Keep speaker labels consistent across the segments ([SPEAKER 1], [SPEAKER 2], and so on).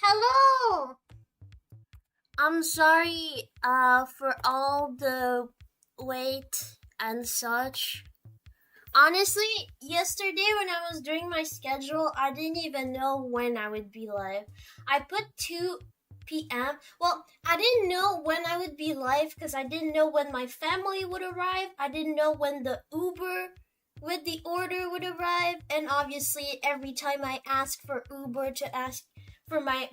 [SPEAKER 1] Hello! I'm sorry for all the wait and such. Honestly, yesterday when I was doing my schedule, I didn't even know when I would be live. I put 2 p.m. Well, I didn't know when I would be live because I didn't know when my family would arrive. I didn't know when the Uber with the order would arrive. And obviously, every time I ask for Uber to ask for my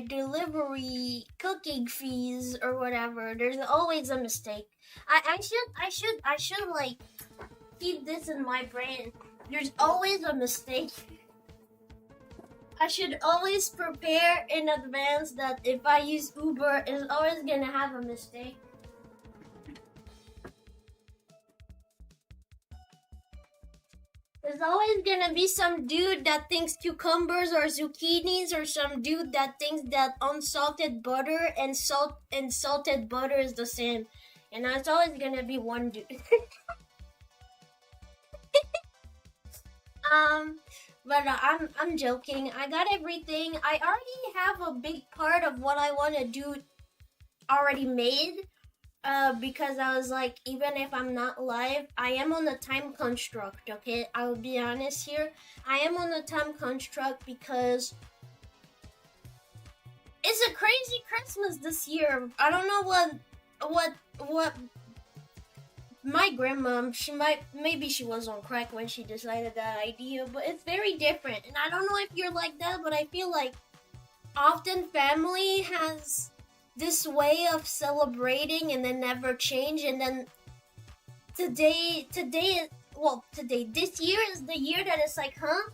[SPEAKER 1] delivery cooking fees or whatever, there's always a mistake. I should like keep this in my brain. There's always a mistake. I should always prepare in advance that if I use Uber, it's always gonna have a mistake. There's always gonna be some dude that thinks cucumbers are zucchinis, or some dude that thinks that unsalted butter and salted butter is the same. And there's always gonna be one dude. um, but I'm joking. I got everything. I already have a big part of what I want to do already made. Because I was like, even if I'm not live, I am on the time construct, okay? I will be honest here. I am on the time construct because it's a crazy Christmas this year. I don't know what my grandma, maybe she was on crack when she decided that idea, but it's very different. And I don't know if you're like that, but I feel like often family has this way of celebrating and then never change. And then this year is the year that it's like, huh?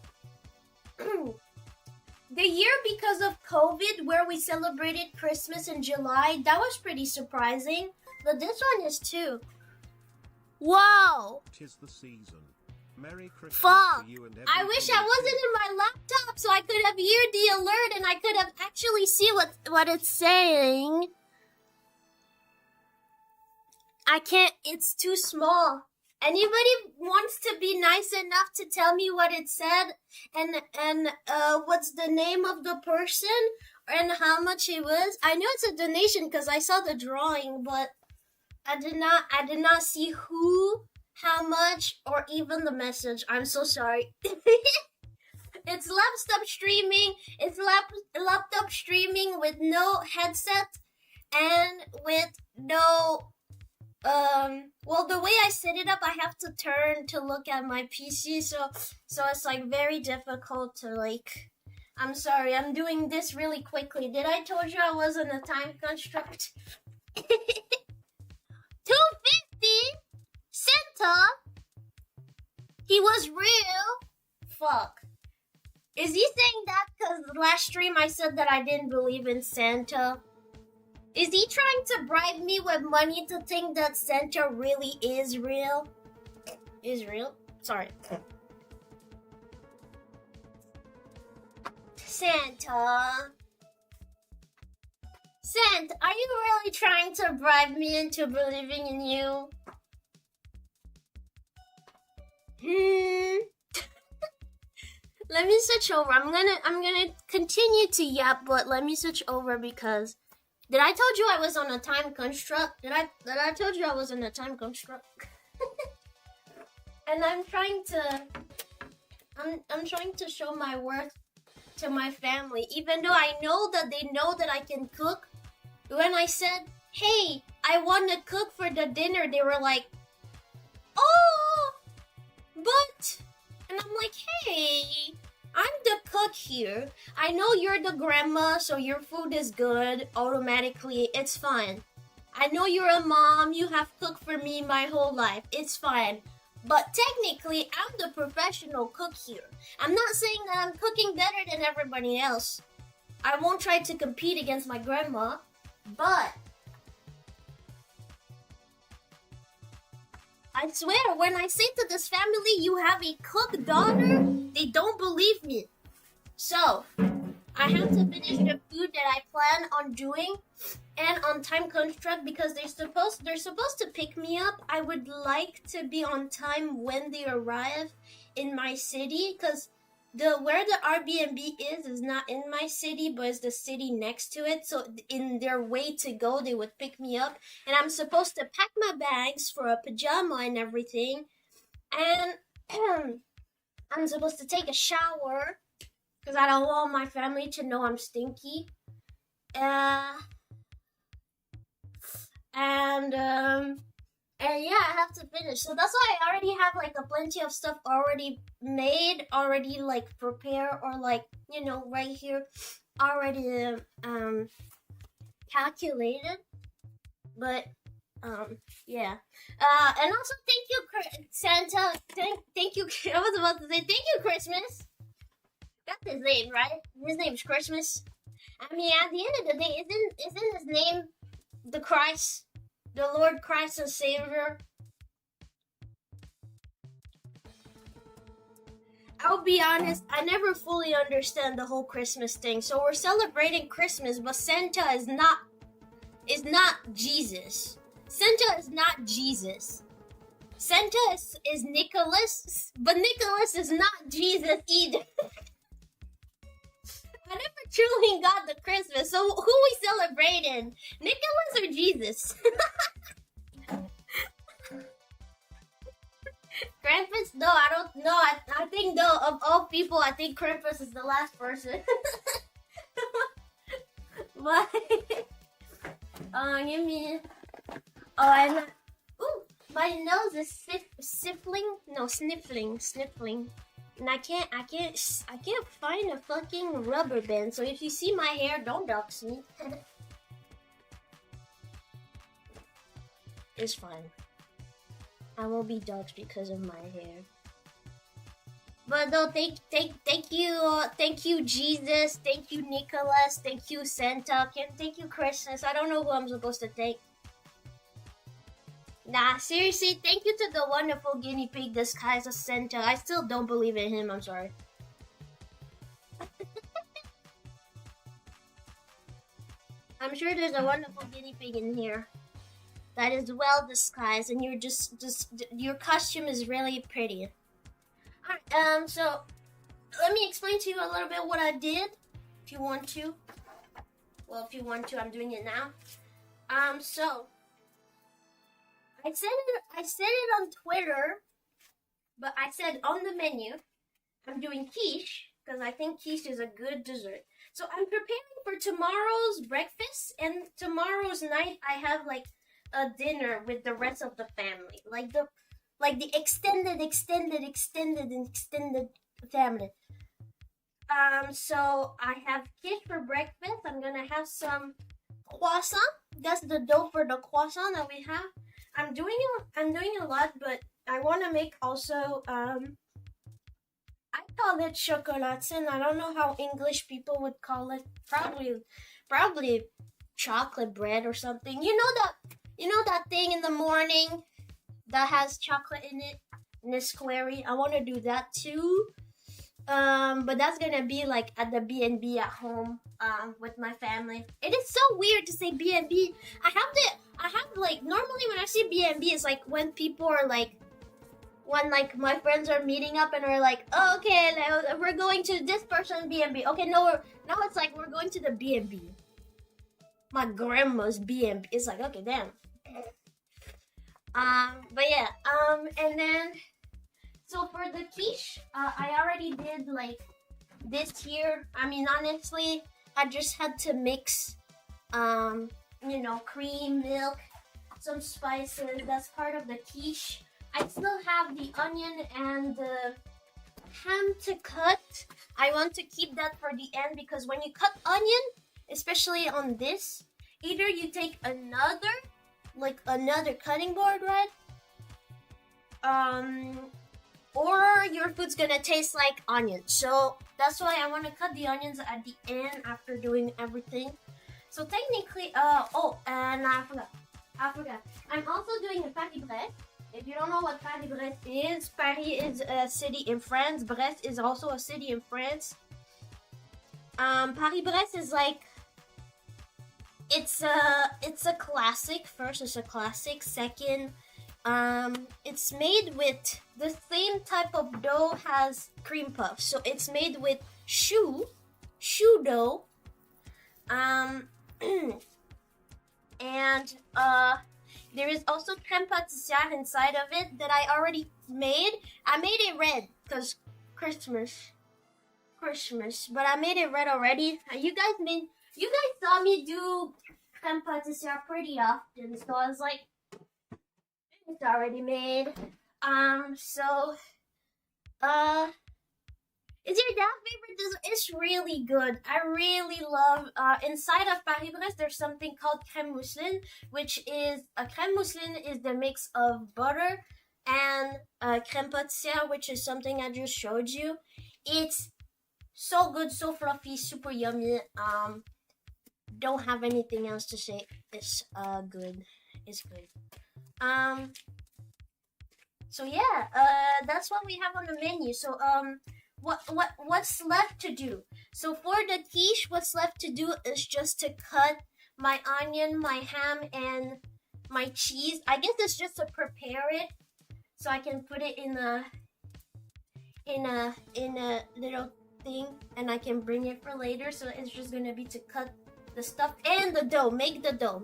[SPEAKER 1] The year because of COVID where we celebrated Christmas in July, that was pretty surprising. But this one is too. Wow!
[SPEAKER 2] 'Tis the season. Merry Christmas
[SPEAKER 1] Fuck!
[SPEAKER 2] to you and
[SPEAKER 1] I wish I wasn't in my laptop so I could have heard the alert and I could have actually see what it's saying. I can't, it's too small. Anybody wants to be nice enough to tell me what it said and what's the name of the person and how much it was? I know it's a donation because I saw the drawing, but I did not see who, how much, or even the message. I'm so sorry. It's laptop streaming. It's laptop streaming with no headset and with no well, the way I set it up, I have to turn to look at my PC, so it's like very difficult to like. I'm sorry, I'm doing this really quickly. Did I told you I wasn't a time construct? 250 Santa. He was real. Fuck. Is he saying that because last stream I said that I didn't believe in Santa? Is he trying to bribe me with money to think that Santa really is real? Is real? Sorry. Santa, are you really trying to bribe me into believing in you? Let me switch over. I'm gonna continue to yap, but let me switch over because did I told you I was on a time construct? Did I told you I was on a time construct? And I'm trying to show my worth to my family, even though I know that they know that I can cook. When I said, "Hey, I want to cook for the dinner," they were like, "Oh, but," and I'm like, "Hey, I'm the cook here. I know you're the grandma, so your food is good automatically. It's fine. I know you're a mom. You have cooked for me my whole life. It's fine. But technically, I'm the professional cook here. I'm not saying that I'm cooking better than everybody else. I won't try to compete against my grandma, but I swear, when I say to this family, you have a cook daughter, they don't believe me. So, I have to finish the food that I plan on doing and on time construct because they're supposed to pick me up. I would like to be on time when they arrive in my city because the where the Airbnb is not in my city, but it's the city next to it. So in their way to go, they would pick me up, and I'm supposed to pack my bags for a pajama and everything, and I'm supposed to take a shower because I don't want my family to know I'm stinky. And yeah, I have to finish. So that's why I already have like a plenty of stuff already made, already like prepared, or like, you know, right here, already calculated. But yeah. And also thank you, Santa. Thank you. I was about to say thank you, Christmas. That's his name, right? His name's Christmas. I mean, at the end of the day, isn't his name the Christ? The Lord Christ and Savior. I'll be honest, I never fully understand the whole Christmas thing. So we're celebrating Christmas, but Santa is not Jesus. Santa is not Jesus. Santa is Nicholas, but Nicholas is not Jesus either. I never truly got the Christmas. So who we celebrating? Nicholas or Jesus? Krampus? No, I don't know. I think though of all people, I think Krampus is the last person. But give me. Oh, I'm. Ooh, my nose is sniffling. No, sniffling. And I can't find a fucking rubber band. So if you see my hair, don't dox me. It's fine. I won't be doxed because of my hair. But no, thank you Jesus, thank you Nicholas, thank you Santa, thank you Christmas. I don't know who I'm supposed to thank. Nah, seriously, thank you to the wonderful guinea pig disguised as Santa. I still don't believe in him, I'm sorry. I'm sure there's a wonderful guinea pig in here that is well disguised, and you're just your costume is really pretty. Alright, so let me explain to you a little bit what I did, if you want to. Well, if you want to, I'm doing it now. So I said it on Twitter, but I said on the menu, I'm doing quiche, because I think quiche is a good dessert. So I'm preparing for tomorrow's breakfast, and tomorrow's night I have like a dinner with the rest of the family. Like the extended family. So I have quiche for breakfast. I'm gonna have some croissant. That's the dough for the croissant that we have. I'm doing a lot, but I want to make also, I call it chocolatine. I don't know how English people would call it. Probably chocolate bread or something. You know that thing in the morning that has chocolate in it, and it's squarey. I want to do that too. But that's gonna be like at the B&B at home, with my family. It is so weird to say B&B. I have like, normally when I say B&B, it's like when people are like, when like my friends are meeting up and are like, oh, okay, we're going to this person's B&B. Okay, now it's like we're going to the B&B. My grandma's B&B. It's like, okay, damn. But yeah, and then, so for the quiche, I already did like this here. I mean, honestly, I just had to mix, cream, milk, some spices. That's part of the quiche. I still have the onion and the ham to cut. I want to keep that for the end, because when you cut onion, especially on this, either you take another cutting board, right? Or your food's gonna taste like onion. So that's why I want to cut the onions at the end after doing everything. So technically, and I forgot. I'm also doing a Paris Brest. If you don't know what Paris Brest is, Paris is a city in France. Brest is also a city in France. Paris Brest is like, it's a classic. First, it's a classic. Second, it's made with the same type of dough has cream puffs. So it's made with shoe dough. And there is also crème pâtissière inside of it that I already made. I made it red because Christmas, but I made it red already. You guys saw me do crème pâtissière pretty often, so I was like, it's already made. Is your dad's favorite dessert? It's really good. I really love, inside of Paris-Brest, there's something called crème mousseline, which is, crème mousseline is the mix of butter and crème pâtissière, which is something I just showed you. It's so good, so fluffy, super yummy. Don't have anything else to say. It's good. It's good. So yeah, that's what we have on the menu. So what's left to do? So for the quiche, what's left to do is just to cut my onion, my ham, and my cheese. I guess it's just to prepare it so I can put it in a little thing and I can bring it for later. So it's just gonna be to cut the stuff and the dough. Make the dough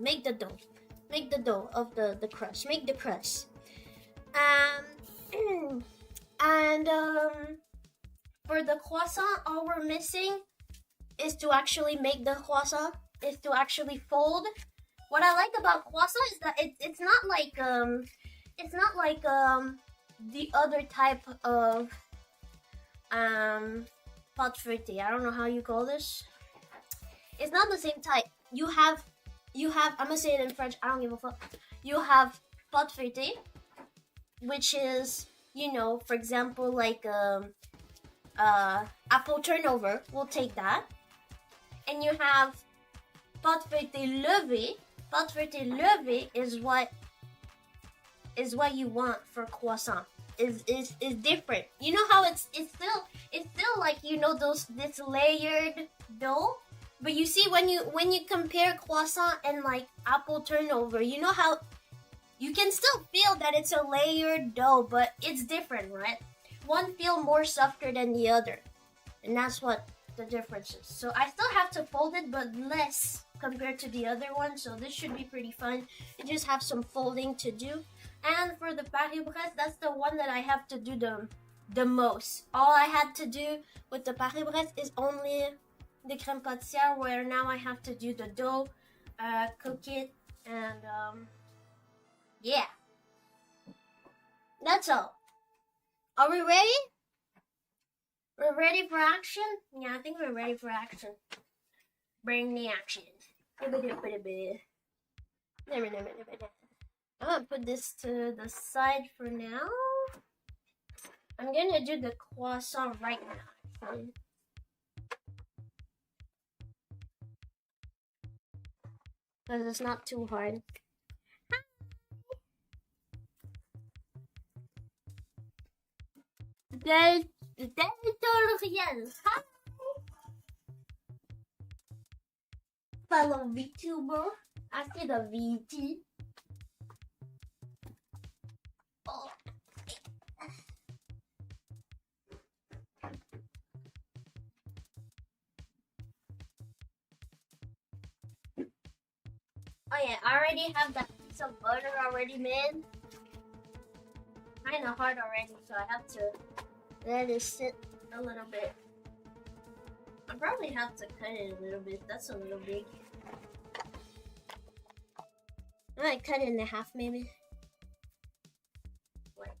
[SPEAKER 1] of the crust. Make the crust. For the croissant, all we're missing is to actually make the croissant, is to actually fold. What I like about croissant is that it's not like the other type of pâte feuilletée. I don't know how you call this. It's not the same type. You have I'm gonna say it in French, I don't give a fuck. You have pâte feuilletée, which is, for example, like apple turnover. We'll take that. And you have pâte feuilletée levée. Pâte feuilletée levée is what you want for croissant. Is different. You know how it's still like this layered dough. But you see when you compare croissant and like apple turnover, you know how you can still feel that it's a layered dough, but it's different, right? One feel more softer than the other. And that's what the difference is. So I still have to fold it, but less compared to the other one. So this should be pretty fun. You just have some folding to do. And for the Paris-Brest, that's the one that I have to do the most. All I had to do with the Paris-Brest is only the crème pâtissière, where now I have to do the dough, cook it, and yeah. That's all. Are we ready? We're ready for action? Yeah, I think we're ready for action. Bring the action. I'm gonna put this to the side for now. I'm gonna do the croissant right now, actually. Because it's not too hard. Del Toriel. Hi. Fellow VTuber. I see the VT. Oh. Oh yeah, I already have that piece of butter already made. Kinda hard already, so I have to let it sit a little bit. I probably have to cut it a little bit. That's a little big. I might cut it in half, maybe. Like.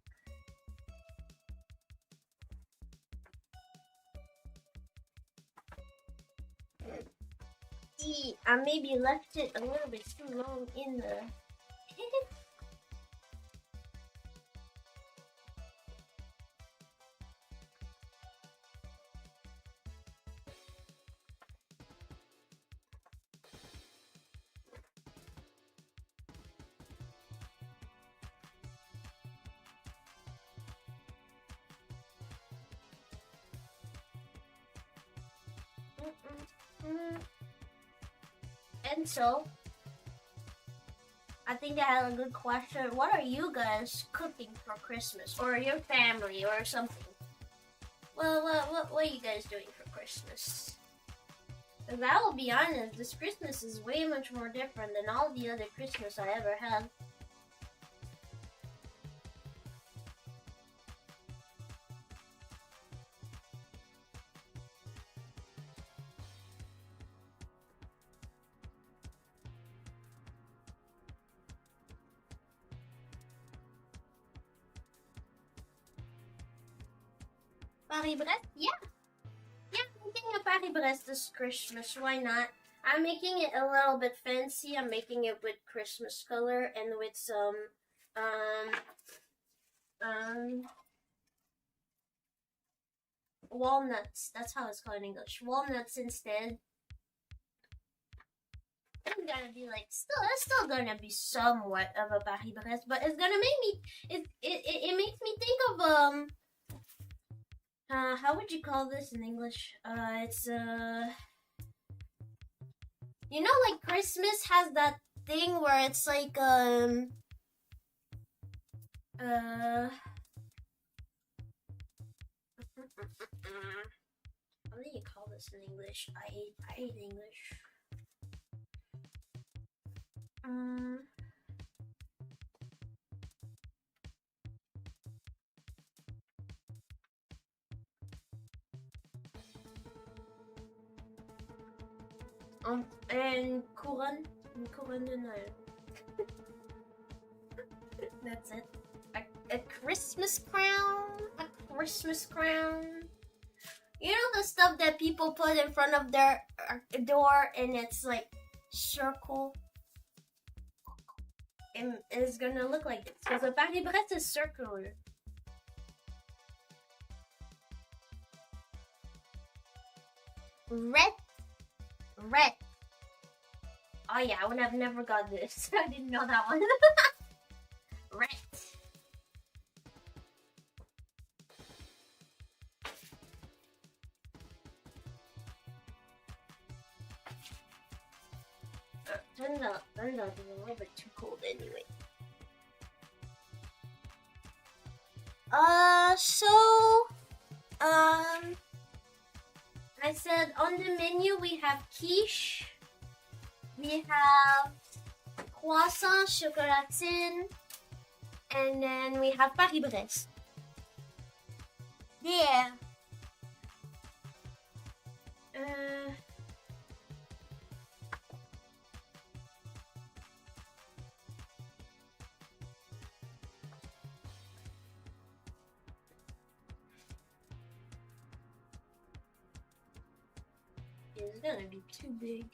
[SPEAKER 1] I maybe left it a little bit too long in the. And so I think I had a good question. What are you guys cooking for Christmas, or your family, or something? Well, what are you guys doing for Christmas? Because I will be honest, this Christmas is way much more different than all the other Christmas I ever had. Paris-Brest? Yeah. Yeah, I'm making a Paris-Brest this Christmas. Why not? I'm making it a little bit fancy. I'm making it with Christmas color and with some, walnuts. That's how it's called in English. Walnuts instead. It's gonna be like it's still gonna be somewhat of a Paris-Brest, but it's gonna make me it makes me think of how would you call this in English? It's you know, like Christmas has that thing where it's like how do you call this in English? I hate English. And couronne de Noël. That's it. A Christmas crown. A Christmas crown. You know the stuff that people put in front of their door, and it's like circle. And it's gonna look like this because the Paris-Brest is circular. Red. Oh yeah, I would have never got this. I didn't know that one. Red. Turns out it's a little bit too cold anyway. I said on the menu we have quiche, we have croissant chocolatine, and then we have Paris-Brest. Yeah. It's gonna be too big.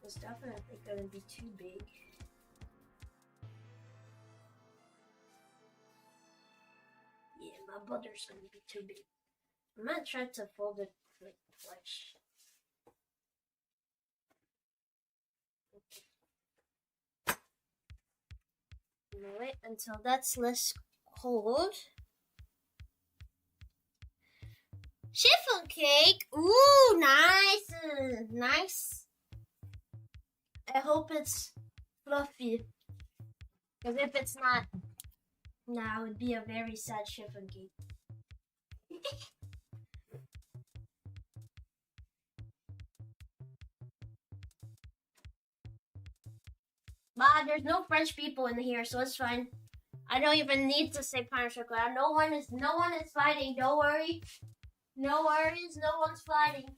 [SPEAKER 1] It's definitely gonna be too big. Yeah, my butter's gonna be too big. I might try to fold it like twice. Wait until that's less cold. Chiffon cake! Ooh, nice. I hope it's fluffy. Because if it's not, nah, it would be a very sad chiffon cake. But there's no French people in here, so it's fine. I don't even need to say pain au chocolat. No one is fighting. Don't worry. No worries. No one's fighting.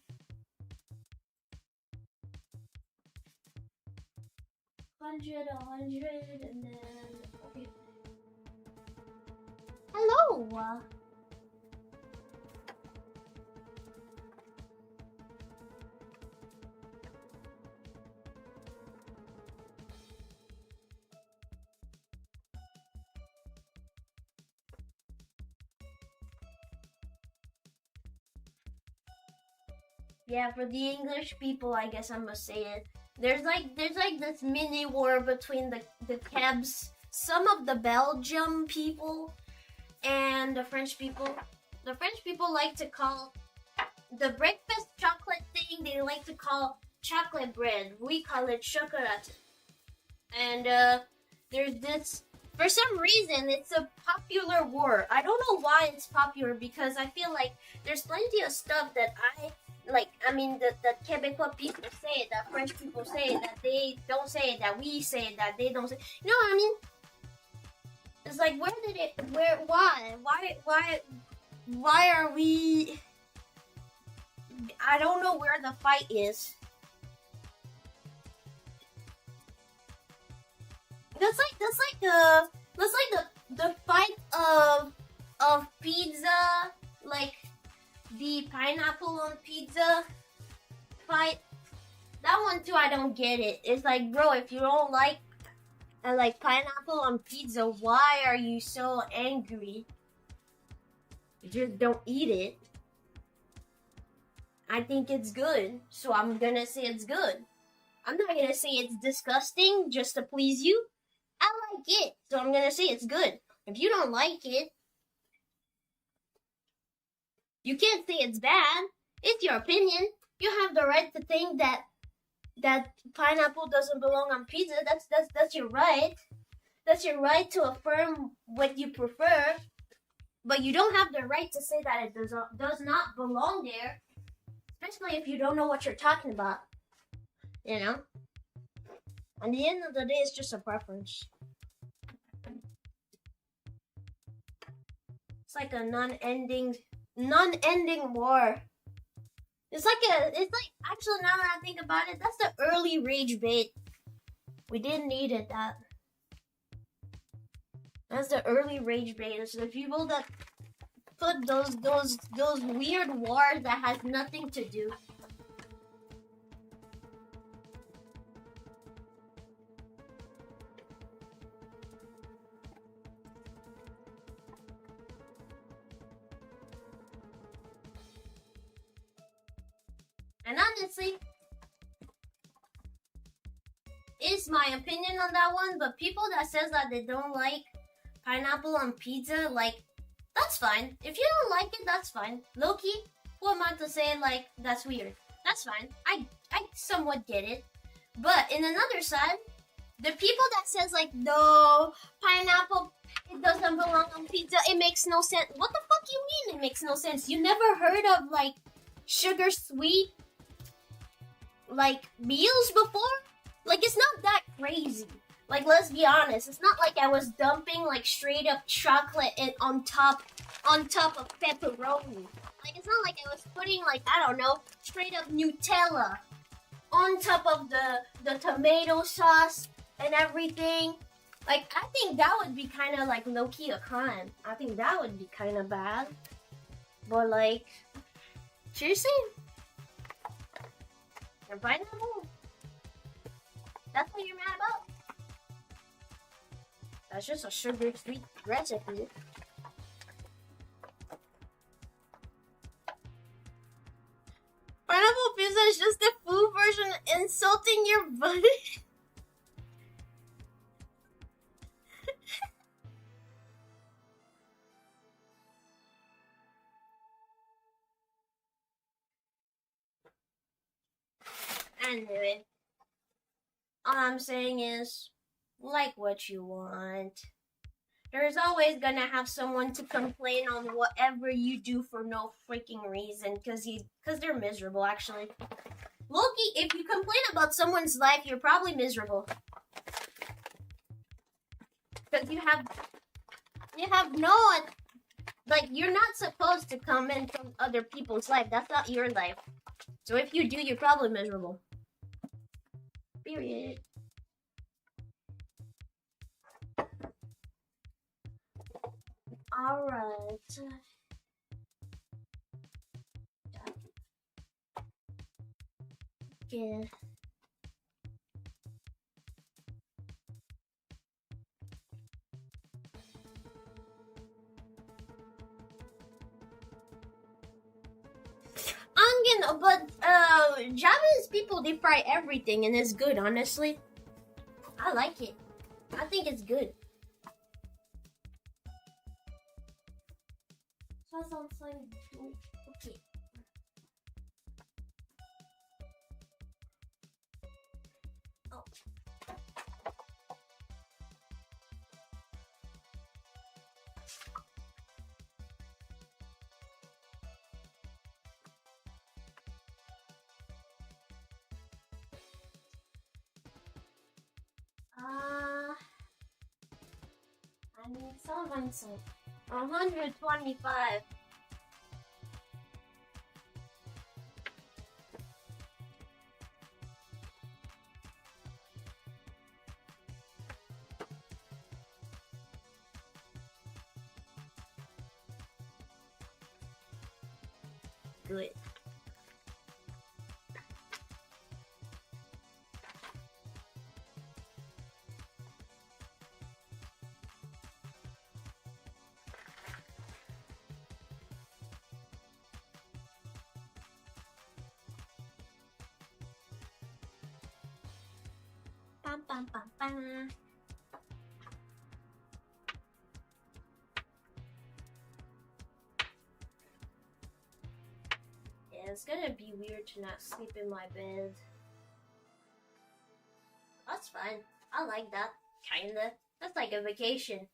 [SPEAKER 1] $100, and then okay. Hello. Yeah, for the English people, I guess I must say it. There's like this mini war between the cabs, some of the Belgium people, and the French people. The French people like to call the breakfast chocolate thing. They like to call chocolate bread. We call it chocolat. And there's this. For some reason, it's a popular word. I don't know why it's popular because I feel like there's plenty of stuff that I like. I mean, that Quebecois people say, that French people say, that they don't say, that we say, that they don't say. You know what I mean? It's like, where did it? Where? Why? Why are we? I don't know where the fight is. That's like the fight of pizza, like the pineapple on pizza fight. That one too, I don't get it. It's like, bro, if you don't like pineapple on pizza, why are you so angry? You just don't eat it. I think it's good, so I'm gonna say it's good. I'm not gonna say it's disgusting just to please you. I like it, so I'm gonna say it's good. If you don't like it, you can't say it's bad. It's your opinion. You have the right to think that pineapple doesn't belong on pizza. That's your right. That's your right to affirm what you prefer. But you don't have the right to say that it does not belong there. Especially if you don't know what you're talking about. You know? At the end of the day, it's just a preference. It's like a non-ending war. It's like actually, now that I think about it, that's the early rage bait. We didn't need it. That's the early rage bait. It's the people that put those weird wars that has nothing to do. And honestly, it's my opinion on that one, but people that says that they don't like pineapple on pizza, like, that's fine. If you don't like it, that's fine. Loki, who am I to say, like, that's weird? That's fine. I somewhat get it. But in another side, the people that says, like, no, pineapple, it doesn't belong on pizza, it makes no sense. What the fuck you mean it makes no sense? You never heard of, like, sugar sweet, like, meals before? Like, it's not that crazy. Like, let's be honest. It's not like I was dumping, like, straight up chocolate on top of pepperoni. Like, it's not like I was putting, like, I don't know, straight up Nutella on top of the tomato sauce and everything. Like, I think that would be kind of, like, low-key a crime. I think that would be kind of bad. But, like, seriously? And pineapple? That's what you're mad about? That's just a sugar-sweet recipe. Pineapple pizza is just the food version insulting your body. Anyway, all I'm saying is, like what you want. There's always gonna have someone to complain on whatever you do for no freaking reason, cause they're miserable. Actually, Loki, if you complain about someone's life, you're probably miserable, cause you have no, like, you're not supposed to comment on other people's life. That's not your life. So if you do, you're probably miserable. Period. Alright. Yeah. But Japanese people, they fry everything and it's good, honestly. I like it. I think it's good. Okay. Oh. I need something. 125. Good. Bum, bum, bum, bum. Yeah, it's gonna be weird to not sleep in my bed. That's fine. I like that. Kinda. That's like a vacation.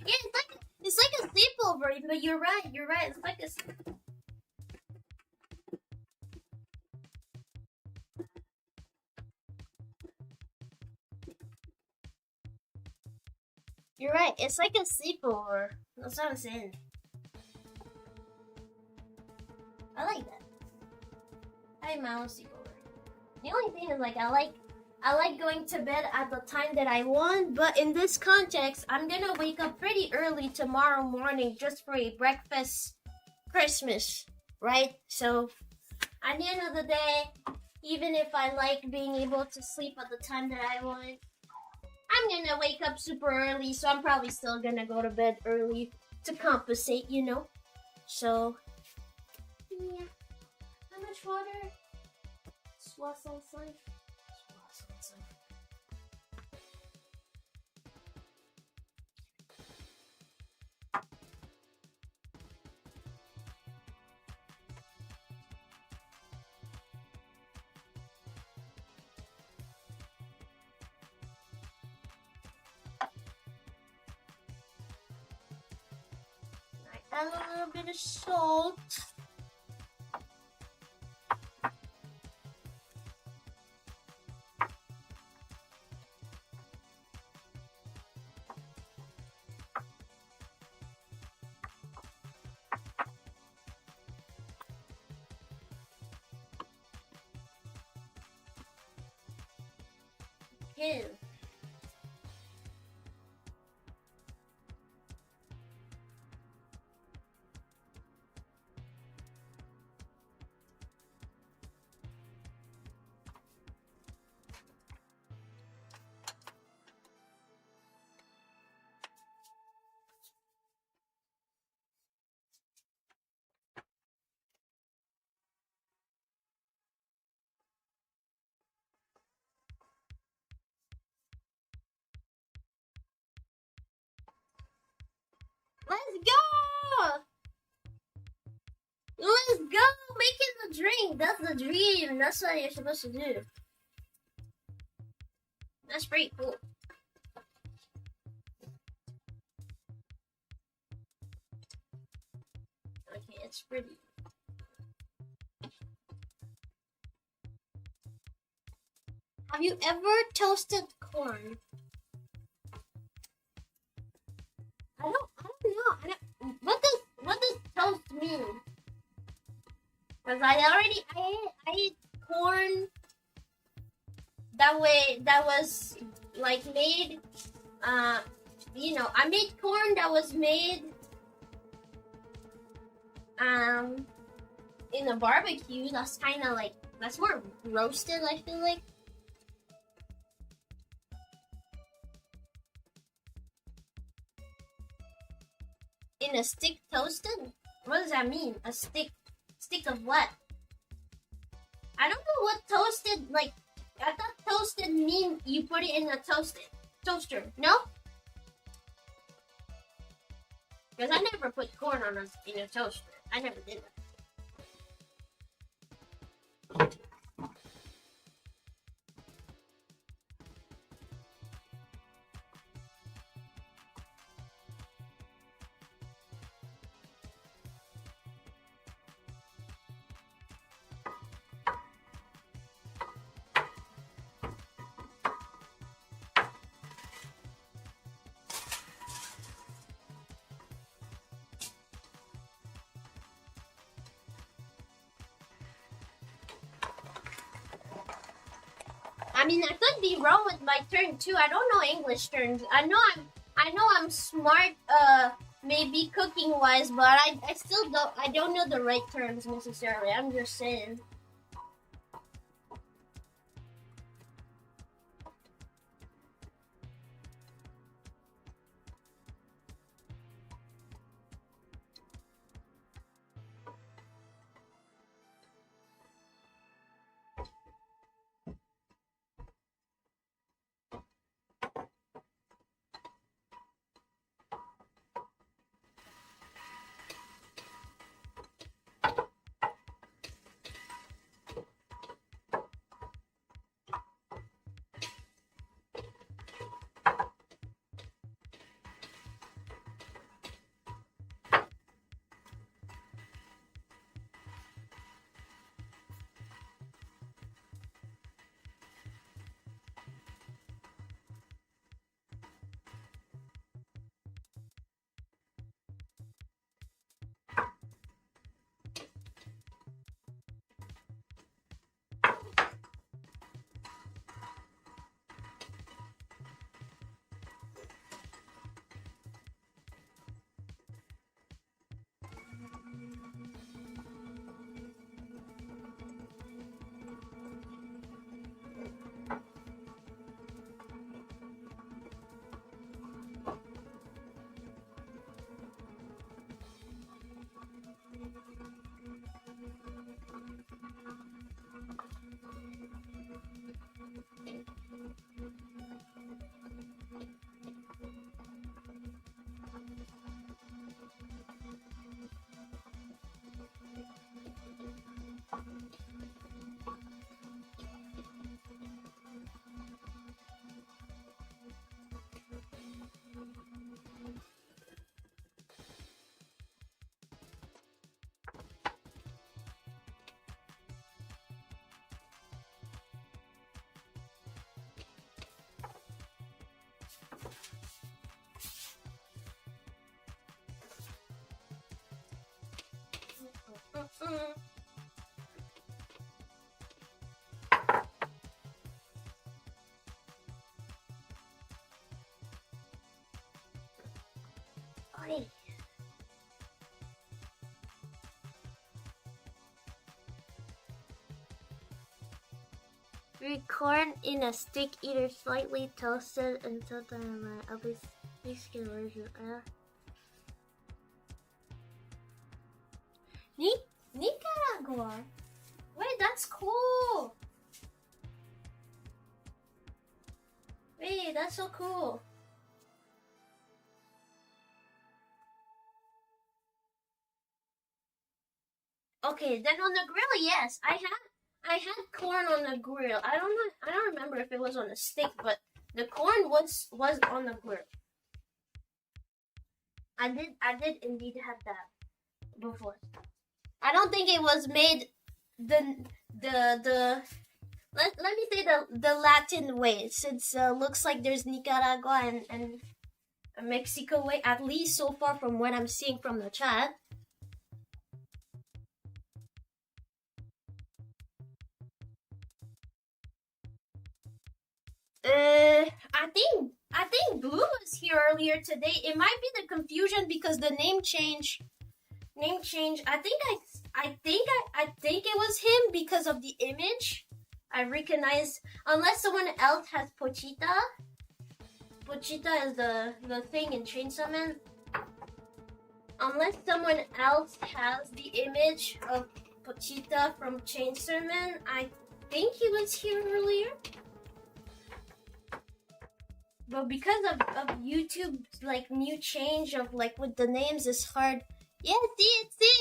[SPEAKER 1] Yeah, it's like a sleepover, but you're right. It's like a. You're right. It's like a sleepover. That's what I'm saying. I like that. I like my own sleepover. The only thing is, like, I like going to bed at the time that I want, but in this context, I'm gonna wake up pretty early tomorrow morning just for a breakfast Christmas, right? So, at the end of the day, even if I like being able to sleep at the time that I want, I'm gonna wake up super early, so I'm probably still gonna go to bed early to compensate, you know? So, yeah. How much water? 65. Add a little bit of salt. Ew. Let's go! Let's go! Making the drink! That's the dream! That's what you're supposed to do. That's pretty cool. Okay, it's pretty. Have you ever toasted corn? I don't know. What does toast mean? Because I ate corn that was like made, I made corn that was made, in a barbecue. That's kind of like, that's more roasted, I feel like. a stick toasted? What does that mean? A stick of what? I don't know what toasted, like, I thought toasted mean you put it in a toaster, no? Because I never put corn in a toaster. I never did that. I mean, I could be wrong with my turn too. I don't know English terms. I know I'm smart, maybe cooking wise, but I still don't know the right terms necessarily. I'm just saying. Oi. Corn in a stick, either slightly toasted until the at least version. Nicaragua. Wait, that's cool. Wait, that's so cool. Okay, then on the grill, yes, I had corn on the grill. I don't remember if it was on a stick, but the corn was on the grill. I did indeed have that before. I don't think it was made let me say the Latin way, since looks like there's Nicaragua and Mexico way, at least so far from what I'm seeing from the chat. I think Blue was here earlier today. It might be the confusion because the name change. I think it was him because of the image. I recognize, unless someone else has Pochita. Pochita is the thing in Chainsaw Man. unless someone else has the image of Pochita from Chainsaw Man, I think he was here earlier. But because of YouTube's like new change of like with the names is hard. Yeah, see.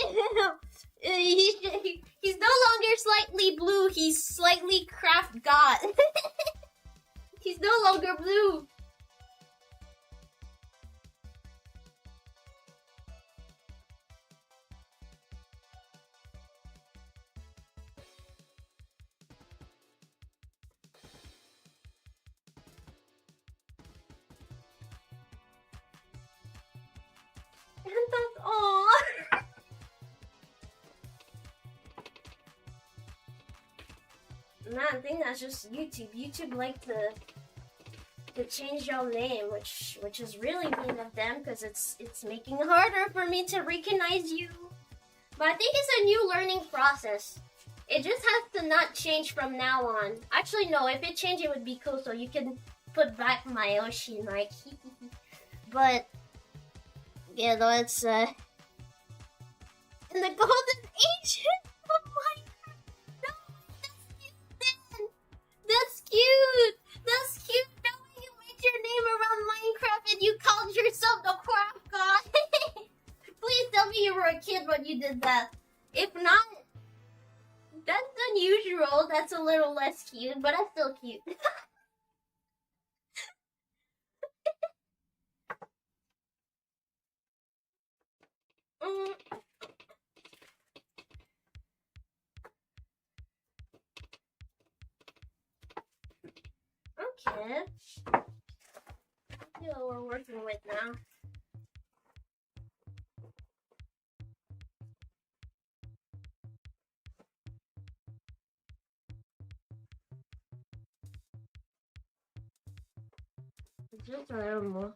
[SPEAKER 1] He's no longer slightly blue. He's slightly craft god. He's no longer blue. And that's all. Nah, I think that's just YouTube. YouTube like to change your name, which is really mean of them because it's making it harder for me to recognize you. But I think it's a new learning process. It just has to not change from now on. Actually, no. If it changed, it would be cool. So you can put back my Oshi Marks. But yeah, though it's in the golden age. Oh my god! No, that's cute. That's cute. That way you made your name around Minecraft and you called yourself the craft god. Please tell me you were a kid when you did that. If not, that's unusual. That's a little less cute, but that's still cute. Okay. See what we're working with now. Just a little more.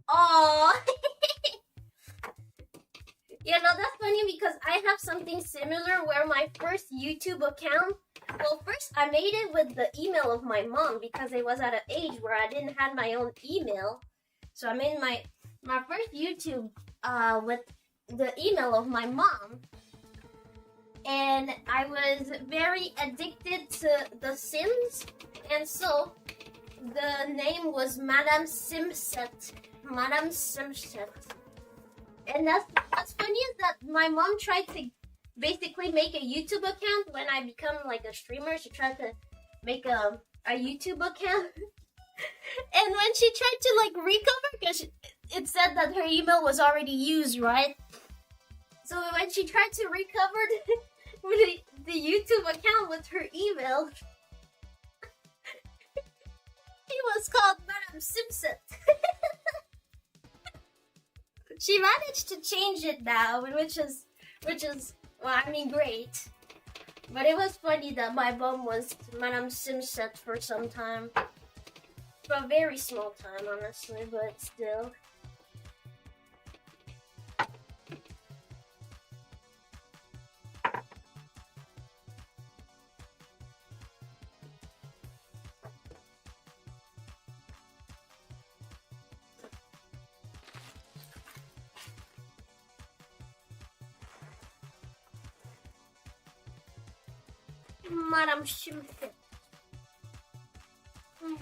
[SPEAKER 1] Oh. Yeah, no, that's funny because I have something similar where my first YouTube account, well, first I made it with the email of my mom because I was at an age where I didn't have my own email. So I made my first YouTube with the email of my mom. And I was very addicted to The Sims. And so the name was Madame Simset. Madame Simset. And what's funny is that my mom tried to basically make a YouTube account when I become like a streamer. She tried to make a YouTube account. And when she tried to like recover, because it said that her email was already used, right? So when she tried to recover the YouTube account with her email, it was called Madame Simset. She managed to change it now, which is well, I mean, great. But it was funny that my mom was Madame Simset for some time. For a very small time, honestly, but still. Madame Simset.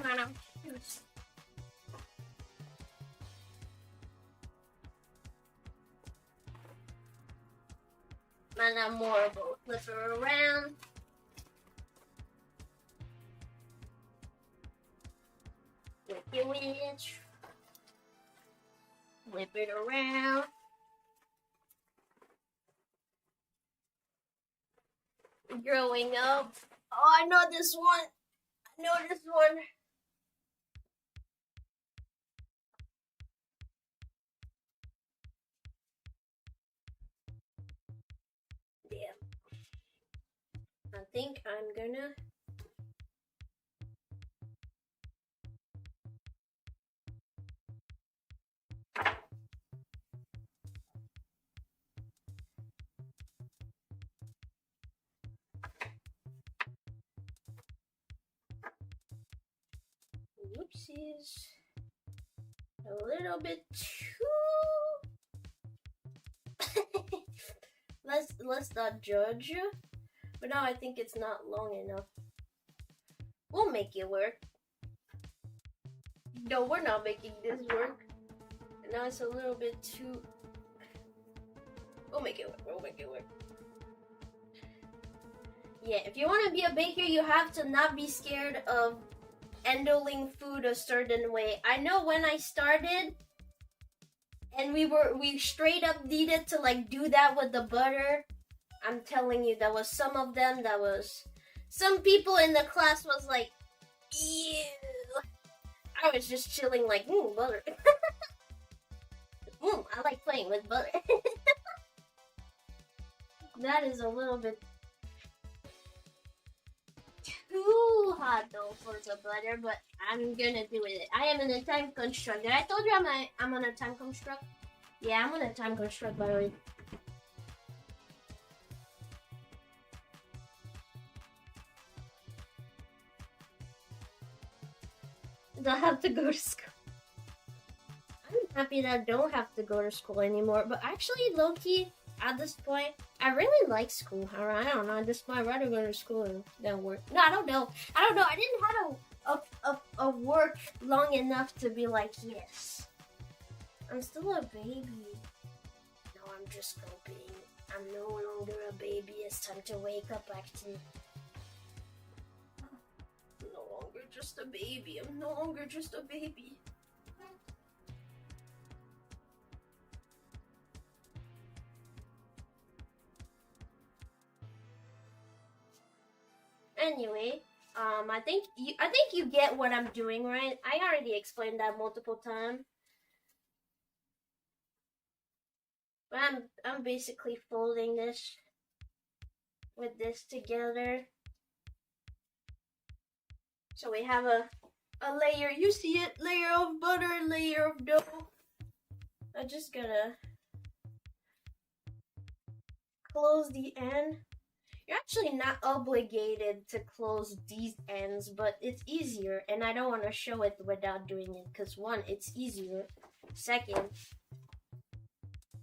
[SPEAKER 1] Madame Simset. Madame Morrible. Flip her around. Whip your witch. Whip it around. Growing up. Oh, I know this one. I know this one. Yeah. I think I'm gonna. Whoopsies. A little bit too let's not judge. But now I think it's not long enough. We'll make it work. No, we're not making this work. And now it's a little bit too. We'll make it work. We'll make it work. Yeah, if you want to be a baker, you have to not be scared of handling food a certain way. I know when I started, and we straight up needed to like do that with the butter. I'm telling you, there was some of them that was. Some people in the class was like, ew. I was just chilling like, butter. I like playing with butter. That is a little bit too hot though for the butter, but I'm gonna do it. I am in a time construct. Did I told you I'm on a time construct? Yeah, I'm on a time construct, by the way. Don't have to go to school. I'm happy that I don't have to go to school anymore. But actually, low-key, at this point, I really like school. I don't know. At this point, I'd rather go to school than work. No, I don't know. I didn't have a work long enough to be like, yes. I'm still a baby. No, I'm just coping. I'm no longer a baby. It's time to wake up, actually. No longer just a baby. I'm no longer just a baby. Anyway, I think you get what I'm doing, right? I already explained that multiple times. But I'm basically folding this with this together. So we have a layer, you see it, layer of butter, layer of dough. I just gotta close the end. You're actually not obligated to close these ends, but it's easier, and I don't want to show it without doing it, because one, it's easier. Second,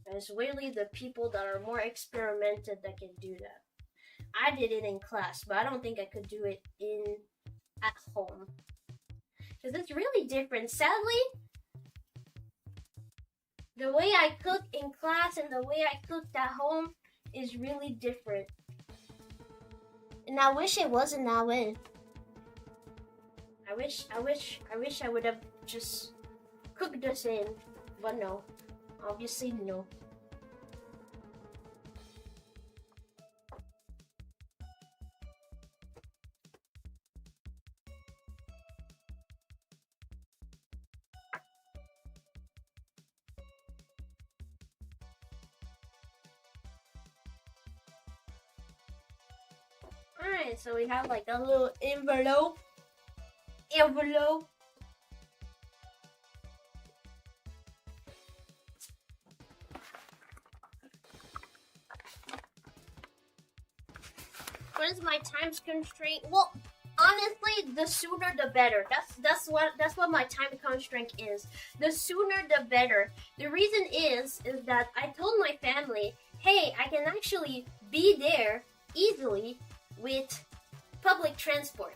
[SPEAKER 1] there's really the people that are more experimented that can do that. I did it in class, but I don't think I could do it at home. Because it's really different. Sadly, the way I cook in class and the way I cooked at home is really different. And I wish it wasn't that way. I wish I would have just cooked this in, but no. Obviously no. Alright, so we have like a little envelope. What is my time constraint? Well, honestly, the sooner the better. That's what my time constraint is. The sooner the better. The reason is that I told my family, hey, I can actually be there easily with public transport.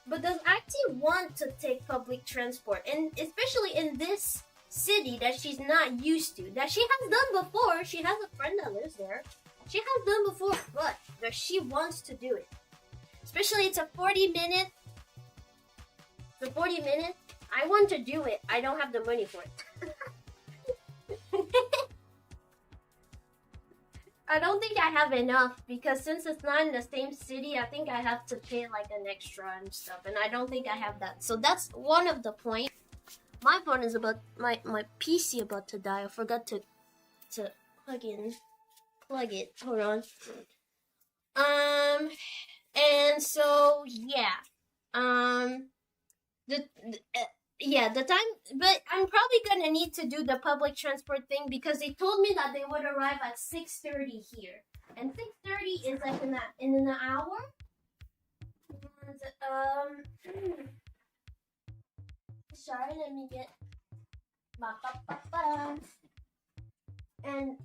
[SPEAKER 1] But does actually want to take public transport, and especially in this city that she's not used to, that she has done before. She has a friend that lives there. She has done before, but that she wants to do it. Especially it's a 40-minute. The 40 minutes. I want to do it. I don't have the money for it. I don't think I have enough, because since it's not in the same city, I think I have to pay like an extra and stuff, and I don't think I have that. So that's one of the points. My point is about my PC about to die. I forgot to plug it. Hold on. And so yeah. The time, but I'm probably gonna need to do the public transport thing, because they told me that they would arrive at 6:30 here, and 6:30 is like in an hour. And, sorry, let me get and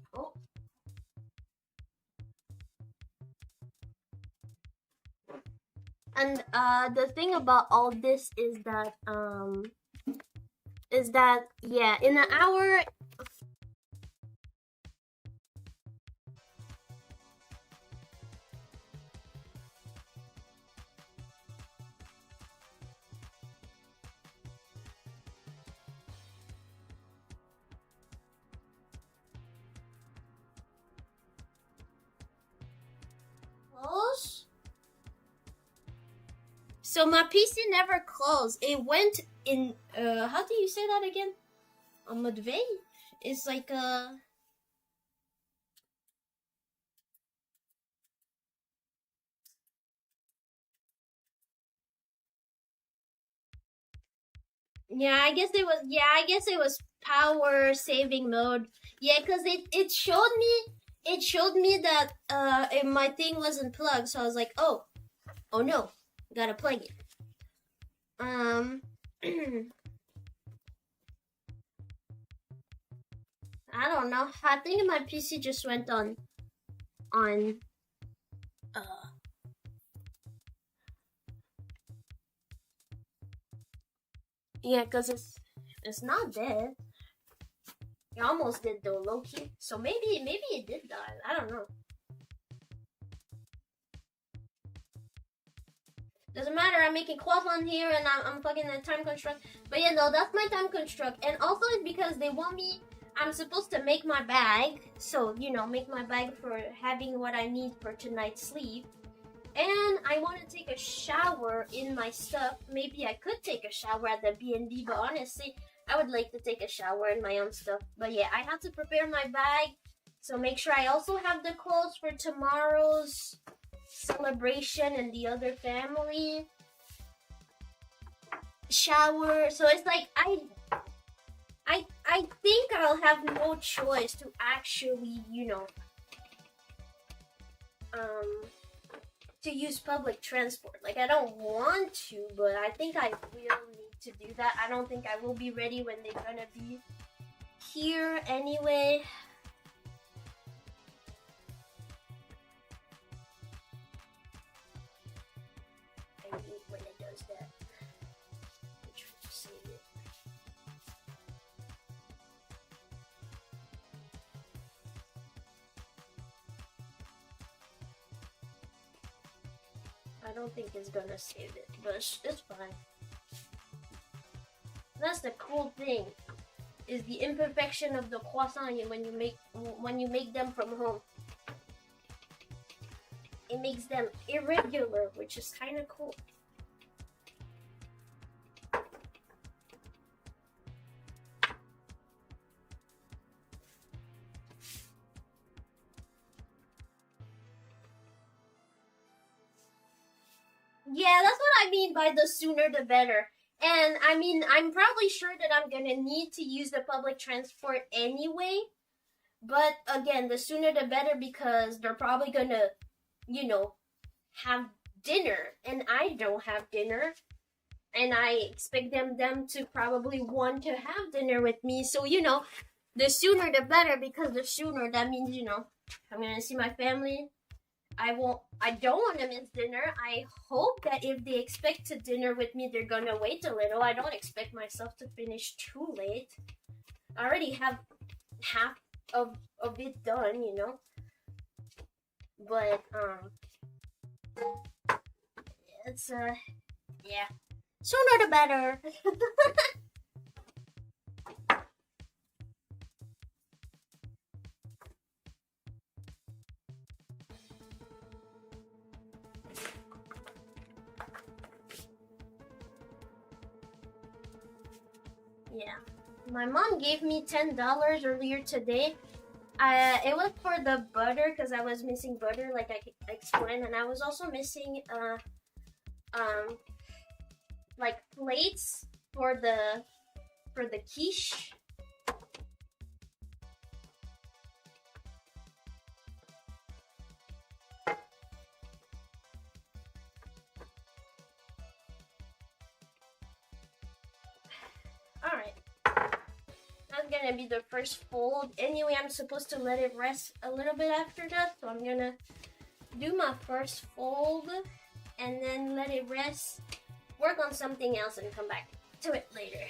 [SPEAKER 1] And the thing about all this is that yeah, in an hour. Close. So my PC never closed. It went in. How do you say that again? A medvey? It's like a. Yeah, I guess it was. Yeah, I guess it was power saving mode. Yeah, cause it showed me. It showed me that my thing wasn't plugged, so I was like, oh no, gotta plug it. I don't know. I think my PC just went on uh yeah, cause it's not dead. It almost did though, low key. So maybe it did die. I don't know. Doesn't matter. I'm making croissant here, and I'm fucking a time construct. But yeah, no, that's my time construct. And also it's because they want me. I'm supposed to make my bag, so you know, make my bag for having what I need for tonight's sleep. And I want to take a shower in my stuff. Maybe I could take a shower at the B&B, but honestly, I would like to take a shower in my own stuff. But yeah, I have to prepare my bag. So make sure I also have the clothes for tomorrow's celebration and the other family. Shower. So it's like I think I'll have no choice to actually, you know, to use public transport. Like, I don't want to, but I think I will need to do that. I don't think I will be ready when they're gonna be here anyway. I hate when it does that. I'm trying to save it. I don't think it's gonna save it, but it's fine. That's the cool thing, is the imperfection of the croissant when you make them from home. It makes them irregular, which is kind of cool. Yeah, that's what I mean by the sooner the better. And I mean, I'm probably sure that I'm gonna need to use the public transport anyway. But again, the sooner the better, because they're probably gonna, you know, have dinner. And I don't have dinner. And I expect them to probably want to have dinner with me. So, you know, the sooner the better, because the sooner, that means, you know, I'm gonna see my family. I don't want to miss dinner. I hope that if they expect to dinner with me, they're gonna wait a little. I don't expect myself to finish too late. I already have half of it done, you know. But it's yeah. Sooner the better. Yeah. My mom gave me $10 earlier today. It was for the butter, because I was missing butter, like I explained, and I was also missing like plates for the quiche. Alright. That's gonna be the first fold. Anyway, I'm supposed to let it rest a little bit after that, so I'm gonna do my first fold. and then let it rest. Work on something else and come back to it later.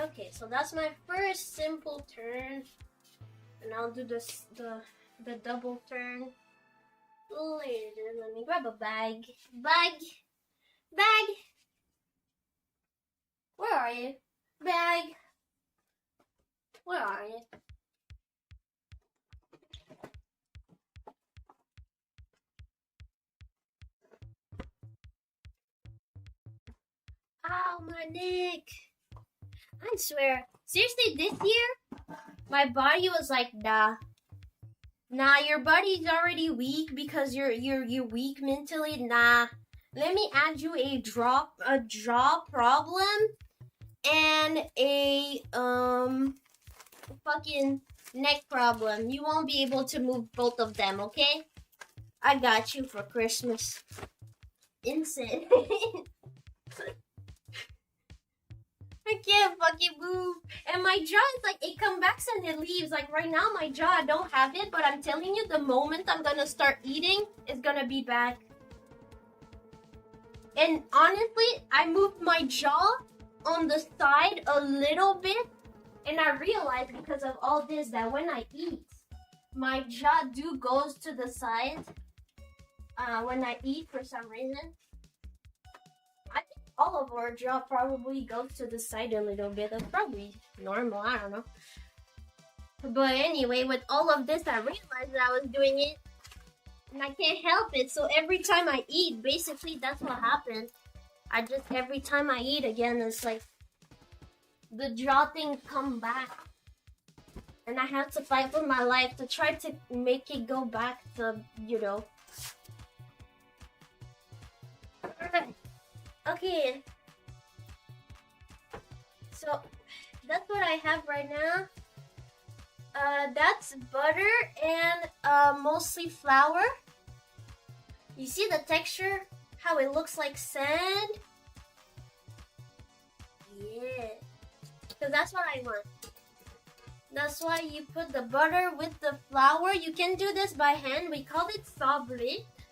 [SPEAKER 1] Okay, so that's my first simple turn, and I'll do this the double turn later. Let me grab a bag. Bag. Where are you? Bag. Where are you? Ow, my neck. I swear. Seriously, this year, my body was like, nah, your body's already weak because you're weak mentally. Nah, let me add you a jaw problem and a fucking neck problem. You won't be able to move both of them, okay? I got you for Christmas. Insane. I can't fucking move. And my jaw is like, it comes back and it leaves. Like right now, my jaw, I don't have it. But I'm telling you, the moment I'm gonna start eating, it's gonna be back. And honestly, I moved my jaw on the side a little bit. And I realized because of all this that when I eat, my jaw goes to the side. When I eat for some reason. All of our jaw probably goes to the side a little bit. That's probably normal, I don't know. But anyway, with all of this, I realized that I was doing it. And I can't help it. So every time I eat, basically that's what happened. Every time I eat again, it's like the jaw thing come back. And I have to fight for my life to try to make it go back to, Okay, so that's what I have right now. That's butter and mostly flour. You see the texture? How it looks like sand? Yeah, because that's what I want. That's why you put the butter with the flour. You can do this by hand. We call it sable.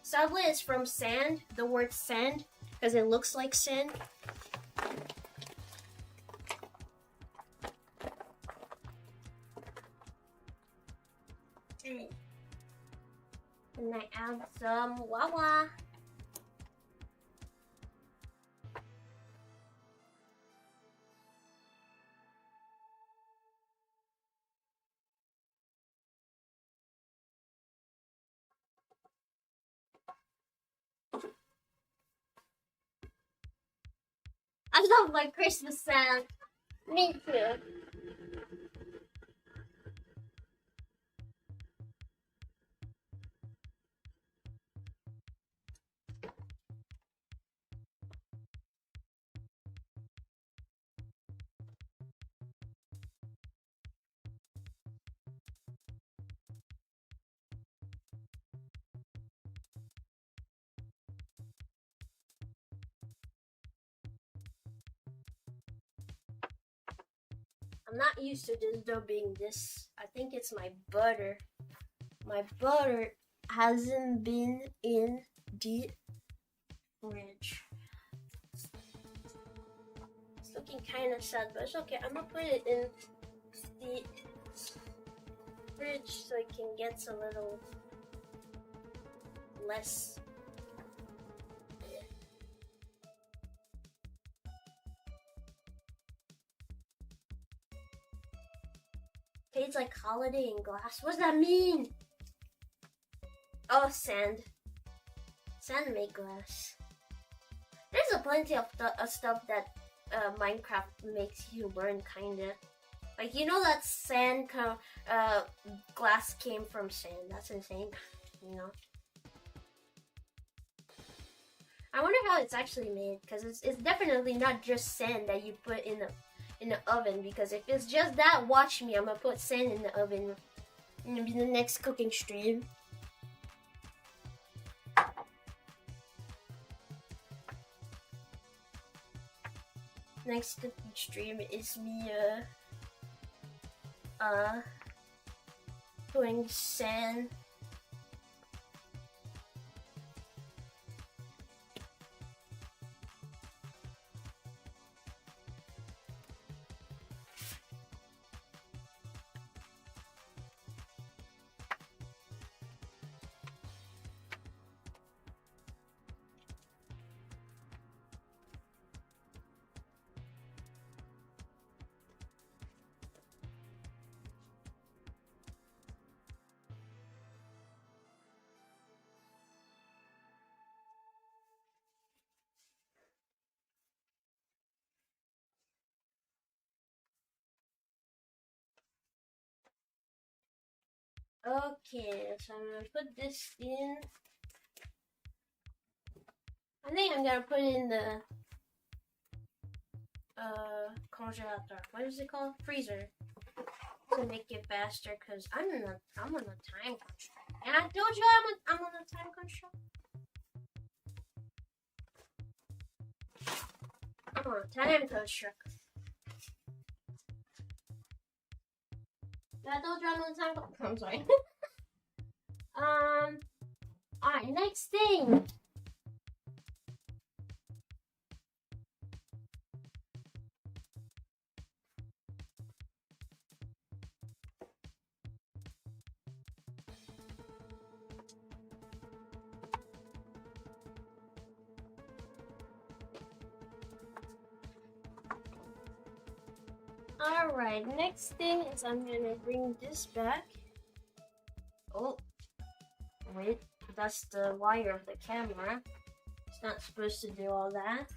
[SPEAKER 1] Sable is from sand, the word sand. Because it looks like sand. And I add some wawa. I love my Christmas sound. Me too. I'm not used to this dough being this. I think it's my butter. My butter hasn't been in the fridge. It's looking kind of sad, but it's okay. I'm gonna put it in the fridge so it can get a little less. Tastes like holiday in glass. What does that mean? Oh, sand. Sand make glass. There's a plenty of stuff that Minecraft makes you burn, kinda. Like, you know that sand glass came from sand. That's insane, you know. I wonder how it's actually made, because it's definitely not just sand that you put in the oven. Because if it's just that, watch me, I'm gonna put sand in the oven. In the next cooking stream. Next cooking stream is me putting sand. Okay, so I'm gonna put this in. I think I'm gonna put it in the congelator. What is it called? Freezer. To make it faster, cause I'm on a time constraint. And I told you I'm on a time constraint. I'm on a time constraint. I told you I'm on a time constraint. I'm sorry. Alright, next thing. Alright, next thing is I'm gonna bring this back. Oh, wait, that's the wire of the camera. It's not supposed to do all that.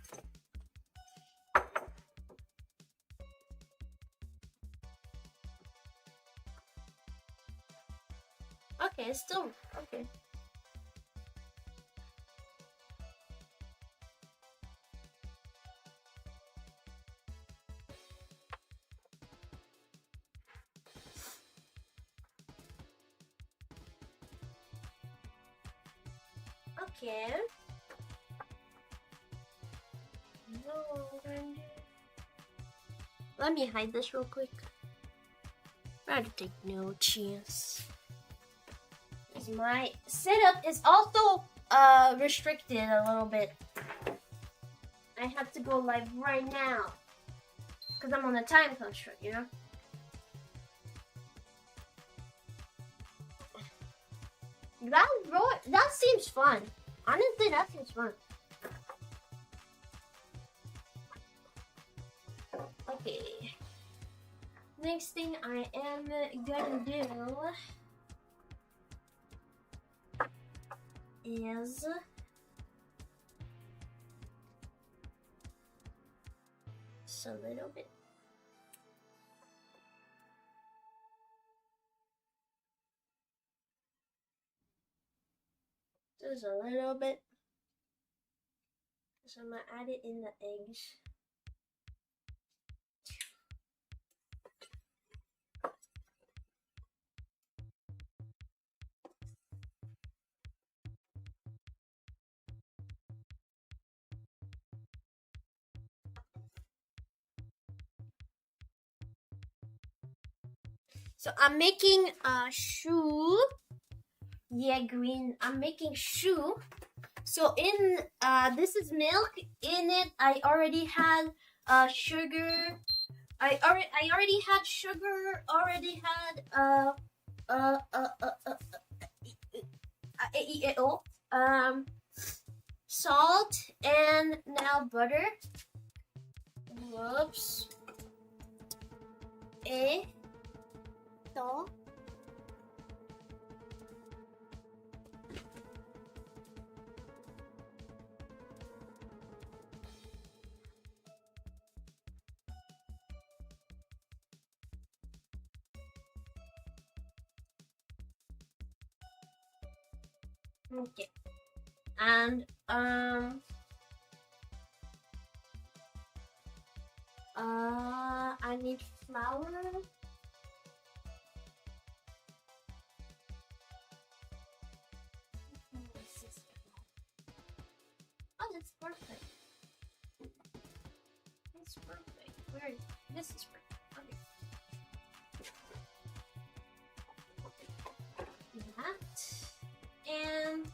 [SPEAKER 1] Okay, it's still okay. Okay. No, let me hide this real quick. I have to take no chance. My setup is also restricted a little bit. I have to go live right now because I'm on a time constraint, you know. That seems fun. Honestly, that seems fun. Okay. Next thing I am gonna do is just a little bit. Just a little bit. So I'm gonna add it in the eggs. So I'm making a shoe. Yeah, green. I'm making shoe. So in this is milk. In it, I already had sugar. I already had sugar. Already had salt, and now butter. Whoops. So. Okay. And I need flour. Oh, that's perfect. That's perfect. Where is this? Is perfect. Okay. That and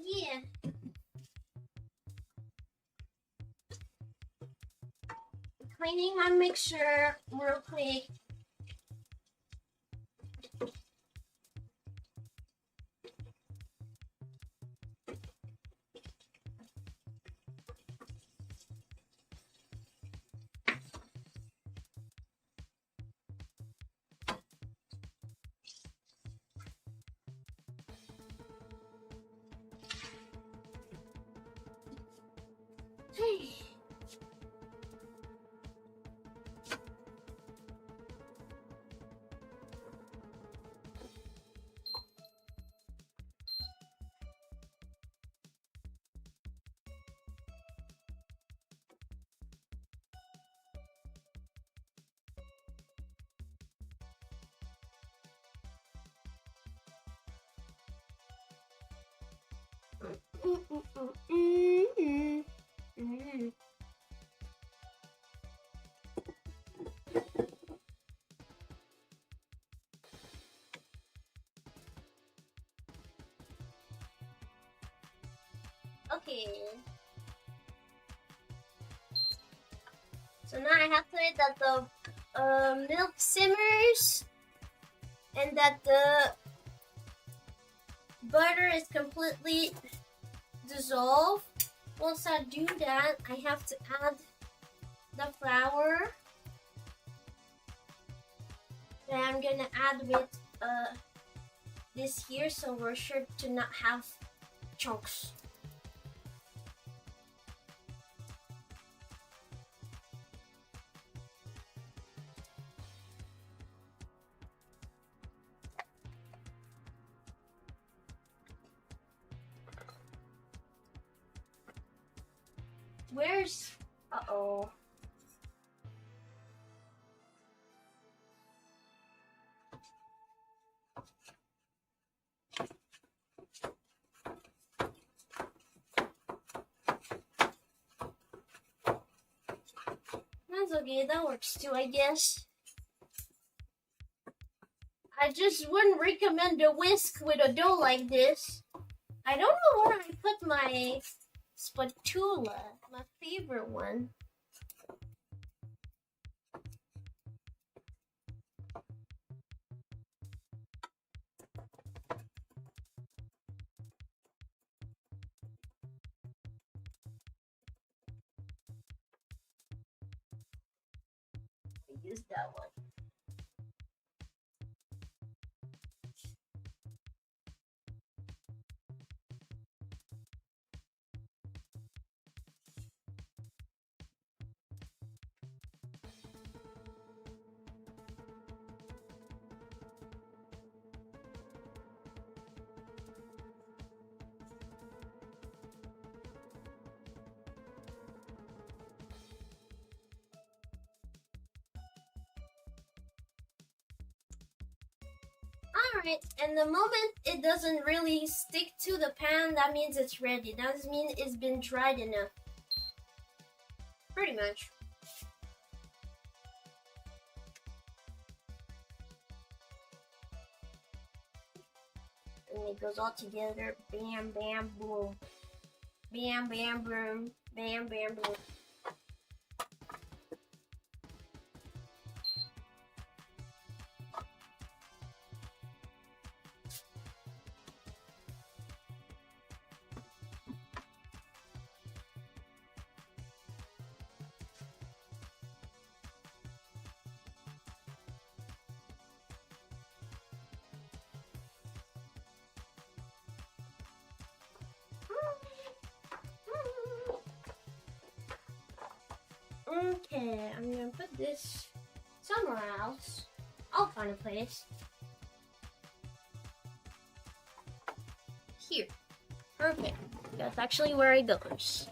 [SPEAKER 1] yeah. Cleaning my mixture real quick. Okay. So now I have to wait that the milk simmers and that the butter is completely dissolved. Once I do that, I have to add the flour that I'm gonna add with this here, so we're sure to not have chunks. Where's... Uh-oh. That's okay, that works too, I guess. I just wouldn't recommend a whisk with a dough like this. I don't know where I put my spatula, my favorite one. I used that one. Alright, and the moment it doesn't really stick to the pan, that means it's ready. That means it's been dried enough. Pretty much. And it goes all together. Bam, bam, boom. Bam, bam, boom. Bam, bam, boom. Okay, I'm gonna put this somewhere else. I'll find a place. Here. Perfect. That's actually where it goes.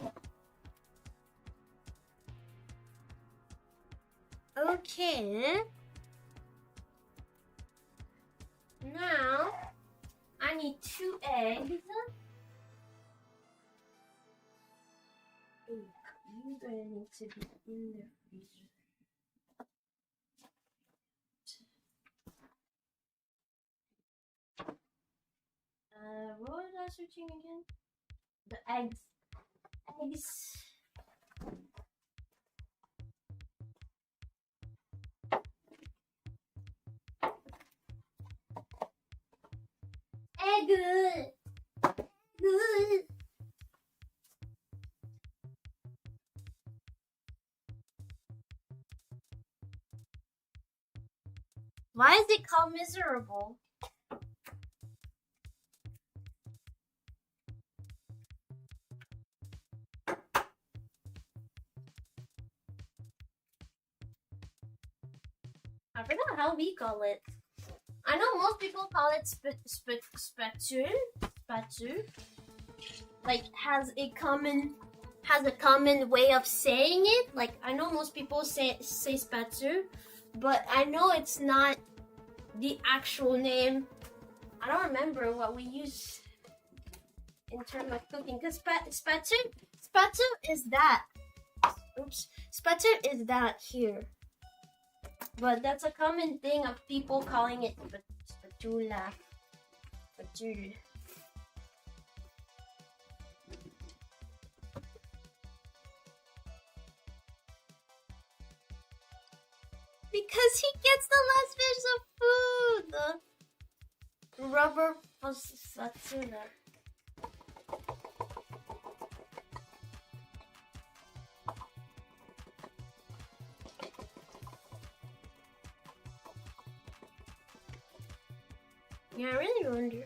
[SPEAKER 1] Okay. Now, I need 2 eggs. You're gonna need to be in the freezer. What was I searching again? The eggs. Eggs. Egg. Good. Why is it called miserable? I forgot how we call it. I know most people call it spatu. Like has a common way of saying it. Like I know most people say spatu, but I know it's not the actual name. I don't remember what we use in terms of cooking. Cause spatu is that. Oops, spatu is that here. But that's a common thing of people calling it spatula. Spatula. Because he gets the last piece of food. The rubber spatula. Yeah, I really wonder.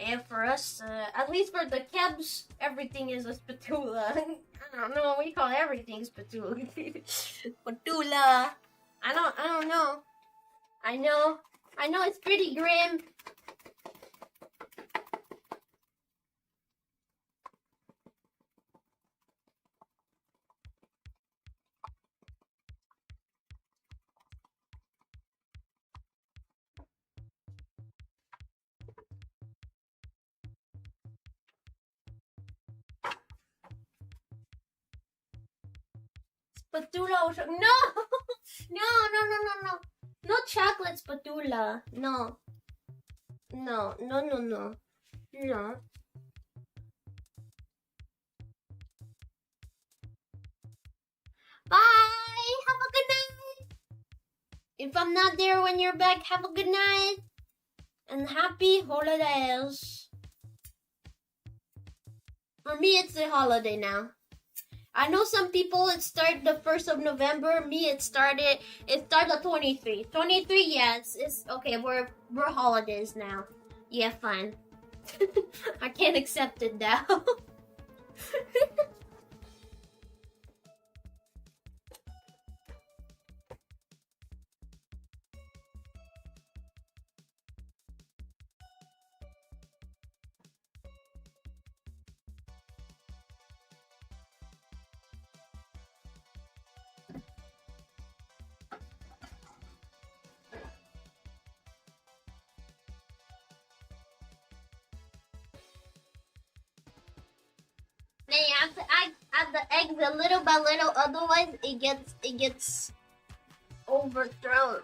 [SPEAKER 1] And for us, at least for the kebs, everything is a spatula. I don't know. We call everything spatula. Spatula. I don't know. I know it's pretty grim. Spatula. No! No. No chocolate spatula. No. No. No. Bye! Have a good night! If I'm not there when you're back, have a good night! And happy holidays! For me, it's a holiday now. I know some people it started the 1st of November. Me, it started the 23. 23, yeah, it's okay. We're holidays now. Yeah, fine. I can't accept it now. Now you have to add the eggs a little by little, otherwise it gets overthrown.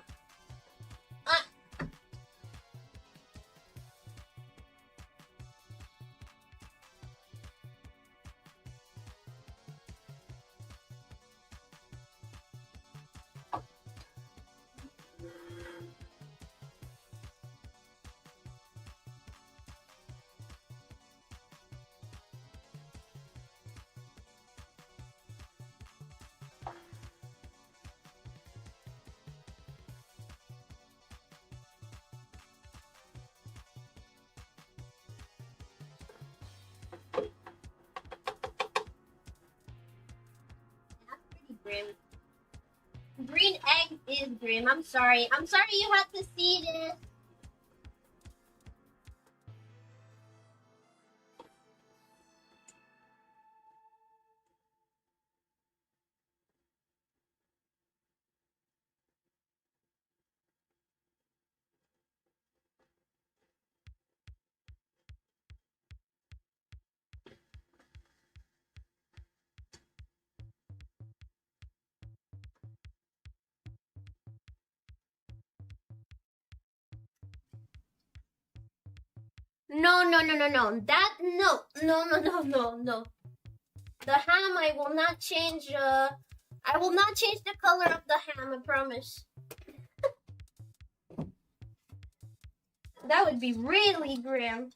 [SPEAKER 1] Grim. Green egg is grim. I'm sorry. I'm sorry you had to see this. No. No. The ham, I will not change. I will not change the color of the ham. I promise. That would be really grim.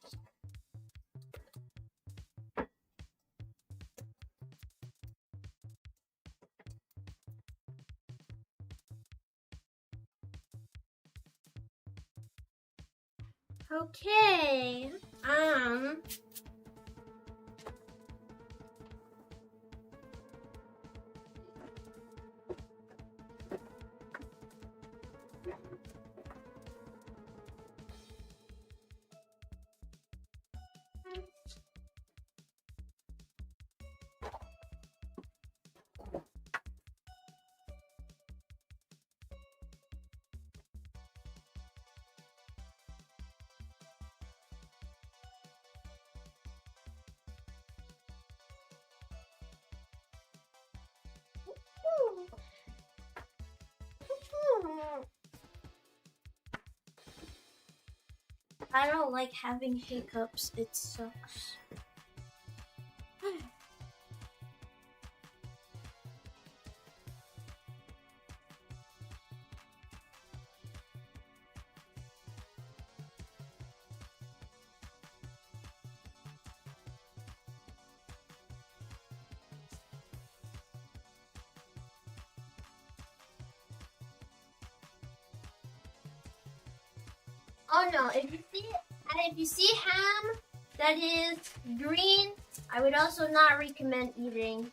[SPEAKER 1] Okay. I don't like having hiccups. It sucks. Oh no, if you see ham that is green, I would also not recommend eating.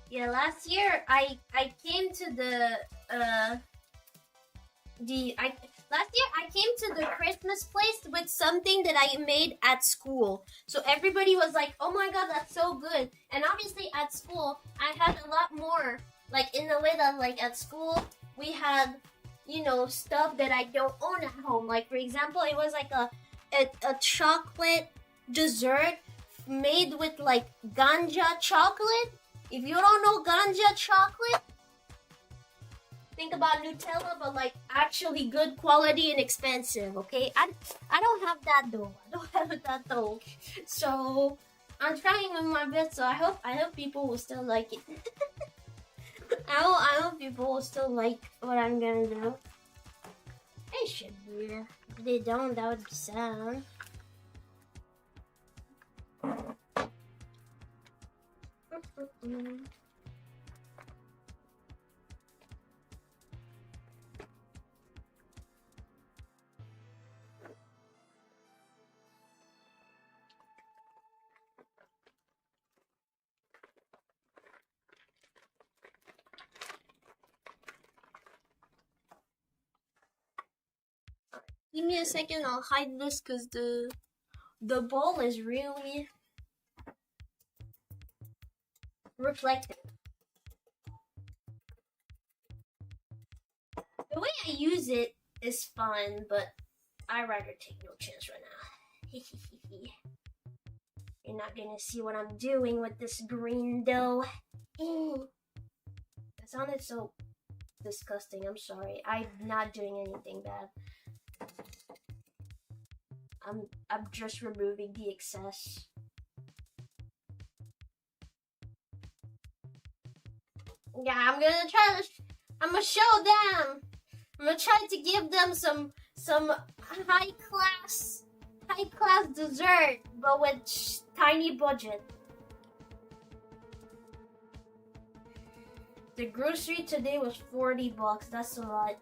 [SPEAKER 1] Yeah, last year I came to the last year I came to the Christmas place with something that I made at school. So everybody was like, "Oh my god, that's so good." And obviously at school, I had a lot more, like in the way that like at school, we had, you know, stuff that I don't own at home. Like for example, it was like a chocolate dessert made with like ganja chocolate. If you don't know ganja chocolate, think about Nutella, but like actually good quality and expensive, okay? I don't have that though. I don't have that though. So I'm trying with my best. So I hope people will still like it. I hope people will still like what I'm gonna do. They should be. If they don't, that would be sad. Give me a second, I'll hide this because the bowl is really reflective. The way I use it is fun, but I'd rather take no chance right now. You're not gonna see what I'm doing with this green dough. That sounded so disgusting. I'm sorry. I'm not doing anything bad. I'm just removing the excess. Yeah, I'm gonna show them. I'm gonna try to give them some high class dessert, but with tiny budget. The grocery today was $40. That's a lot.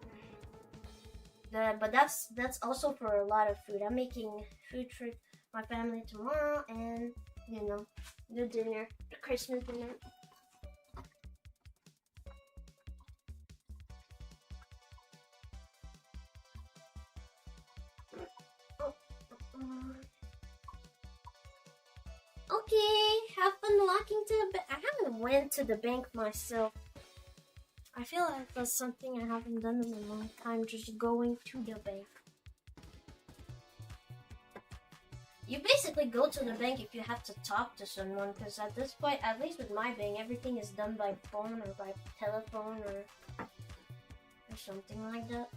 [SPEAKER 1] But that's also for a lot of food. I'm making food for my family tomorrow, and you know, the dinner, the Christmas dinner. Okay, have fun walking to the bank. I haven't went to the bank myself. I feel like that's something I haven't done in a long time, just going to the bank. You basically go to the bank if you have to talk to someone, because at this point, at least with my bank, everything is done by phone or by telephone or something like that.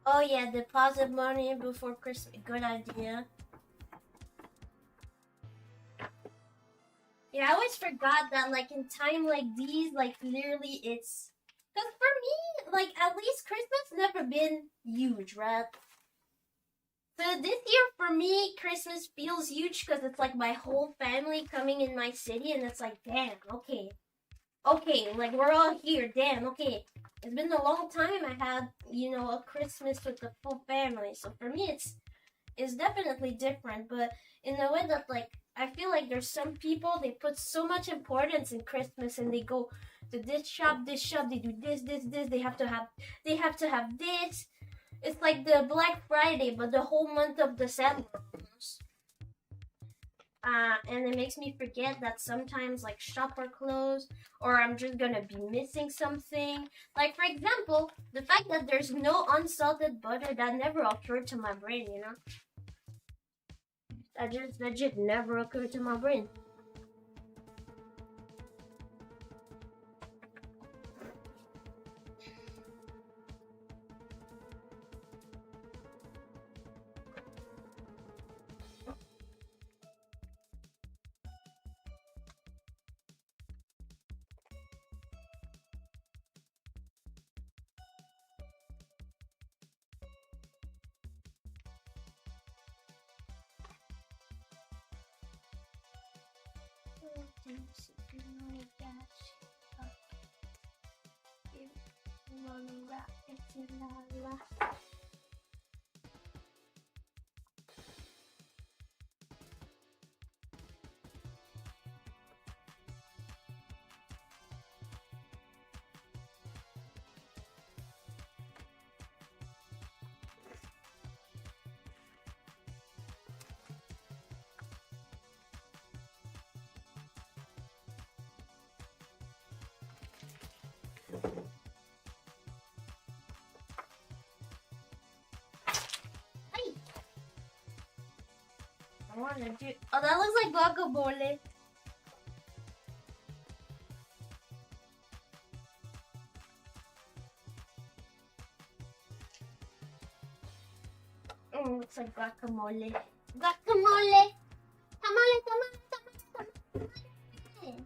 [SPEAKER 1] Oh yeah, deposit money before Christmas. Good idea. Yeah, I always forgot that, like, in time like these, like, literally it's... Because for me, like, at least Christmas never been huge, right? So this year, for me, Christmas feels huge because it's, like, my whole family coming in my city, and it's like, damn, okay. Okay, like, we're all here, damn, okay. It's been a long time I had, you know, a Christmas with the full family. So for me, is definitely different, but in a way that like I feel like there's some people they put so much importance in Christmas and they go to this shop, they do this, they have to have this. It's like the Black Friday, but the whole month of December. And it makes me forget that sometimes like shop are closed or I'm just gonna be missing something. Like for example, the fact that there's no unsalted butter that never occurred to my brain, you know? That just legit never occurred to my brain. I wanna do. Oh, that looks like guacamole. Oh, looks like guacamole. Guacamole. Tamale, tamale, tamale, tamale.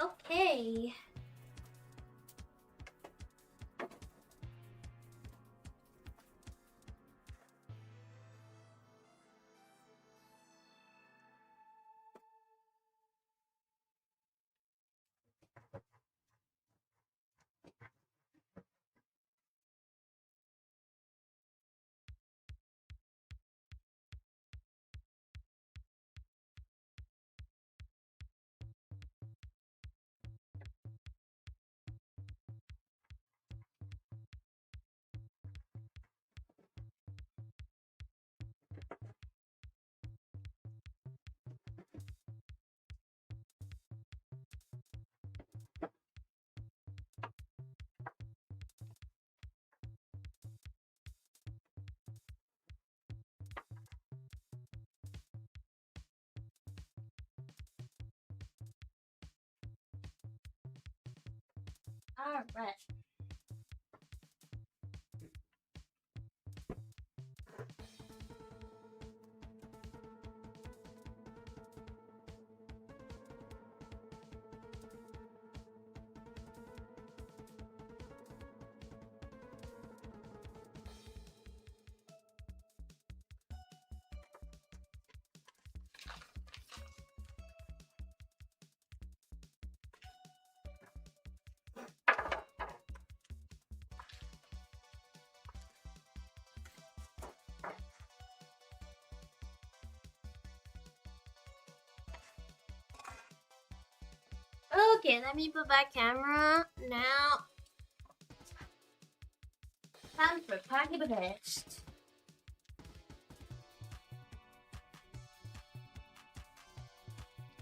[SPEAKER 1] Okay. All right. Okay, let me put back camera. Now, time for Pocket the Best.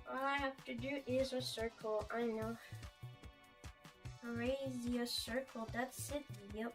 [SPEAKER 1] All I have to do is a circle. I know. Crazy, a circle. That's it. Yep.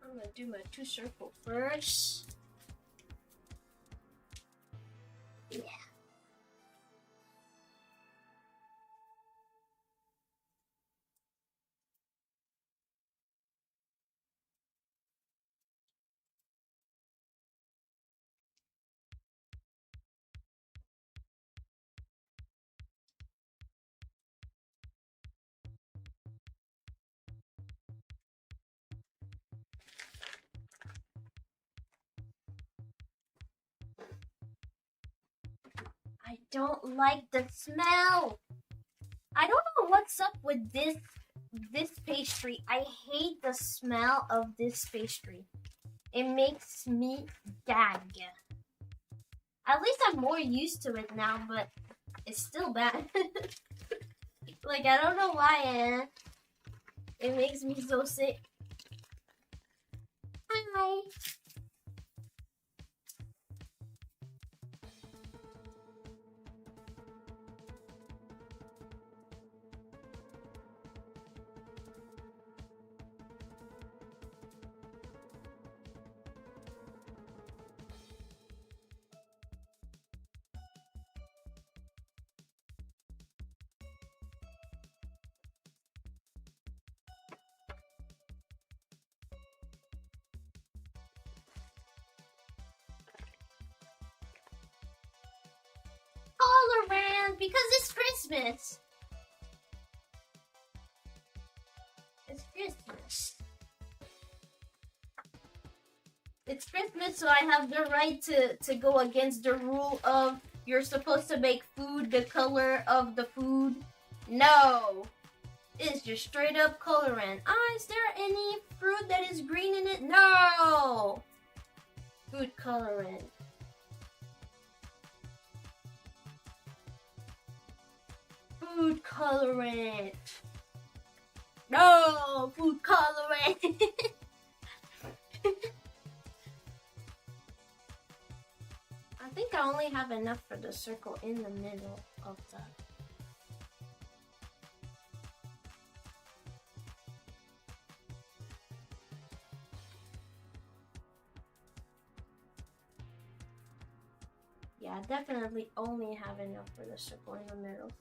[SPEAKER 1] I'm gonna do my 2 circle first. Yeah. I don't like the smell. I don't know what's up with this pastry. I hate the smell of this pastry. It makes me gag. At least I'm more used to it now, but it's still bad. Like, I don't know why it makes me so sick. Hi. All around because it's Christmas. It's Christmas. It's Christmas, so I have the right to go against the rule of you're supposed to make food the color of the food. No. It's just straight up coloring. Is there any fruit that is green in it? No. Food coloring. Food coloring. No, food coloring. I think I only have enough for the circle in the middle of the... Yeah, I definitely only have enough for the circle in the middle.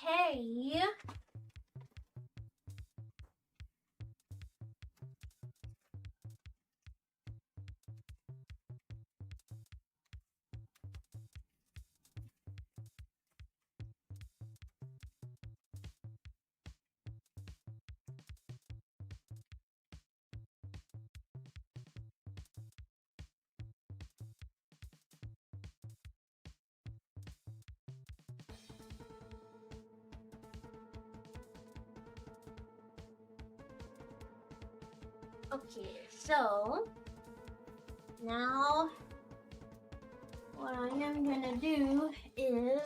[SPEAKER 1] Okay. Okay, so now what I am gonna do is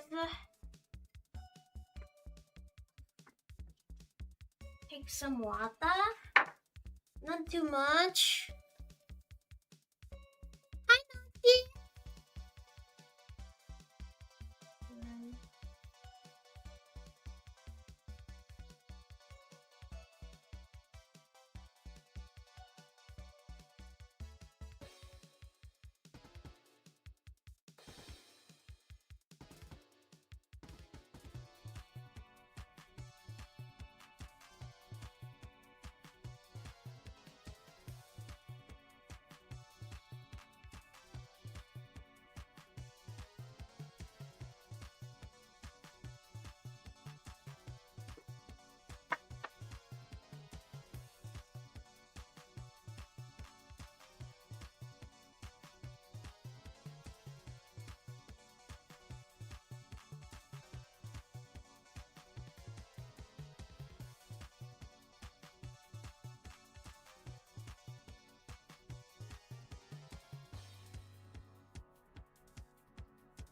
[SPEAKER 1] take some water, not too much. Hi, Nancy.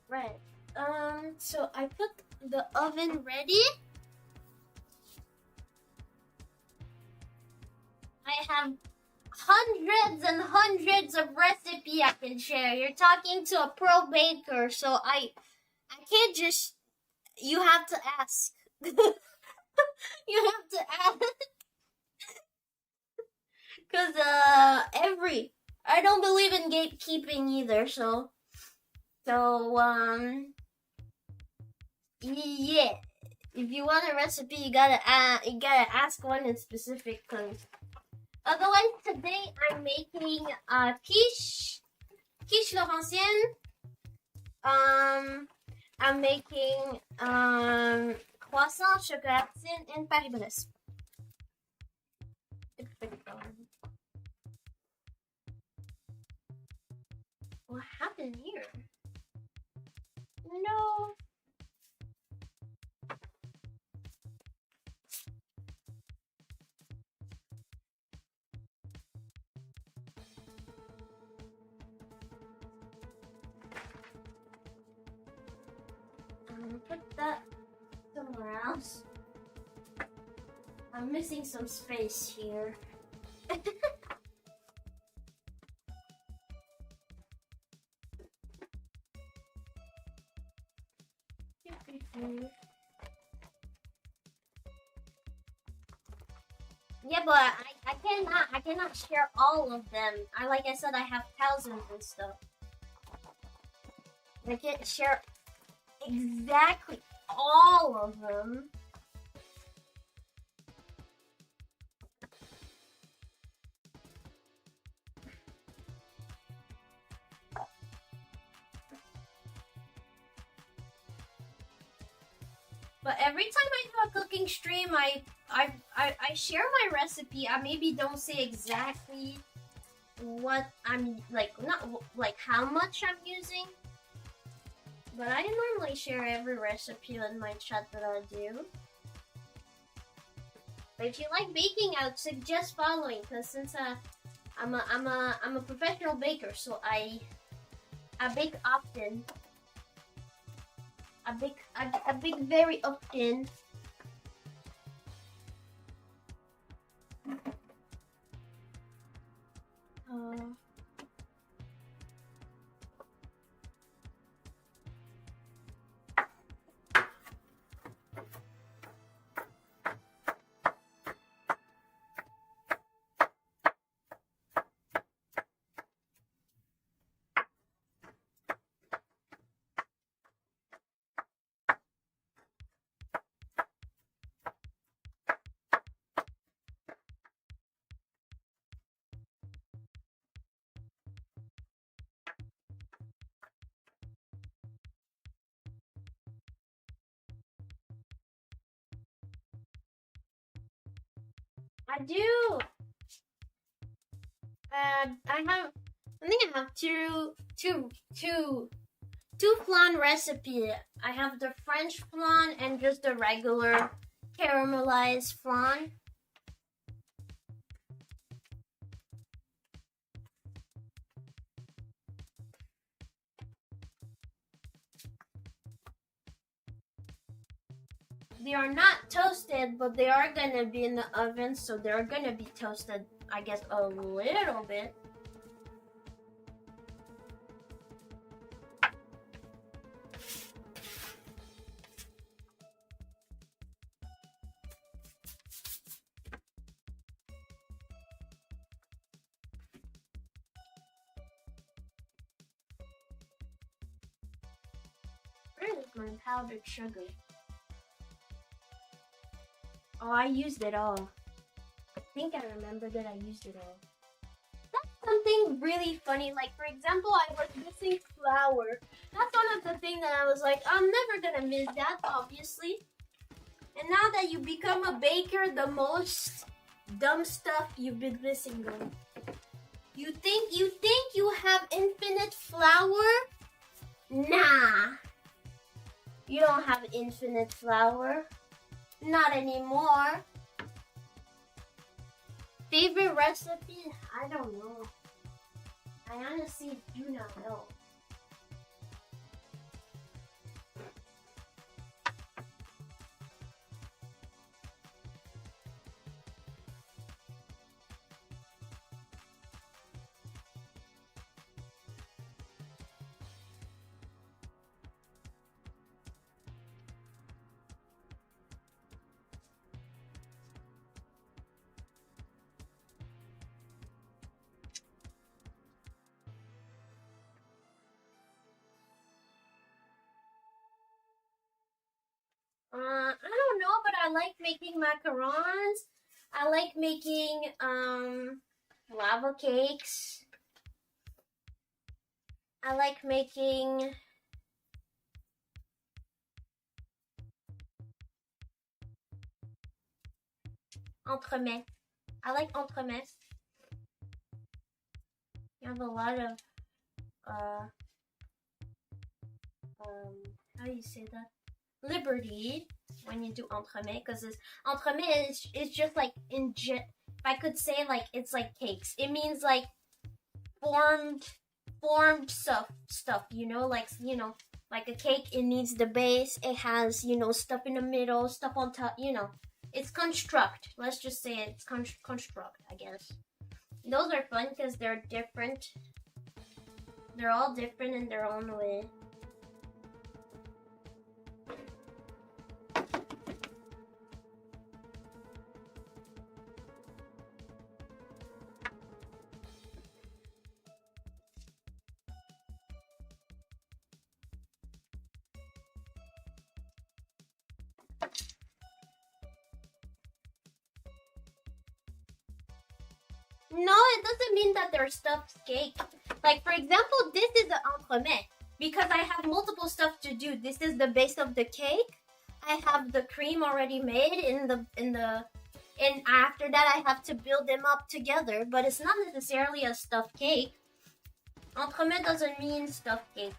[SPEAKER 1] Right. So I put the oven ready. I have hundreds and hundreds of recipe I can share. You're talking to a pro baker, so I can't just. You have to ask. You have to ask. Cause I don't believe in gatekeeping either. So yeah. If you want a recipe, you gotta ask one in specific. Cause otherwise, today I'm making quiche Laurentienne. I'm making croissant chocolatine and Paris-Brest. What happened here? No. I'm gonna put that somewhere else. I'm missing some space here. Yeah, but I cannot share all of them. Like I said, I have thousands and stuff. I can't share exactly all of them. But every time I do a cooking stream, I share my recipe. I maybe don't say exactly what I'm not like how much I'm using, but I normally share every recipe in my chat that I do. But if you like baking, I would suggest following, because since I'm a professional baker, so I bake often. I bake very often. I do. I think I have two flan recipe. I have the French flan and just the regular caramelized flan. They are not toasted, but they are gonna be in the oven, so they're gonna be toasted, I guess, a little bit. Where is my powdered sugar? Oh, I used it all. I think I remember that I used it all. That's something really funny. Like, for example, I was missing flour. That's one of the things that I was like, I'm never gonna miss that, obviously. And now that you become a baker, the most dumb stuff you've been missing them. You think you have infinite flour? Nah. You don't have infinite flour. Not anymore. Favorite recipe? I don't know. I honestly do not know. I don't know, but I like making macarons. I like making lava cakes. I like making entremets. I like entremets. You have a lot of how do you say that? Liberty when you do entremet, because entremet is just like if I could say, like, it's like cakes. It means like formed stuff, like a cake. It needs the base, it has, stuff in the middle, stuff on top, it's construct. Let's just say it's construct, I guess. Those are fun because they're different. They're all different in their own way. No, it doesn't mean that they're stuffed cake. Like, for example, this is the entremet. Because I have multiple stuff to do. This is the base of the cake. I have the cream already made and after that I have to build them up together. But it's not necessarily a stuffed cake. Entremet doesn't mean stuffed cake.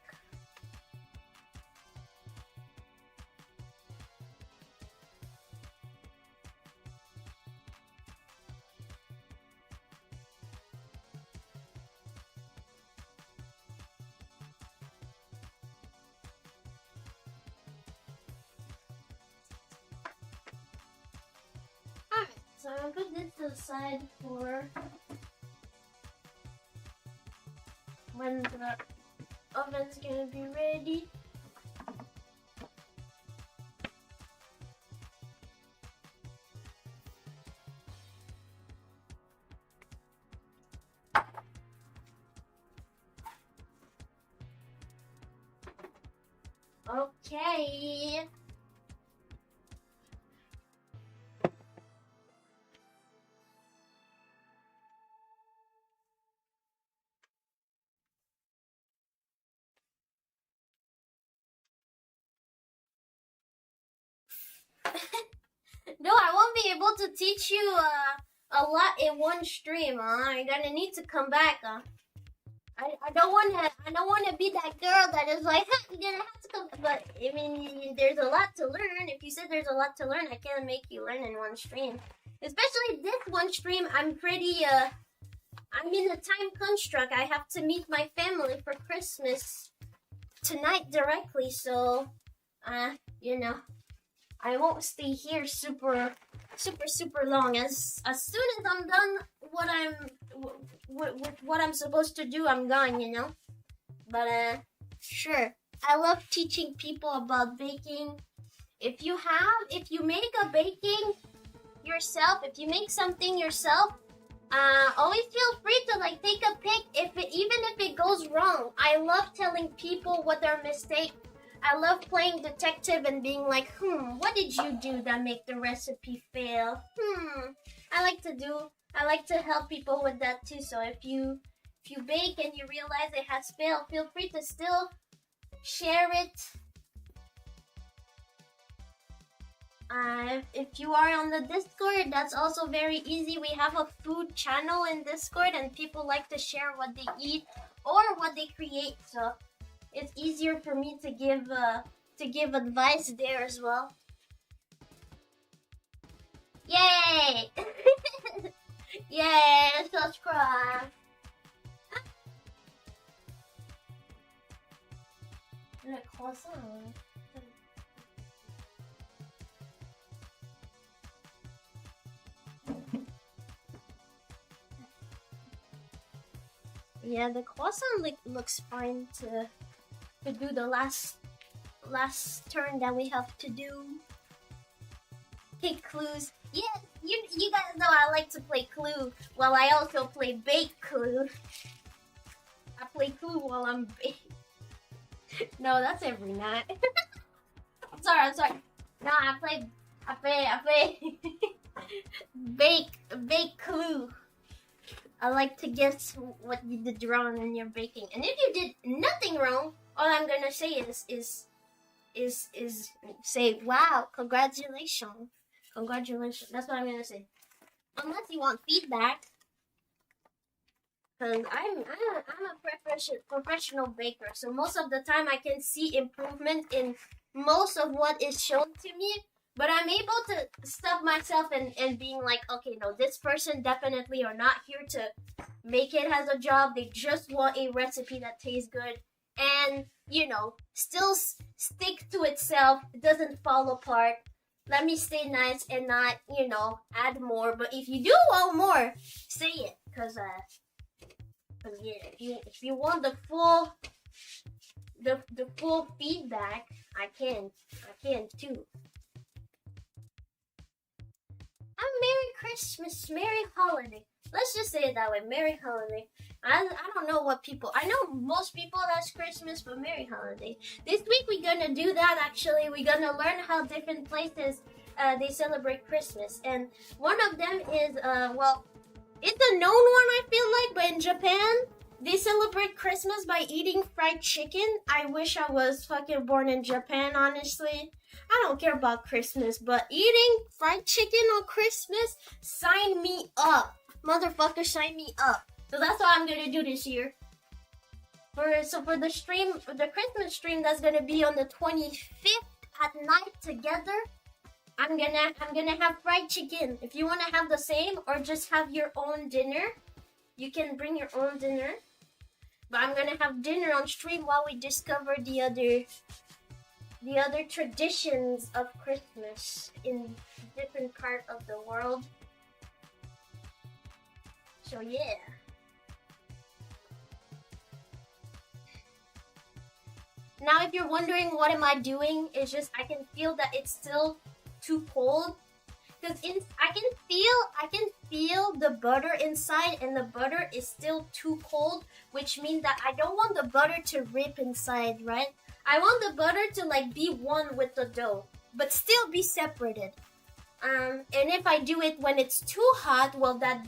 [SPEAKER 1] So I'll put this to the side for when the oven's gonna be ready. Okay. No, I won't be able to teach you a lot in one stream. I'm gonna need to come back. I don't wanna be that girl that is like, you're gonna have to come. But I mean, there's a lot to learn. If you said there's a lot to learn, I can't make you learn in one stream. Especially this one stream, I'm in a time construct. I have to meet my family for Christmas tonight directly. So, I won't stay here super long. As soon as I'm done with what I'm supposed to do, I'm gone, you know. But sure, I love teaching people about baking. If you make a baking yourself, if you make something yourself, always feel free to like take a pic even if it goes wrong. I love telling people what their mistake. I love playing detective and being like, what did you do that make the recipe fail? I like to help people with that too. So if you bake and you realize it has failed, feel free to still share it. If you are on the Discord, that's also very easy. We have a food channel in Discord, and people like to share what they eat or what they create. So it's easier for me to give advice there as well. Yay! Yay! Subscribe. Le croissant. Yeah, the croissant looks fine to do the last turn that we have to do. Okay, clues. Yeah, you guys know I like to play Clue. Well, I also play Bake Clue. I play Clue while I'm baking. No, that's every night. I'm sorry. No, I play Bake Clue. I like to guess what you did wrong in your baking. And if you did nothing wrong, all I'm gonna say is say, wow, congratulations. Congratulations. That's what I'm gonna say. Unless you want feedback. Because I'm a professional baker. So most of the time I can see improvement in most of what is shown to me. But I'm able to stop myself and being like, okay, no, this person definitely are not here to make it as a job. They just want a recipe that tastes good. And, you know, still stick to itself. It doesn't fall apart. Let me stay nice and not, you know, add more. But if you do want more, say it. Because, yeah, if you want the full feedback, I can too. Merry Christmas, Merry Holiday. Let's just say it that way, Merry Holiday. I don't know what people, I know most people that's Christmas, but Merry Holiday. This week we're gonna do that actually. We're gonna learn how different places they celebrate Christmas. And one of them is, well, it's a known one I feel like, but in Japan, they celebrate Christmas by eating fried chicken. I wish I was fucking born in Japan, honestly. I don't care about Christmas, but eating fried chicken on Christmas, sign me up. Motherfucker, sign me up. So that's what I'm gonna do this year. For the stream, for the Christmas stream that's gonna be on the 25th at night together, I'm gonna have fried chicken. If you wanna have the same or just have your own dinner, you can bring your own dinner. But I'm gonna have dinner on stream while we discover the other traditions of Christmas in different part of the world. So yeah. Now if you're wondering what am I doing, it's just I can feel that it's still too cold. Because I can feel the butter inside, and the butter is still too cold, which means that I don't want the butter to rip inside, right? I want the butter to like be one with the dough, but still be separated. And if I do it when it's too hot, well, the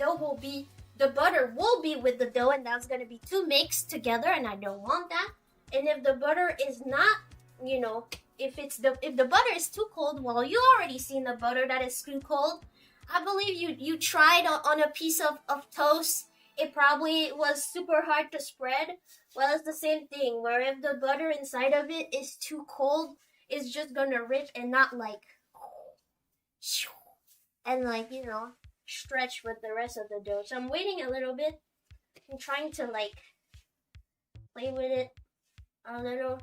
[SPEAKER 1] butter will be with the dough, and that's gonna be too mixed together, and I don't want that. And if the butter is not, you know, if the butter is too cold, well, you already seen the butter that is too cold. I believe you tried on a piece of toast. It probably was super hard to spread. Well, it's the same thing, where if the butter inside of it is too cold, it's just gonna rip and not like, and like, you know, stretch with the rest of the dough. So I'm waiting a little bit. I'm trying to like play with it a little.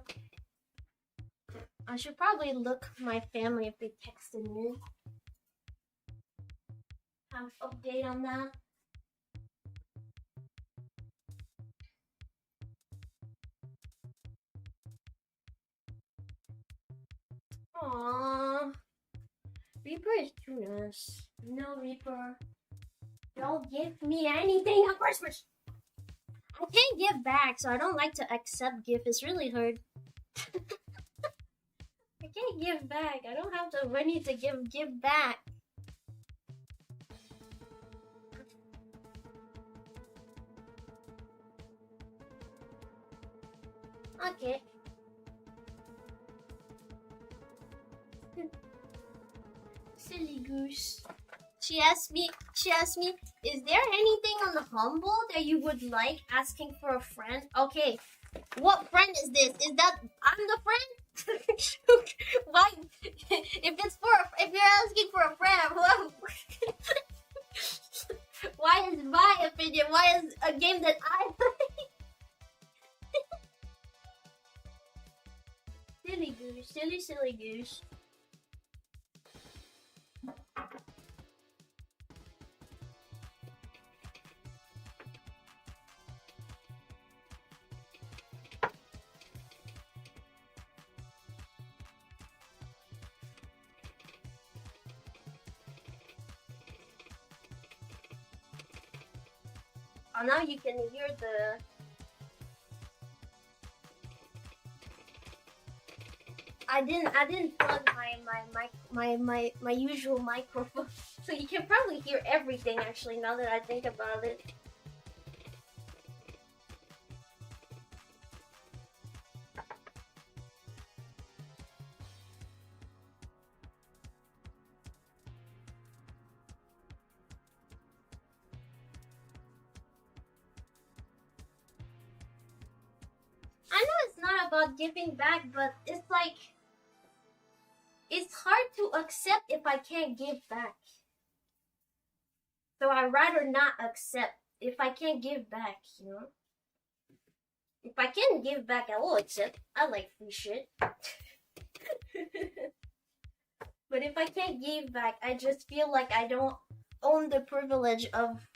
[SPEAKER 1] I should probably look my family if they texted me. Have an update on that. Aww. Reaper is too nice. No, Reaper. Don't give me anything on Christmas. I can't give back, so I don't like to accept gift. It's really hard. I can't give back. I don't have the money to give back. Okay. Silly goose. She asked me, is there anything on the Humble that you would like asking for a friend? Okay. What friend is this? Is that I'm the friend? Why? If you're asking for a friend, why is my opinion? Why is a game that I play? Silly goose, silly goose. Oh, now you can hear the. I didn't plug my usual microphone, so you can probably hear everything. Actually, now that I think about it. I know it's not about giving back, but it's like it's hard to accept if I can't give back. So I'd rather not accept if I can't give back, you know? If I can't give back, I will accept. I like free shit. But if I can't give back, I just feel like I don't own the privilege of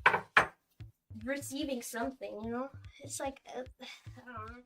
[SPEAKER 1] receiving something, you know? It's like, I don't know.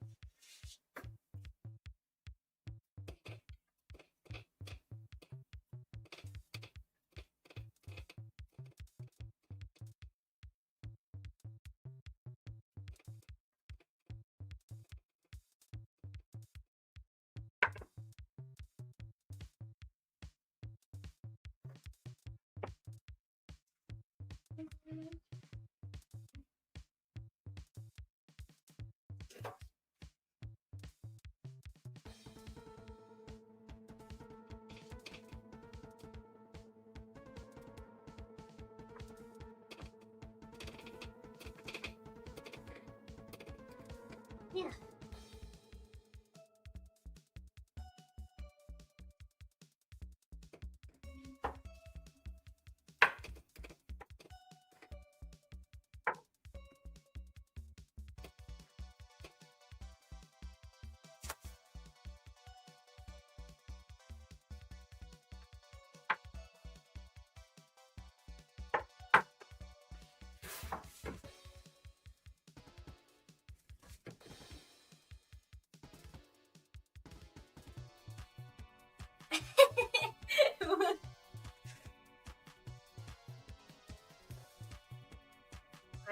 [SPEAKER 1] Yeah.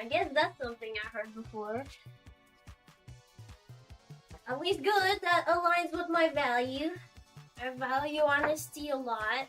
[SPEAKER 1] I guess that's something I heard before. At least good, that aligns with my value. I value honesty a lot.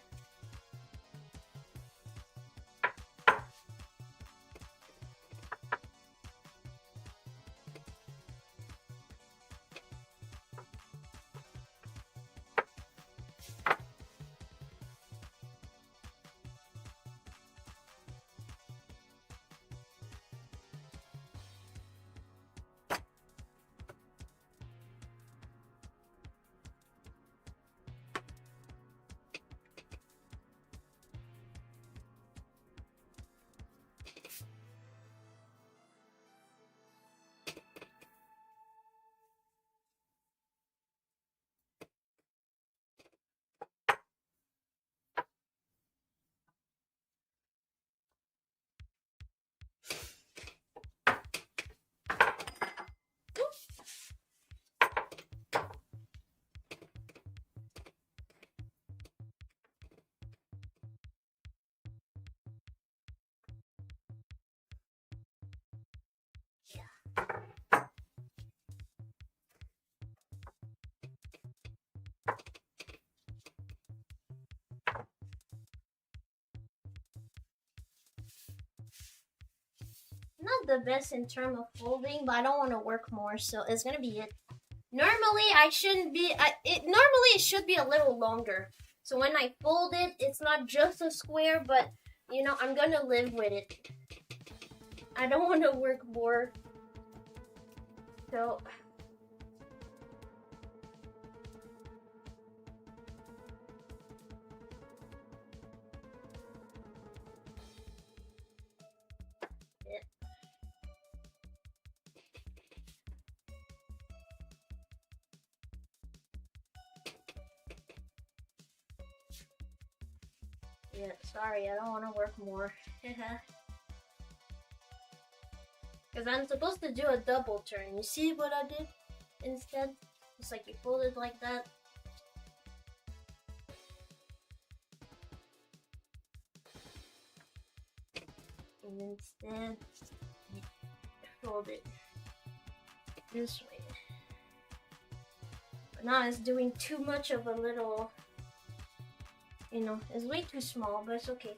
[SPEAKER 1] Not the best in terms of folding, but I don't want to work more, so it's gonna be it. Normally, I shouldn't be. Normally it should be a little longer. So when I fold it, it's not just a square, but you know, I'm gonna live with it. I don't want to work more. So. Yeah, sorry, I don't want to work more. Because I'm supposed to do a double turn. You see what I did instead? It's like you fold it like that. And instead, you fold it this way. But now it's doing too much of a little... You know, it's way too small, but it's okay.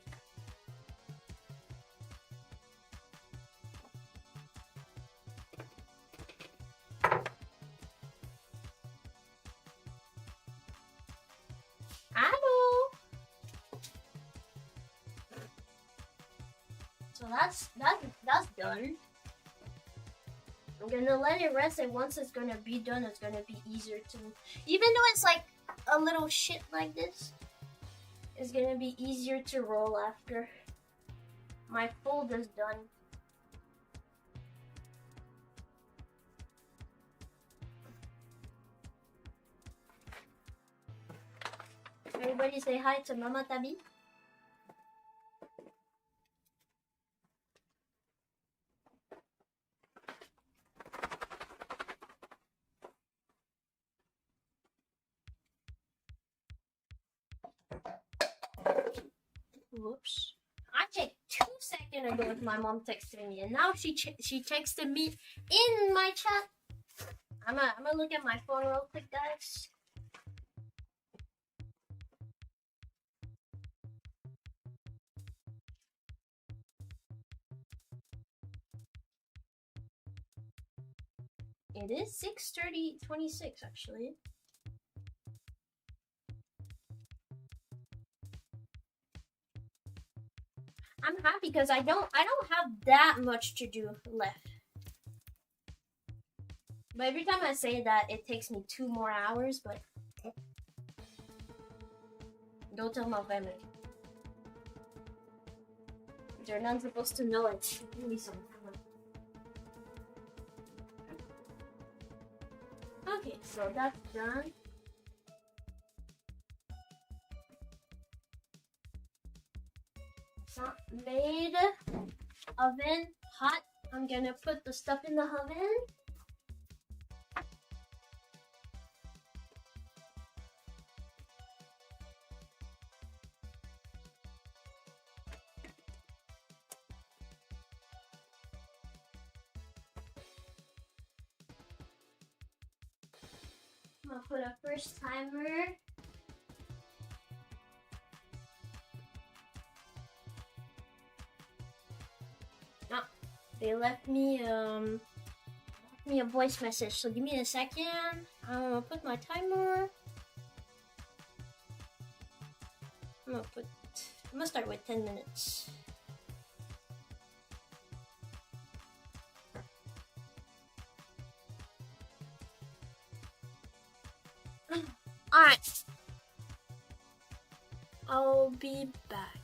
[SPEAKER 1] Aono! So that's done. I'm gonna let it rest, and once it's gonna be done, it's gonna be easier to... Even though it's like a little shit like this, it's gonna be easier to roll after. My fold is done. Everybody say hi to Matatabi. Whoops. I checked 2 seconds ago if my mom texted me, and now she texted me in my chat. I'm gonna look at my phone real quick, guys. It is 6:30:26 actually. I'm happy because I don't have that much to do left. But every time I say that, it takes me 2 more hours, but don't tell my family. They're not supposed to know it. Give me some time. Okay, so that's done. Not made. Oven hot. I'm gonna put the stuff in the oven. I'm gonna put a first timer. They left me a voice message, so give me a second. I'm gonna put my timer. I'm gonna start with 10 minutes. Alright. I'll be back.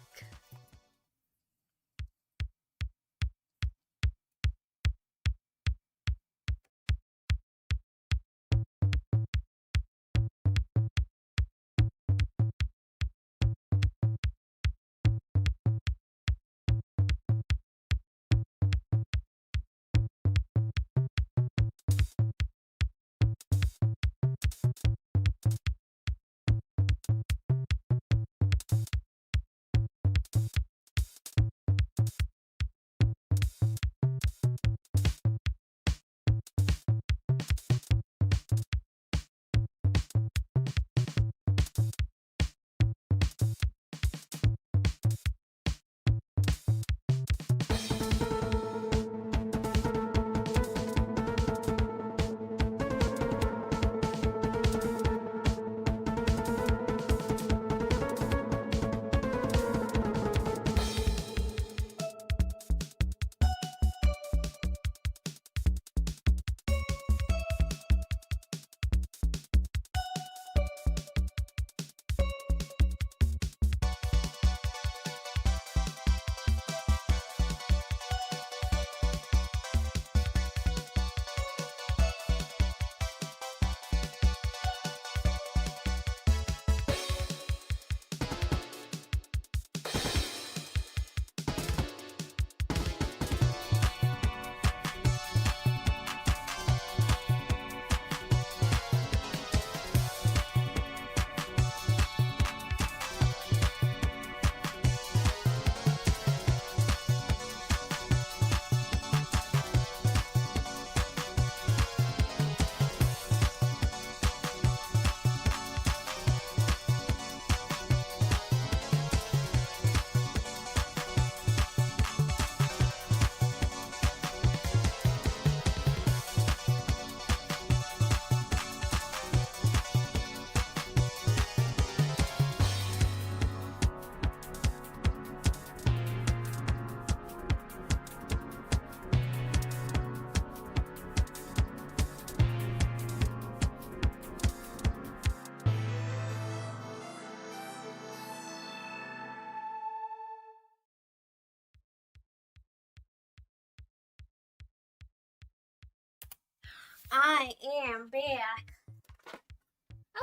[SPEAKER 1] I am back.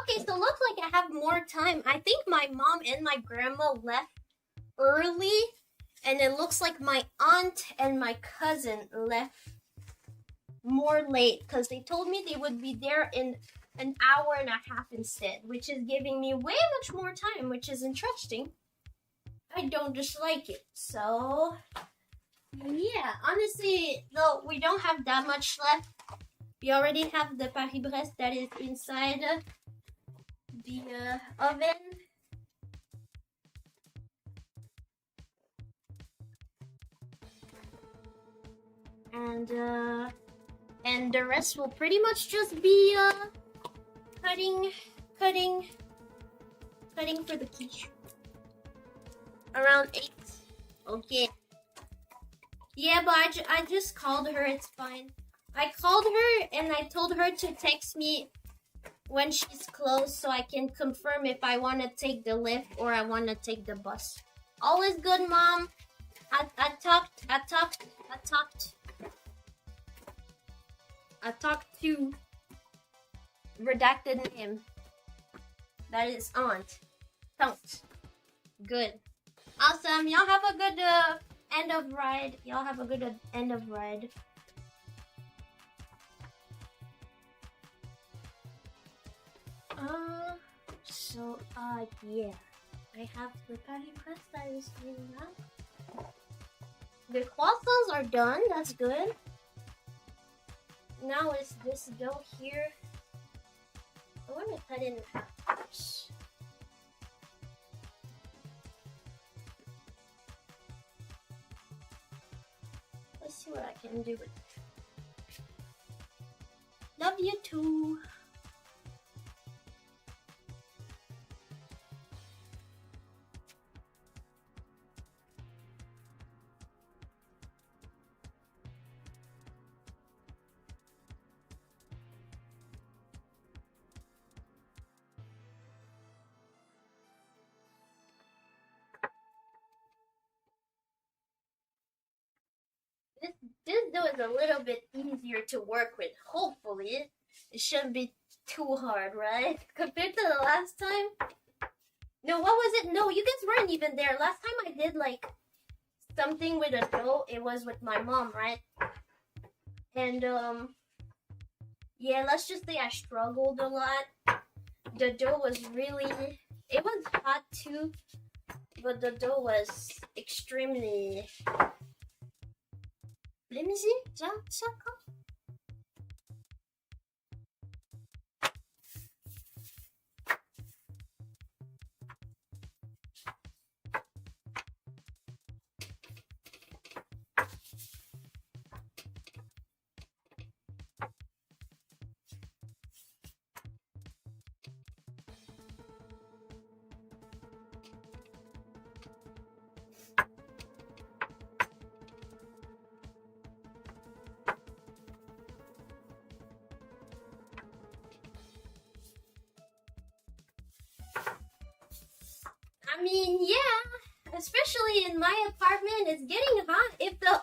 [SPEAKER 1] Okay, so looks like I have more time. I think my mom and my grandma left early, and it looks like my aunt and my cousin left more late because they told me they would be there in an hour and a half instead, which is giving me way much more time, which is interesting. I don't dislike it. So, yeah, honestly, though, we don't have that much left. We already have the Paris-Brest that is inside the oven. And the rest will pretty much just be cutting for the quiche. Around 8. Okay. Yeah, but I just called her. It's fine. I called her and I told her to text me when she's close so I can confirm if I want to take the lift or I want to take the bus. All is good, Mom. I talked to redacted name. That is aunt. Don't. Good. Awesome. Y'all have a good end of ride. Yeah. I have the Paris-Brest that is doing that. The croissants are done. That's good. Now is this dough here. I want to cut it in half first. Let's see what I can do with it. Love you too. This dough is a little bit easier to work with. Hopefully, it shouldn't be too hard, right? Compared to the last time. No, what was it? No, you guys weren't even there. Last time I did like something with a dough, it was with my mom, right? And yeah, let's just say I struggled a lot. The dough was it was hot too, but the dough was extremely. Let me see. I mean, yeah, especially in my apartment, it's getting hot. If the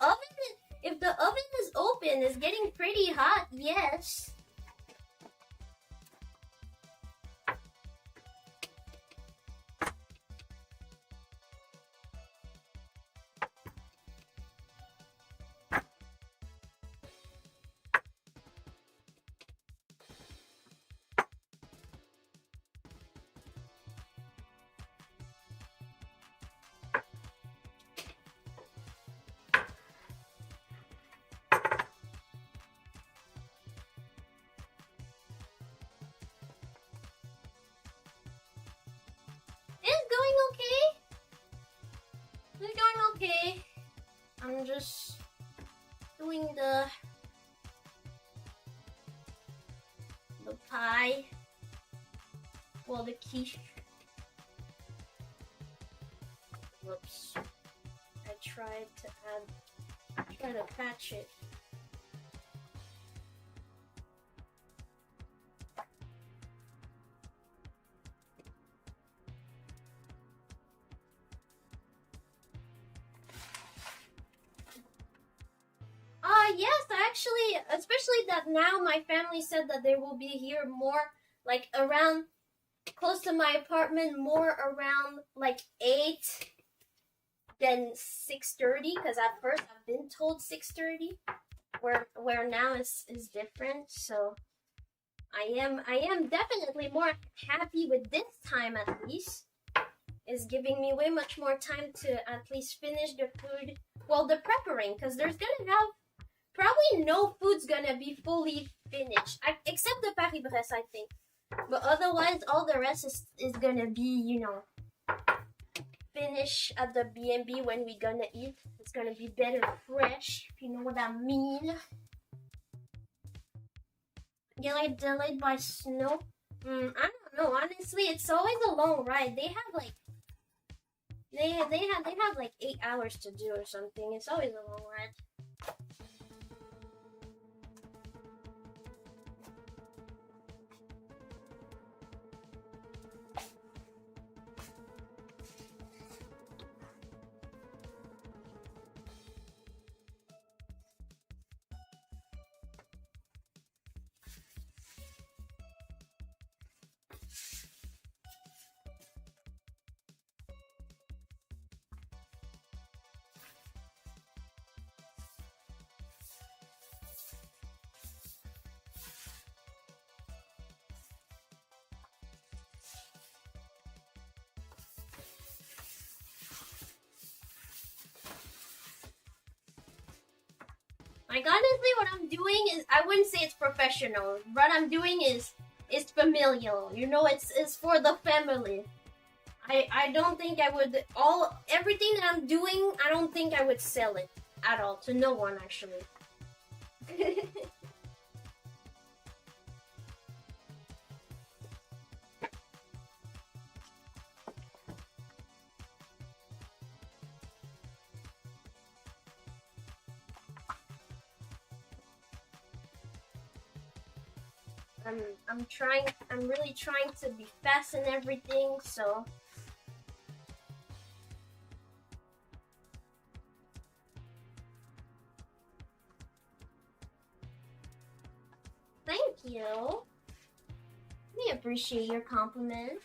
[SPEAKER 1] oven is open, it's getting pretty hot. Yes. It's going okay. I'm just doing the pie. Well, the quiche. Whoops. I tried to patch it. Yes, actually, especially that now my family said that they will be here more, like around close to my apartment, more around like 8 than 6:30. Because at first I've been told 6:30, where now is different. So I am definitely more happy with this time at least. It's giving me way much more time to at least finish the food. Well, the preparing, because there's gonna have probably no food's gonna be fully finished, except the Paris-Brest, I think. But otherwise, all the rest is gonna be, finished at the B&B when we gonna eat. It's gonna be better fresh, if you know what I mean. Get delayed by snow? I don't know. Honestly, it's always a long ride. They have like they have like 8 hours to do or something. It's always a long ride. Like honestly, what I'm doing is I wouldn't say it's professional. What I'm doing is familial. It's for the family. I don't think I would everything that I'm doing. I don't think I would sell it at all to no one actually. I'm really trying to be fast and everything, so thank you. We appreciate your compliment.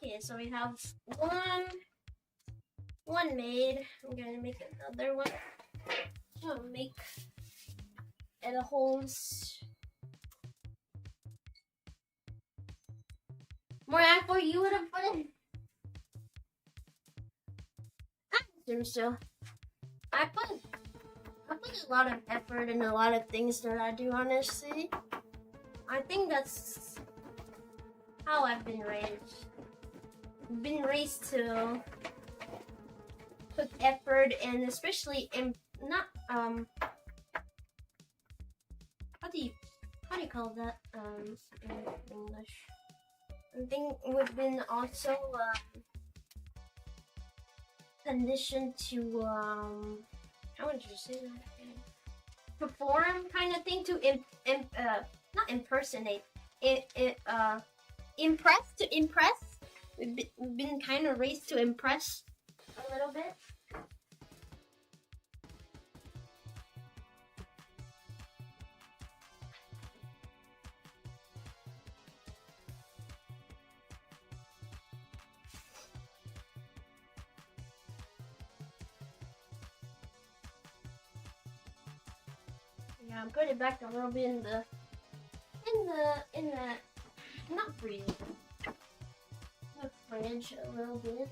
[SPEAKER 1] Okay, so we have one made. I'm gonna make another one. I'll make it a holes. More apple you would have put in. I assume so. I put a lot of effort in a lot of things that I do, honestly. I think that's how I've been raised. Been raised to put effort and especially in not how do you call that in English? I think we've been also conditioned to how would you say that? Perform kind of thing to not impersonate impress. We've been kind of raised to impress a little bit. Yeah, I'm putting it back a little bit in the not freezer, the fridge a little bit.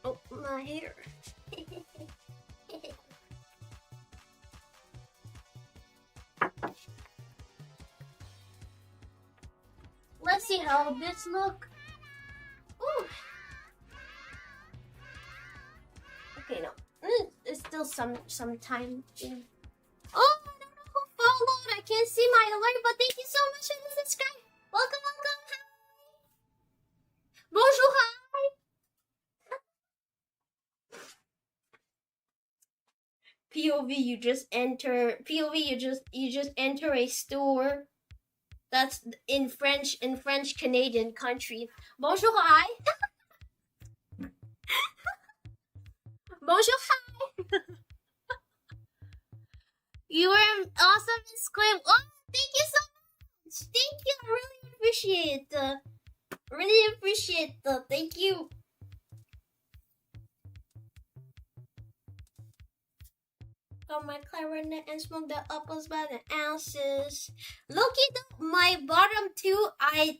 [SPEAKER 1] Oh, my hair. let's see how this look. Ooh. Okay, no. There's still some time in. Oh, I don't know who followed. I can't see my alert, but thank you so much for the subscribe. Welcome, welcome. Hi. Bonjour, hi. POV, you just enter. POV, you just enter a store. That's in French Canadian country. Bonjour, hi. Bonjour, hi. You were awesome and Squim. Oh, thank you so much. Thank you. I really appreciate it. Really appreciate it. Thank you. Got my clarinet and smoke the uppers by the ounces. Loki, my bottom two, I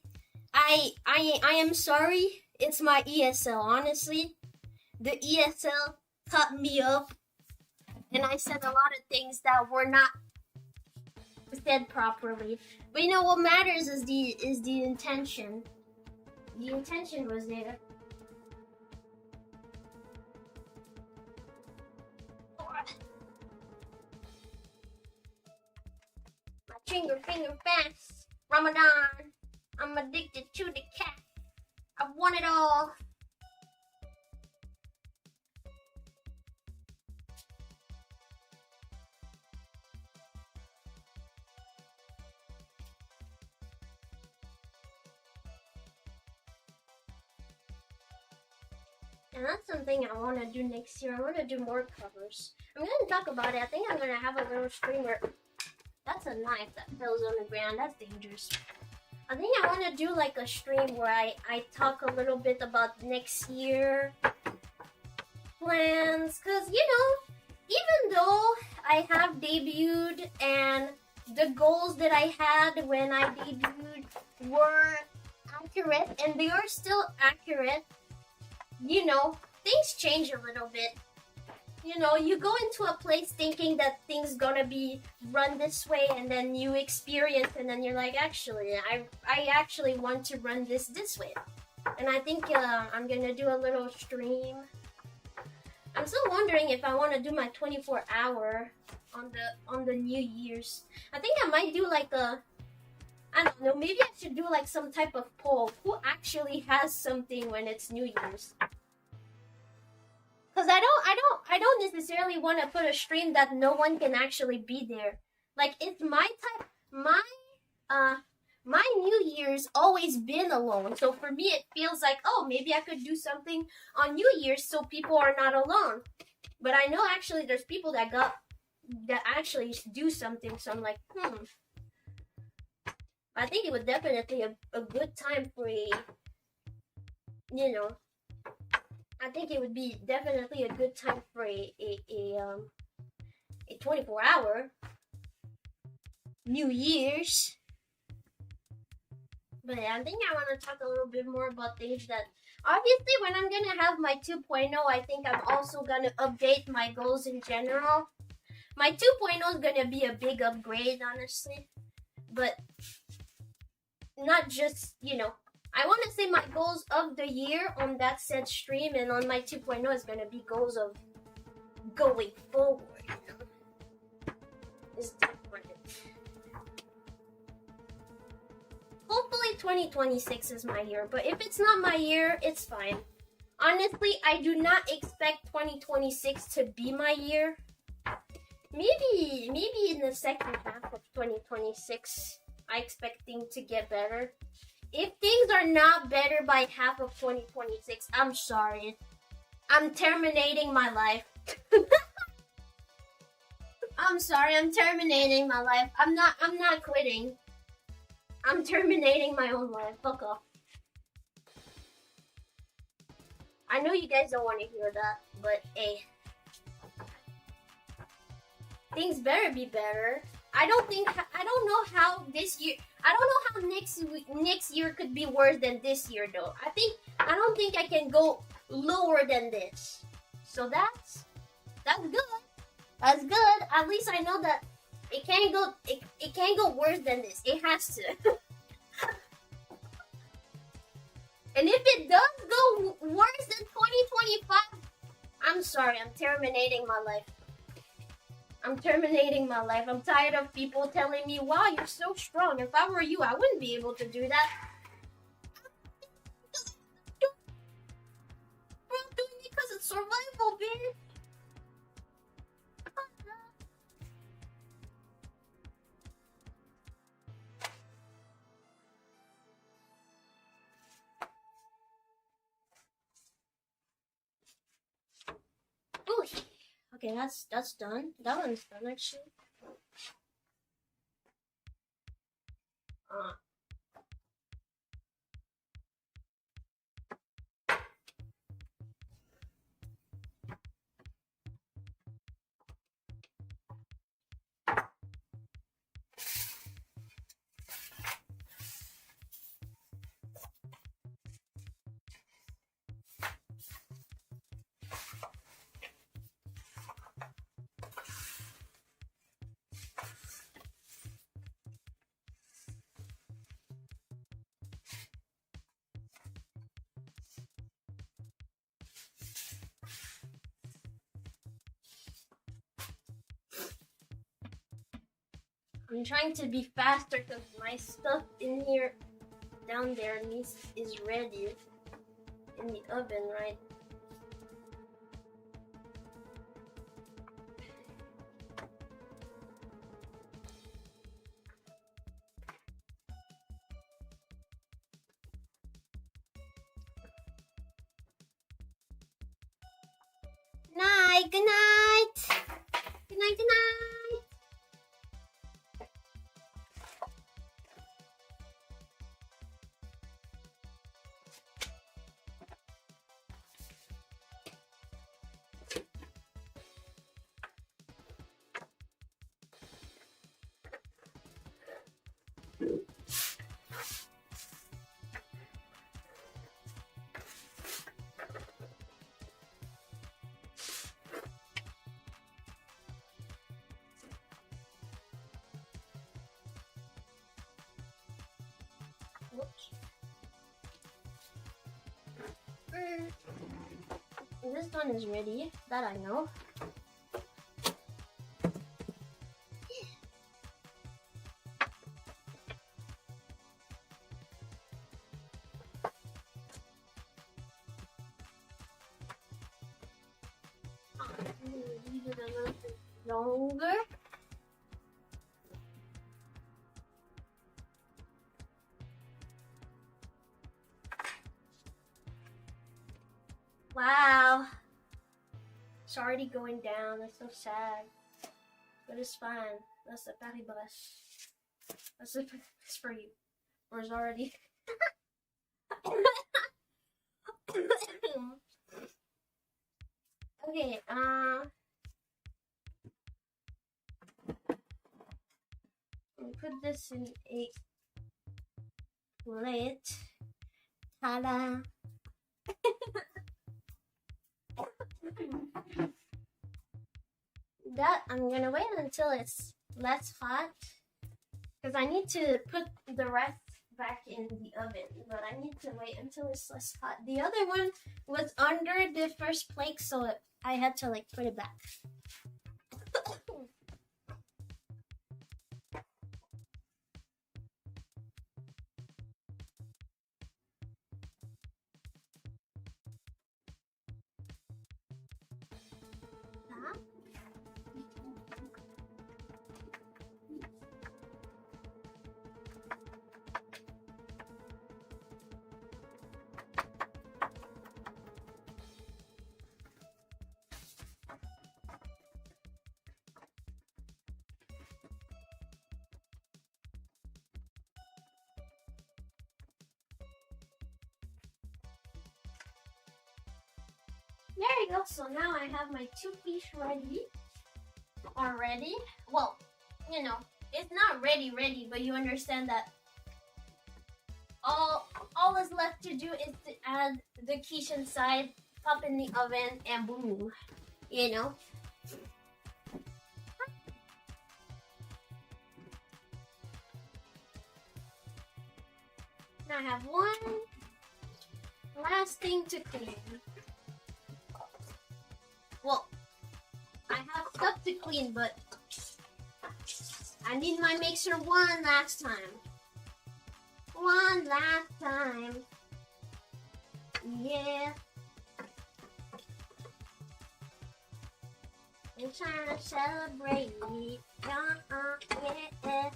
[SPEAKER 1] am sorry. It's my ESL. Honestly, the ESL cut me up, and I said a lot of things that were not said properly. But you know what matters is the intention. The intention was there. My finger fast. Ramadan. I'm addicted to the cat. I want it all. And that's something I want to do next year. I want to do more covers. I'm going to talk about it. I think I'm going to have a little stream where... That's a knife that falls on the ground. That's dangerous. I think I want to do like a stream where I talk a little bit about next year plans. Because, you know, even though I have debuted and the goals that I had when I debuted were accurate and they are still accurate, you know, things change a little bit. You know, you go into a place thinking that things gonna be run this way, and then you experience, and then you're like, actually, I actually want to run this way. And I think I'm gonna do a little stream. I'm still wondering if I want to do my 24-hour on the New Year's. I think I might do like a, I don't know, maybe I should do like some type of poll. Who actually has something when it's New Year's? Because I don't necessarily want to put a stream that no one can actually be there. Like, it's my type, my New Year's always been alone. So for me, it feels like, oh, maybe I could do something on New Year's so people are not alone. But I know actually there's people that actually do something. So I'm like, I think it would definitely a good time for a, you know, I think it would be definitely a good time for a 24-hour New Year's. But I think I want to talk a little bit more about things that, obviously, when I'm going to have my 2.0, I think I'm also going to update my goals in general. My 2.0 is going to be a big upgrade, honestly. But not just, you know, I want to say my goals of the year on that said stream, and on my 2.0 is going to be goals of going forward, you know. It's different. Hopefully 2026 is my year, but if it's not my year, it's fine. Honestly, I do not expect 2026 to be my year. Maybe in the second half of 2026, I expect things to get better. If things are not better by half of 2026, I'm sorry. I'm terminating my life. I'm sorry, I'm terminating my life. I'm not quitting. I'm terminating my own life. Fuck off. I know you guys don't want to hear that, but hey. Things better be better. I don't know how this year, I don't know how next year could be worse than this year though. I don't think I can go lower than this. So that's good. That's good. At least I know that it can't go worse than this. It has to. And if it does go worse than 2025, I'm sorry, I'm terminating my life. I'm terminating my life. I'm tired of people telling me, wow, you're so strong. If I were you, I wouldn't be able to do that. I'm doing it because it's survival, bitch. Ooh. Okay, that's done. That one's done actually. I'm trying to be faster because my stuff in here, down there, is ready in the oven, right? Night, good night. Good night, good night. Whoops. This one is ready, that I know. Leave it a little bit longer. Wow. It's already going down. That's so sad. But it's fine. That's the Paris Brèche. That's for you. Or it's already. Okay, we'll put this in a plate. Ta-da! That I'm gonna wait until it's less hot because I need to put the rest back in the oven, but I need to wait until it's less hot. The other one was under the first plate, so I had to like put it back. There you go. So now I have my 2 fish ready already. Well, you know, it's not ready, but you understand that all is left to do is to add the quiche inside, pop in the oven, and boom, you know. Now I have 1, Last thing to clean. Well, I have stuff to clean, but I need my mixer one last time. One last time. Yeah. I'm trying to celebrate. Yeah.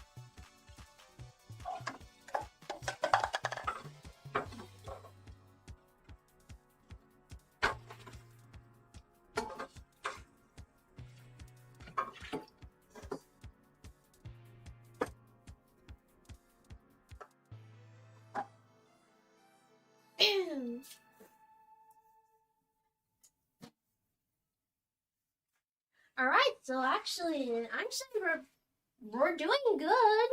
[SPEAKER 1] All right, so actually, I'm saying we're doing good.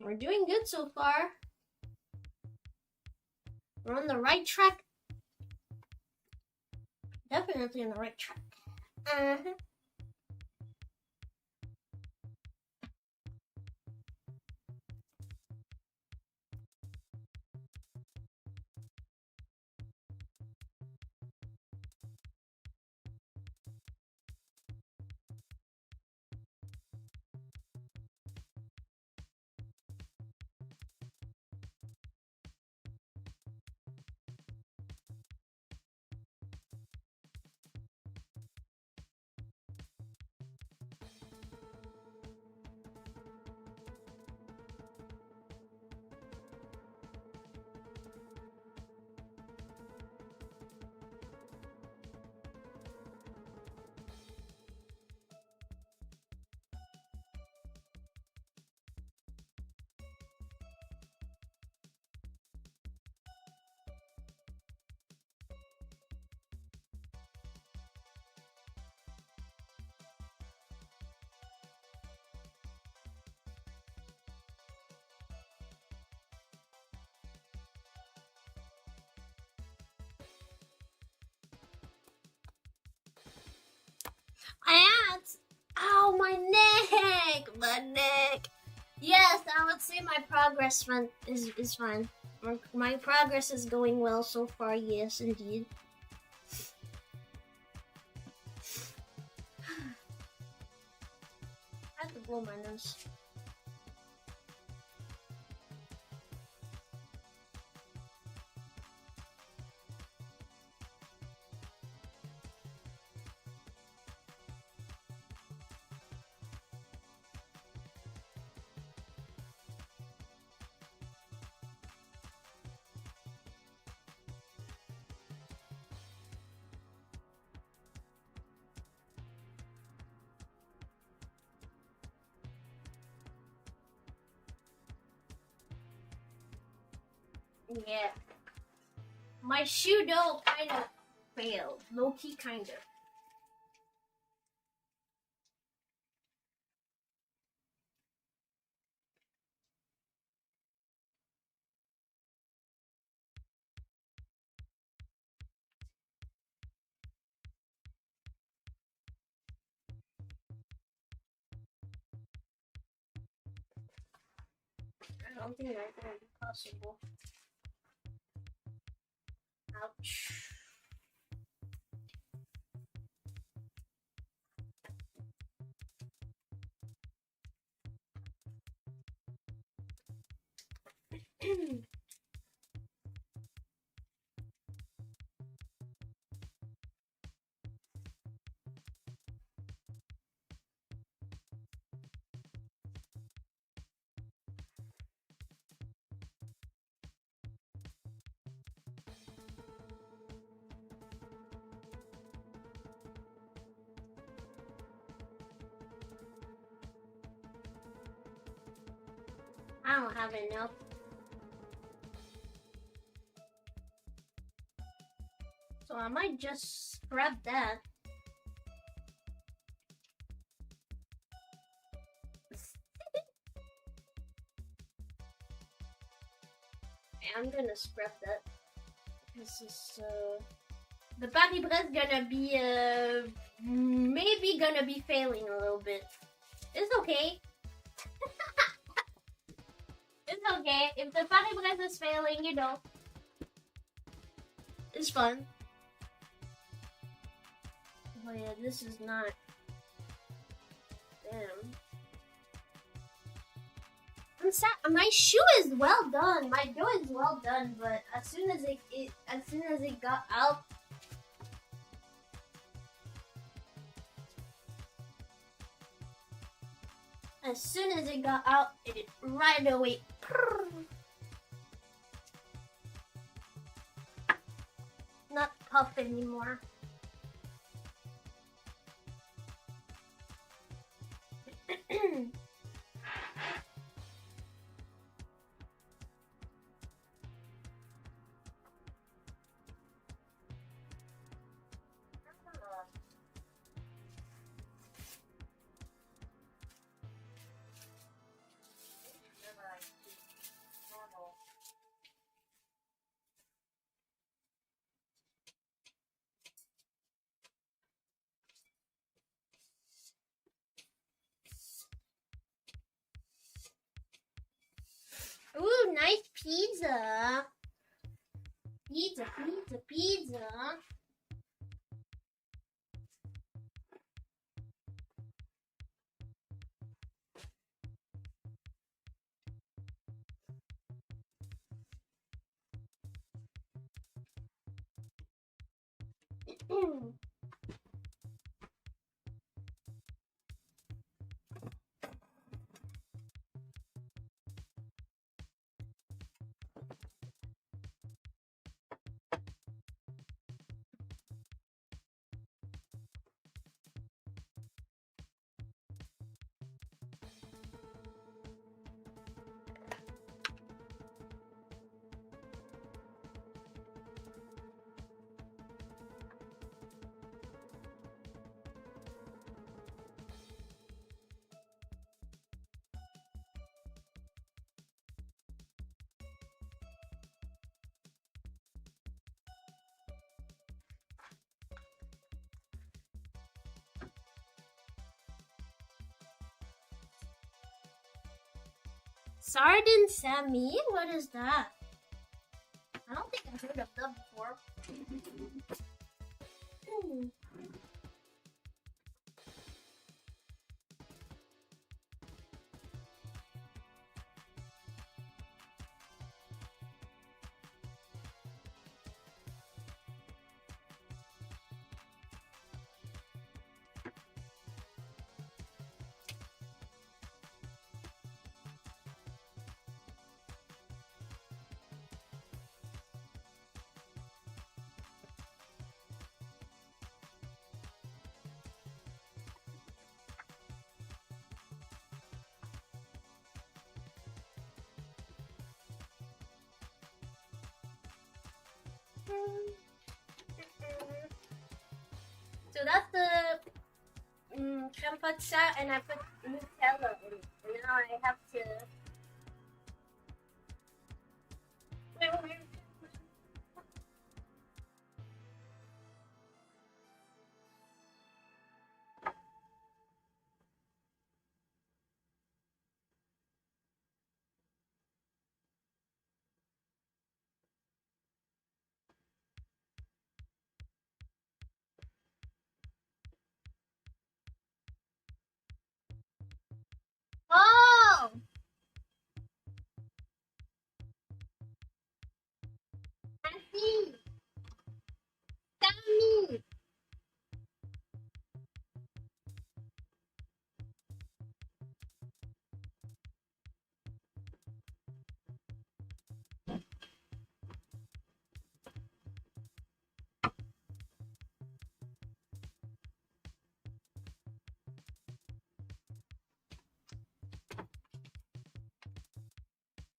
[SPEAKER 1] We're doing good so far. We're on the right track. Definitely on the right track. Uh-huh. Ow, my neck. Yes, I would say my progress is fine. My progress is going well so far. Yes, indeed. I have to blow my nose. Yeah. My Shudo kind of failed. Low-key kind of. I don't think that's gonna be possible. Ouch. I don't have enough. So I might just scrap that. I'm gonna scrap that. This is the Paris Brest gonna be maybe gonna be failing a little bit. It's okay. It's okay. If the Paris Brest is failing, you know, it's fun. Oh yeah, this is not. Damn. I'm sad. My shoe is well done. My dough is well done, but as soon as it got out, it right away. Not puff anymore. Ooh, nice pizza. Pizza. Sardin Sammy? What is that? I don't think I've heard of that before. So that's the creme pizza, and I put Nutella in it. And now I have to. Oh! I see! Dummy!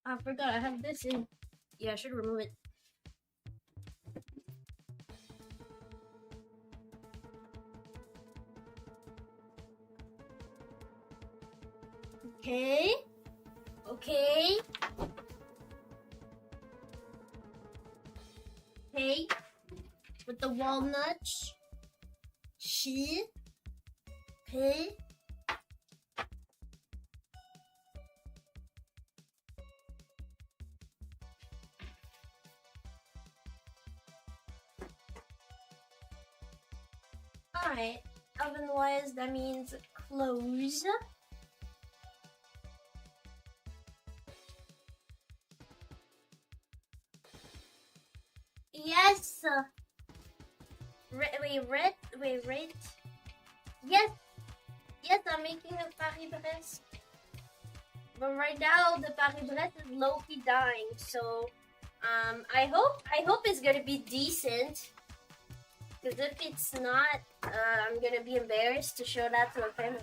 [SPEAKER 1] I forgot I have this in. Yeah, I should remove it. Okay. Okay. Okay. With the walnuts. She. Okay. Alright. Oven-wise, that means close. Yes! Wait. Yes! Yes, I'm making a Paris-Brest. But right now, the Paris-Brest is low-key dying, so... I hope it's gonna be decent. Because if it's not, I'm gonna be embarrassed to show that to my family.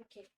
[SPEAKER 1] Okay.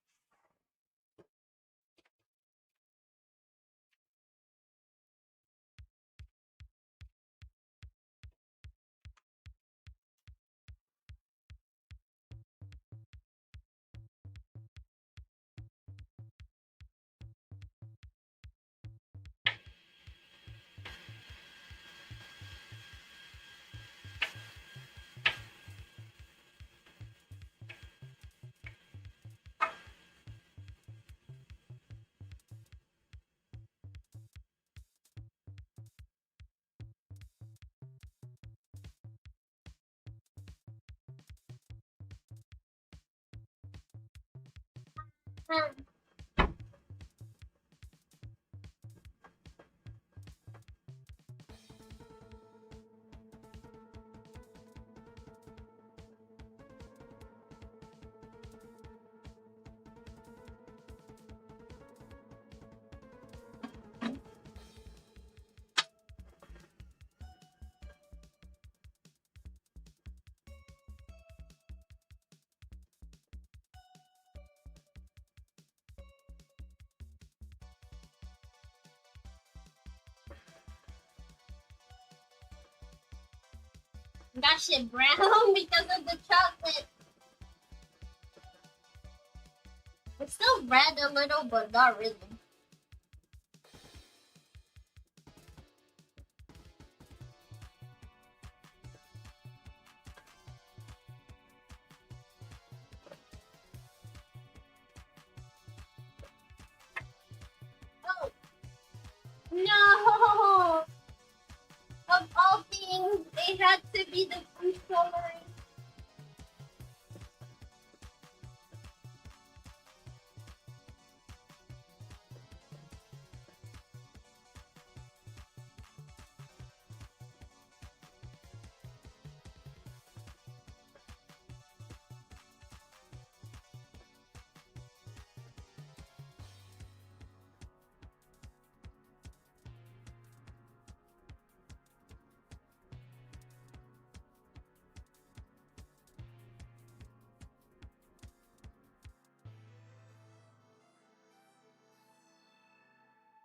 [SPEAKER 1] That shit brown because of the chocolate. It's still red a little, but not really. Oh no! Of all things, it had to be the food coloring.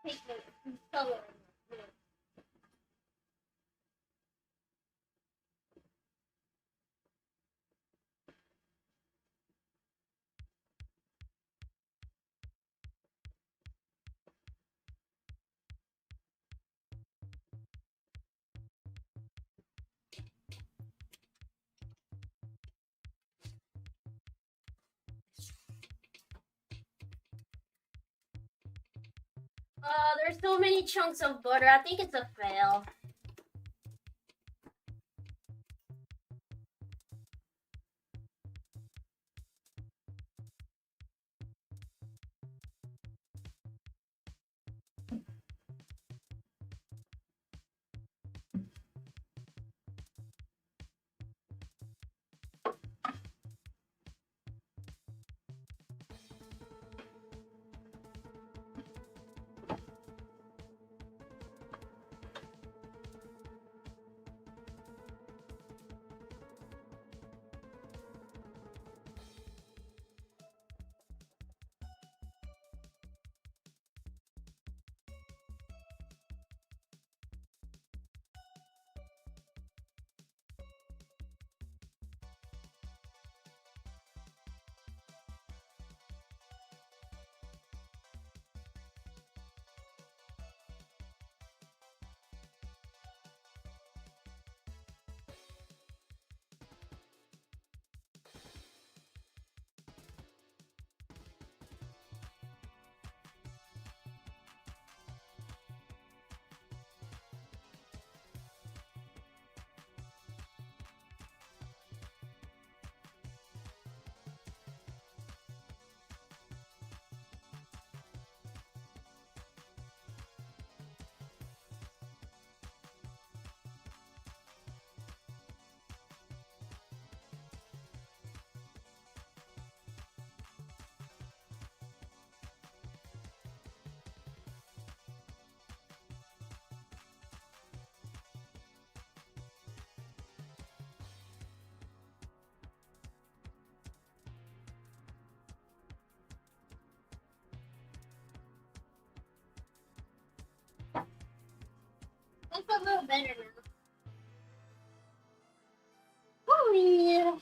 [SPEAKER 1] Take the food coloring. There's so many chunks of butter. I think it's a fail. a little better now. Oh yeah.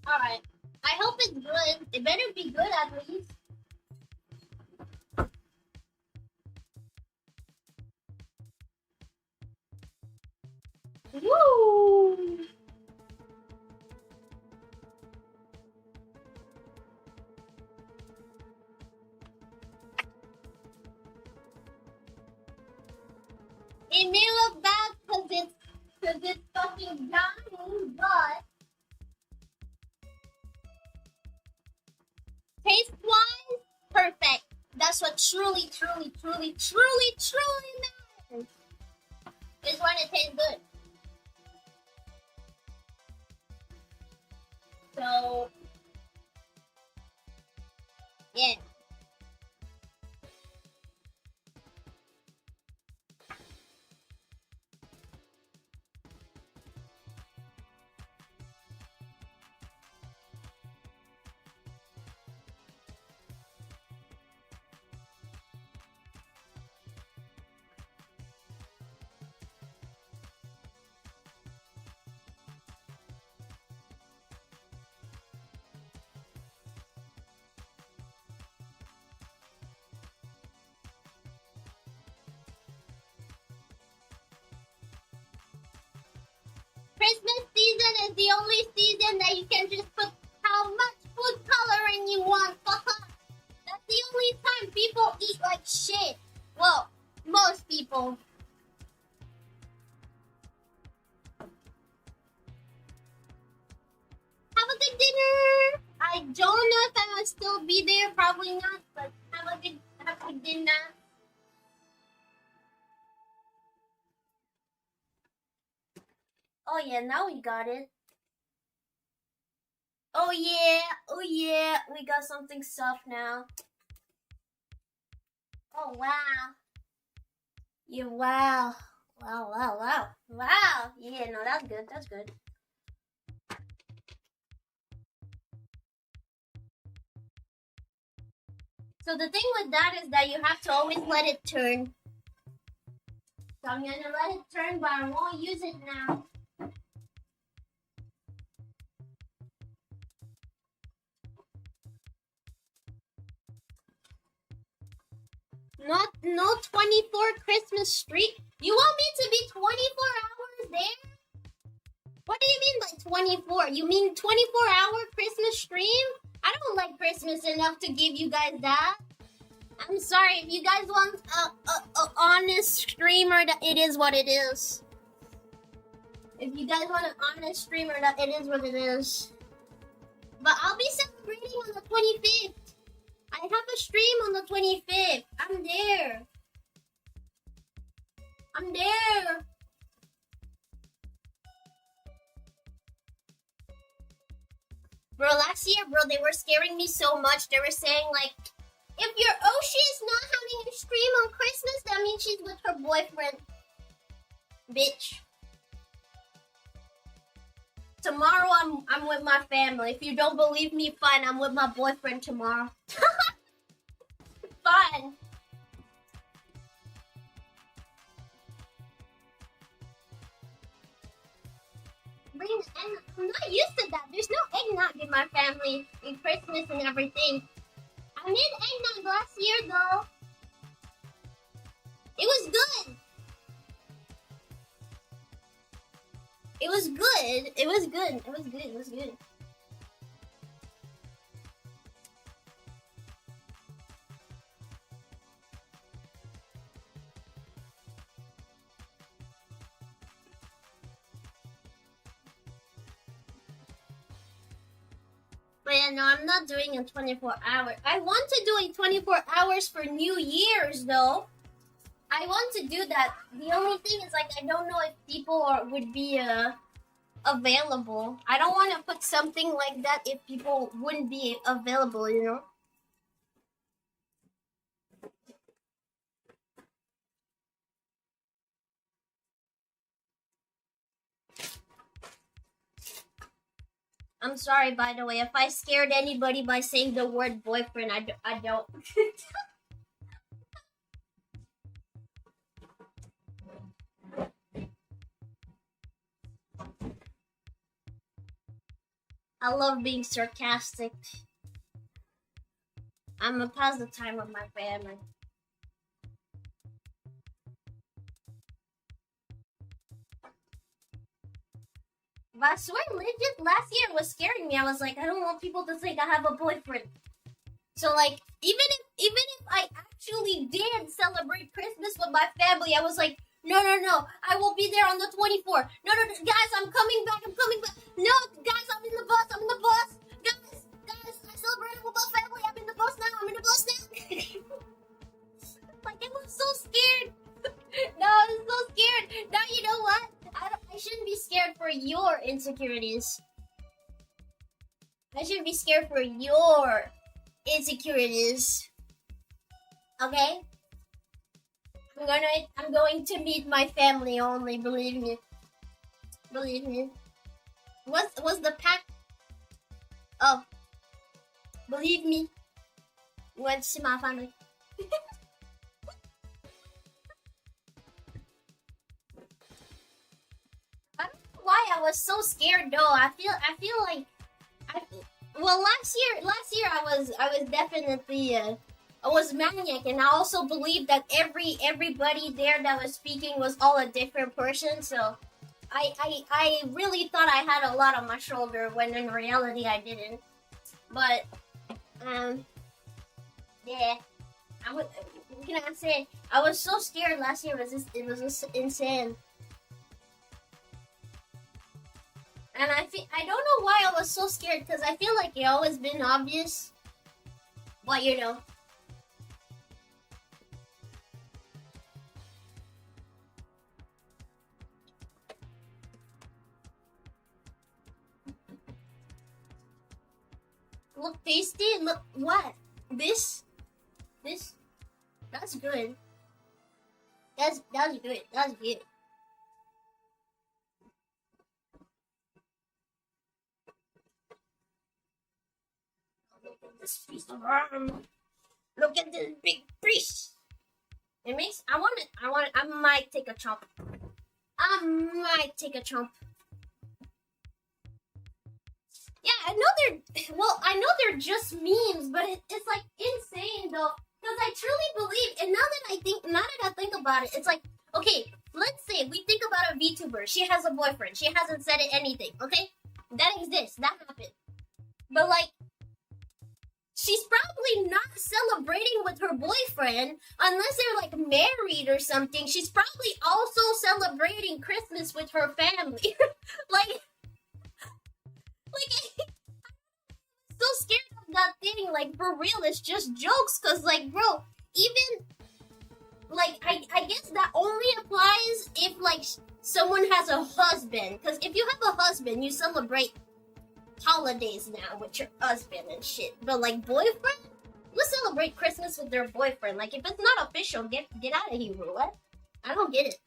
[SPEAKER 1] Alright. I hope it's good. It better be good at least. Woo! It may look bad because it's fucking dying, but taste-wise, perfect. That's what truly matters. Is when it tastes good. So, yeah. Christmas season is the only season that you can just put how much food coloring you want. That's the only time people eat like shit. Well, most people. Have a good dinner. I don't know if I will still be there. Probably not. But have a good dinner. Oh yeah, now we got it. Oh yeah, we got something soft now. Oh wow. Yeah, wow. Wow. Yeah, no, that's good. So the thing with that is that you have to always let it turn. So I'm gonna let it turn, but I won't use it now. No 24 Christmas street. You want me to be 24 hours there? What do you mean by 24? You mean 24-hour Christmas stream? I don't like Christmas enough to give you guys that. I'm sorry, if you guys want a honest streamer, it is what it is. If you guys want an honest streamer, it is what it is. But I'll be celebrating on the 25th. I have a stream on the 25th. I'm there. Bro, last year, they were scaring me so much. They were saying, like, if your Oshi is not having a stream on Christmas, that means she's with her boyfriend. Bitch. Tomorrow, I'm with my family. If you don't believe me, fine. I'm with my boyfriend tomorrow. Fine. I'm not used to that. There's no eggnog in my family in Christmas and everything. I made eggnog last year though. It was good. It was good. But yeah, no, I'm not doing a 24 hour. I want to do a 24 hours for New Year's though. I want to do that. The only thing is like I don't know if people would be available. I don't want to put something like that if people wouldn't be available, you know? I'm sorry, by the way, if I scared anybody by saying the word boyfriend, I don't. I love being sarcastic. I'm gonna pass the time with my family. But I swear, legit, last year was scaring me. I was like, I don't want people to think I have a boyfriend. So like, even if I actually did celebrate Christmas with my family, I was like, no, I will be there on the 24th. No, guys, I'm coming back. No, guys, I'm in the bus. Guys, I celebrated with my family. I'm in the bus now. Like, I was so scared. No, I was so scared. Now, you know what? I shouldn't be scared for your insecurities. I shouldn't be scared for your insecurities. Okay? I'm going to meet my family only, believe me. What's the pack? Oh. Believe me. Went to my family. I don't know why I was so scared though. I feel like last year I was definitely I was maniac, and I also believed that everybody there that was speaking was all a different person. So I really thought I had a lot on my shoulder when in reality I didn't. But yeah, what can I say? I was so scared last year. It was insane. And I don't know why I was so scared, because I feel like it always been obvious. But you know. Look tasty. Look what? This. That's good. That's good. That's good. This piece of arm. Look at this big piece. It makes. I might take a chomp. Yeah, I know they're just memes, but it's like insane though. Because I truly believe, and now that I think about it, it's like, okay, let's say we think about a VTuber. She has a boyfriend. She hasn't said anything, okay? That exists. That happened. But like, she's probably not celebrating with her boyfriend unless they're like married or something. She's probably also celebrating Christmas with her family. like I'm so scared of that thing. Like, for real, it's just jokes. Cause like, bro, even like I guess that only applies if like someone has a husband. Cause if you have a husband, you celebrate holidays now with your husband and shit. But like boyfriend, you celebrate Christmas with their boyfriend. Like, if it's not official, get out of here, bro. What? I don't get it.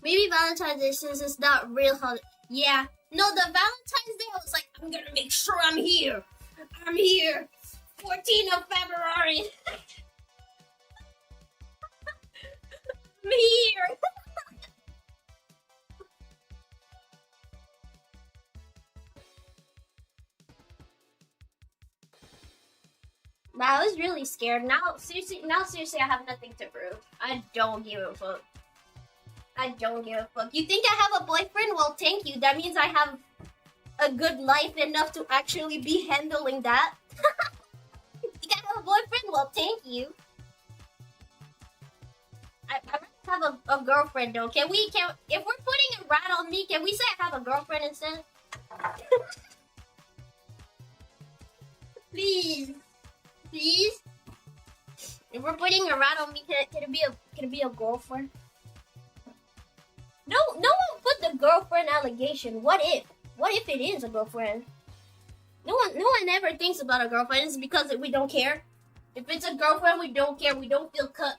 [SPEAKER 1] Maybe Valentine's Day, since it's not real holiday. Yeah. No, the Valentine's Day, I was like, I'm gonna make sure I'm here. 14th of February. I'm here. But I was really scared. Now seriously, I have nothing to prove. I don't give a fuck. You think I have a boyfriend? Well, thank you. That means I have a good life enough to actually be handling that. You think I have a boyfriend? Well, thank you. I have a girlfriend though. If we're putting a rat on me, can we say I have a girlfriend instead? Please, please. If we're putting a rat on me, can it be a girlfriend? No one put the girlfriend allegation. What if? What if it is a girlfriend? No one ever thinks about a girlfriend. It's because we don't care. If it's a girlfriend, we don't care. We don't feel cut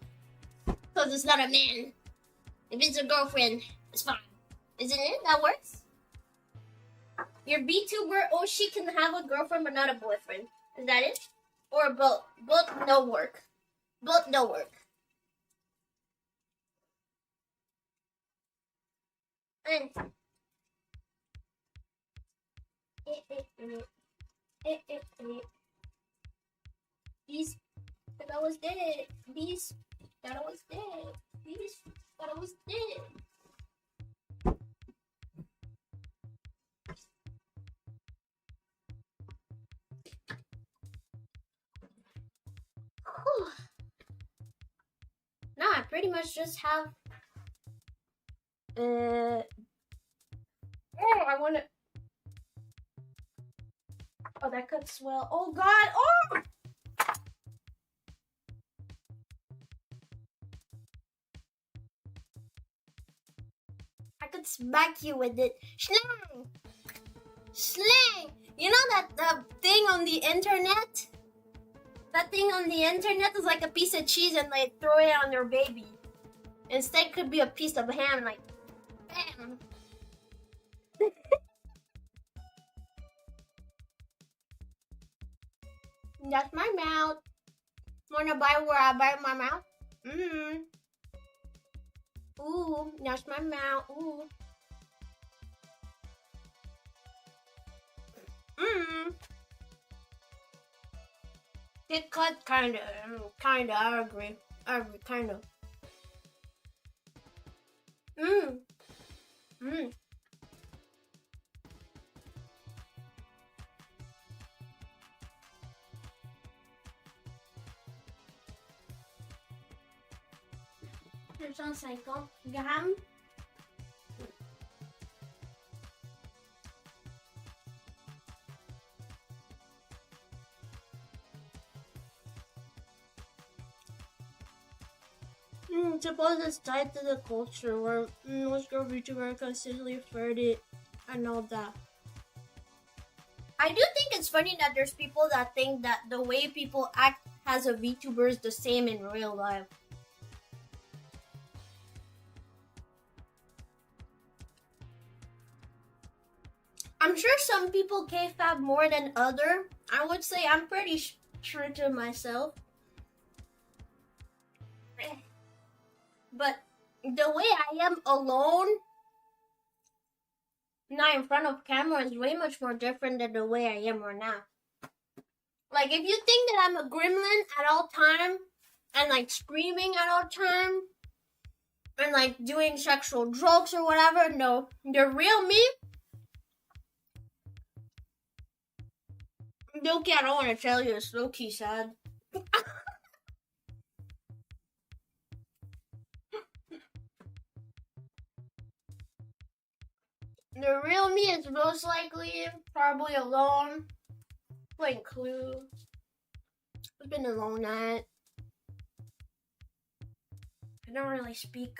[SPEAKER 1] because it's not a man. If it's a girlfriend, it's fine. Isn't it? That works. Your VTuber Oshi can have a girlfriend but not a boyfriend. Is that it? Or both? Both no work. Both no work. And These that I was dead. These that I was dead. These that I was dead. Whew. Now I pretty much just have oh, I wanna. Oh, that could swell. Oh God! Oh! I could smack you with it. Slang! Slang! You know that thing on the internet? That thing on the internet is like a piece of cheese and they throw it on their baby. Instead, it could be a piece of ham, like, bam! That's my mouth. Wanna buy where I buy my mouth? Ooh, that's my mouth. Ooh. It cut kinda, I agree, kinda. It sounds like gum. Suppose it's tied to the culture where most girl VTuber consistently flirted and all that. I do think it's funny that there's people that think that the way people act as a VTuber is the same in real life. I'm sure some people K-fab more than other. I would say I'm pretty true to myself. But the way I am alone, not in front of camera, is way much more different than the way I am right now. Like, if you think that I'm a gremlin at all time, and like screaming at all time, and like doing sexual jokes or whatever, no. The real me, low-key, I don't want to tell you, it's low-key sad. The real me is most likely probably alone, playing Clue. It's been a long night. I don't really speak.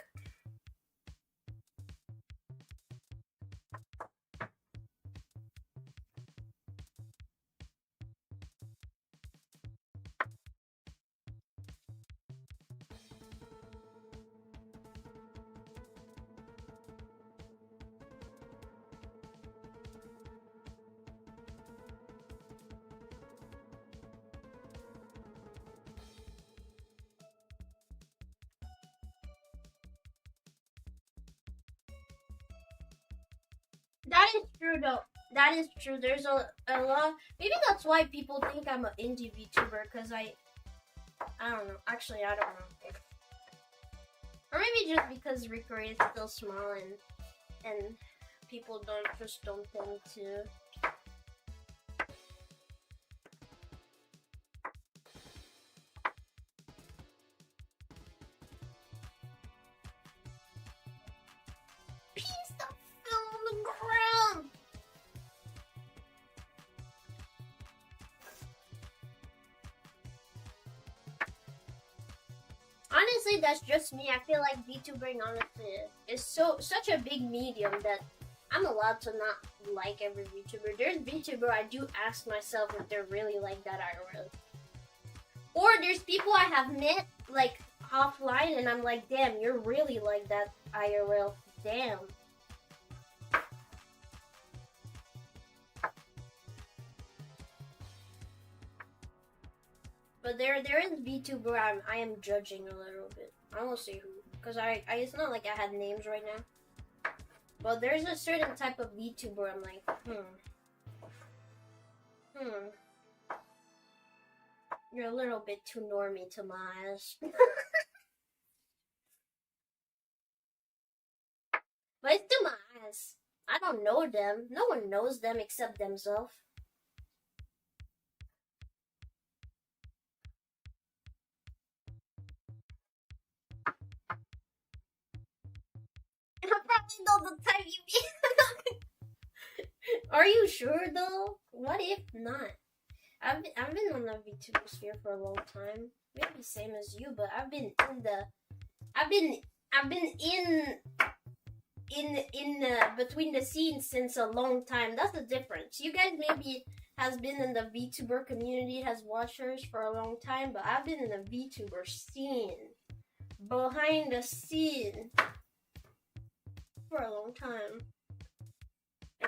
[SPEAKER 1] That is true though. That is true. There's a lot. Maybe that's why people think I'm an indie VTuber, because I don't know. Actually, I don't know. Or maybe just because Rickery is still small and people don't tend to. Piece of fell on the ground. honestly, that's just me. I feel like VTubering honestly is such a big medium that I'm allowed to not like every VTuber. There's VTuber I do ask myself if they're really like that IRL. Or there's people I have met like offline and I'm like, damn, you're really like that IRL. Damn. But there is VTuber I am judging a little bit. I won't say who, because I it's not like I had names right now. But there's a certain type of VTuber I'm like, you're a little bit too normie to my eyes. But it's to my eyes. I don't know them. No one knows them except themselves. I probably know the type you mean. Are you sure though? What if not? I've been on the VTuber sphere for a long time. Maybe same as you, but I've been in between the scenes since a long time. That's the difference. You guys maybe has been in the VTuber community, has watchers for a long time, but I've been in the VTuber scene, behind the scene, for a long time,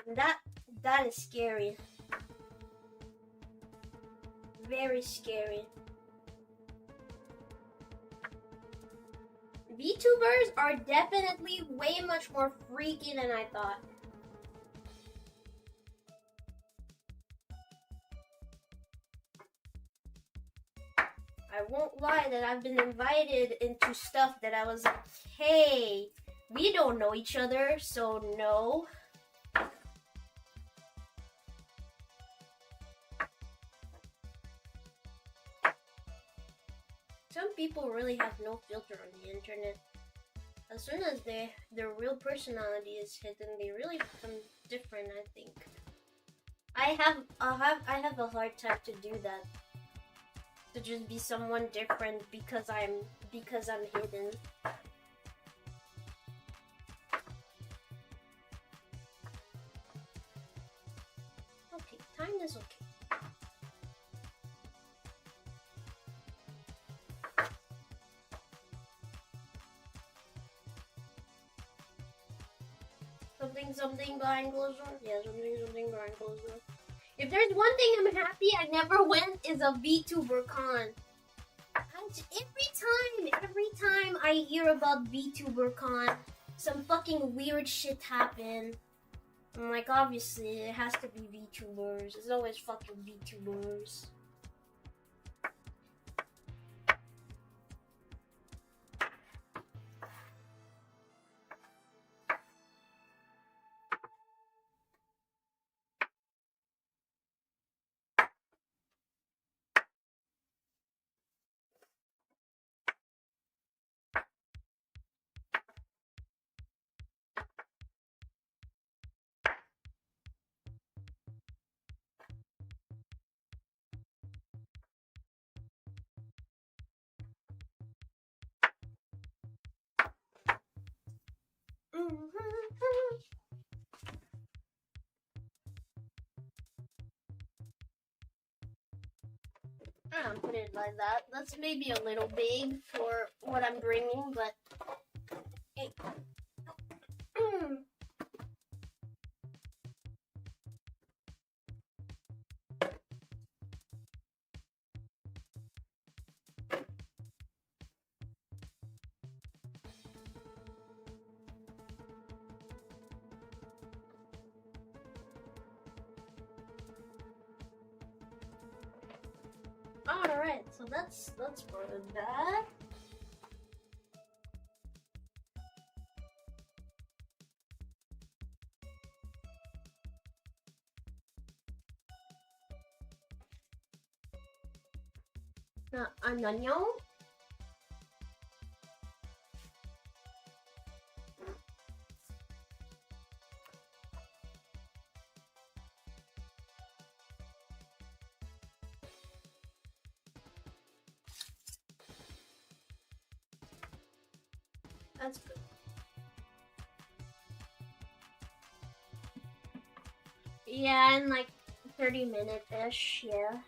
[SPEAKER 1] and that is scary. Very scary. VTubers are definitely way much more freaky than I thought. I won't lie that I've been invited into stuff that I was like, hey, we don't know each other, so no. Some people really have no filter on the internet. As soon as their real personality is hidden, they really become different, I think. I have a hard time to do that. To just be someone different because I'm hidden. Okay, time is okay. Something behind closed doors? Yeah, something behind closed doors. If there's one thing I'm happy I never went is a VTuber con. Every time I hear about VTuber con, some fucking weird shit happen. I'm like, obviously, it has to be VTubers. It's always fucking VTubers. I don't put it like that. That's maybe a little big for what I'm bringing, but alright, so that's part of that. 안녕? That's good. Yeah, in like 30 minutes-ish, yeah.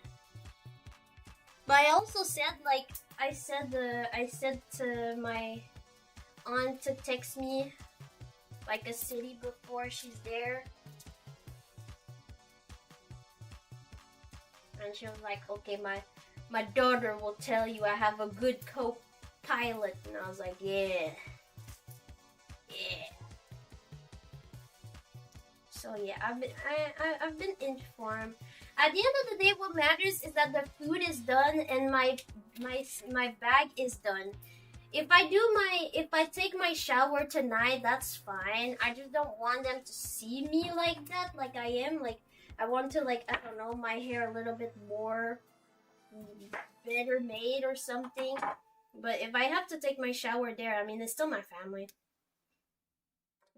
[SPEAKER 1] But I also said like I said to my aunt to text me like a city before she's there. And she was like, okay, my daughter will tell you I have a good co-pilot. And I was like, yeah. So yeah, I've been informed. At the end of the day, what matters is that the food is done and my bag is done. If I take my shower tonight, that's fine. I just don't want them to see me like that, like I am. Like I want to, like, I don't know, my hair a little bit more better made or something. But if I have to take my shower there, I mean, it's still my family,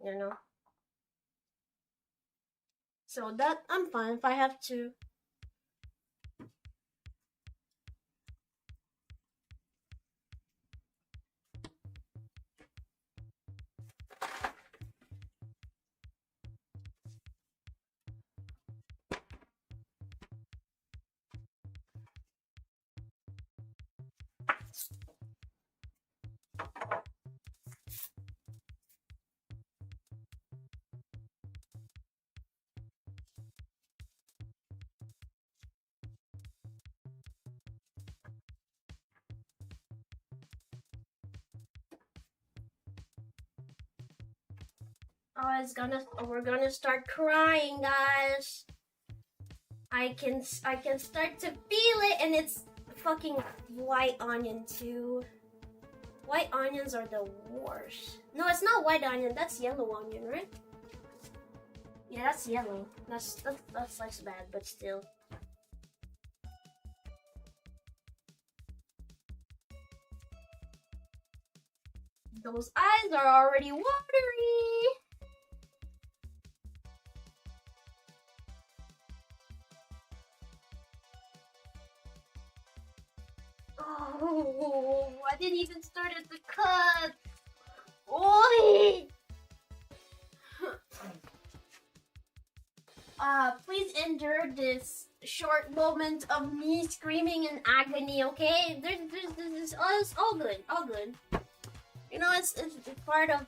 [SPEAKER 1] you know. So that I'm fine if I have to. Oh, we're gonna start crying, guys. I can start to feel it, and it's fucking white onion too. White onions are the worst. No, it's not white onion. That's yellow onion, right? Yeah, that's yellow. That's less bad, but still. Those eyes are already watery. Oh, I didn't even start at the cut. Oi! Please endure this short moment of me screaming in agony, okay? It's all good, all good. You know, it's part of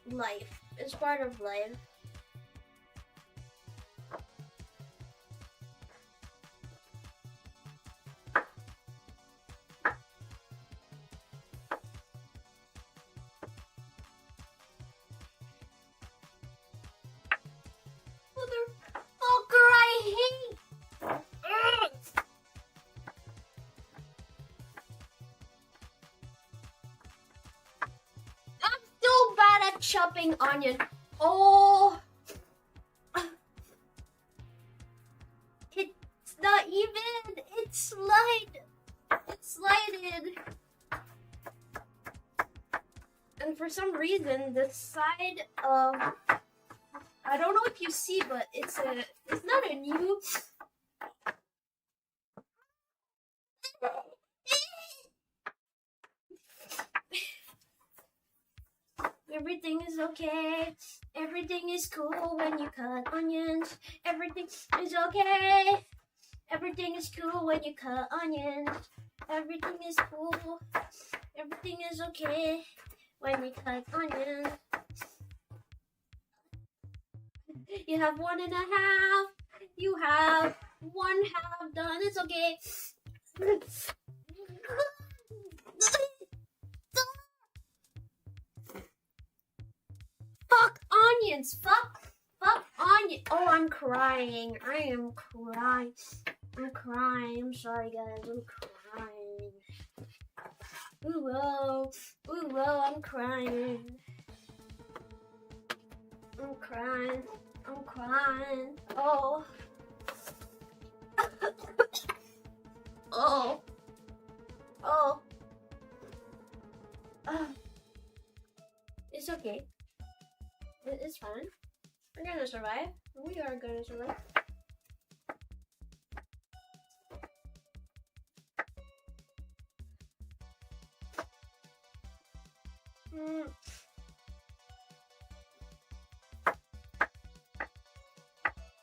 [SPEAKER 1] life. It's part of life. Motherfucker, I hate. Ugh. I'm so bad at chopping onion. Oh. It's not even. It's slide. It's slided. And for some reason, the side of, I don't know if you see, but it's not a new. Everything is okay. Everything is cool when you cut onions. Everything is okay. Everything is cool when you cut onions. Everything is cool. Everything is okay when you cut onions. You have 1.5. You have 1/2 done. It's okay. Fuck onions. Fuck onion. Oh, I'm crying. I am crying. I'm crying. I'm sorry, guys. I'm crying. Ooh, whoa. Ooh, whoa. I'm crying. I'm crying. I'm crying. Oh. Oh. Oh. It's okay. It's fine. We're gonna survive. We are gonna survive. Mm.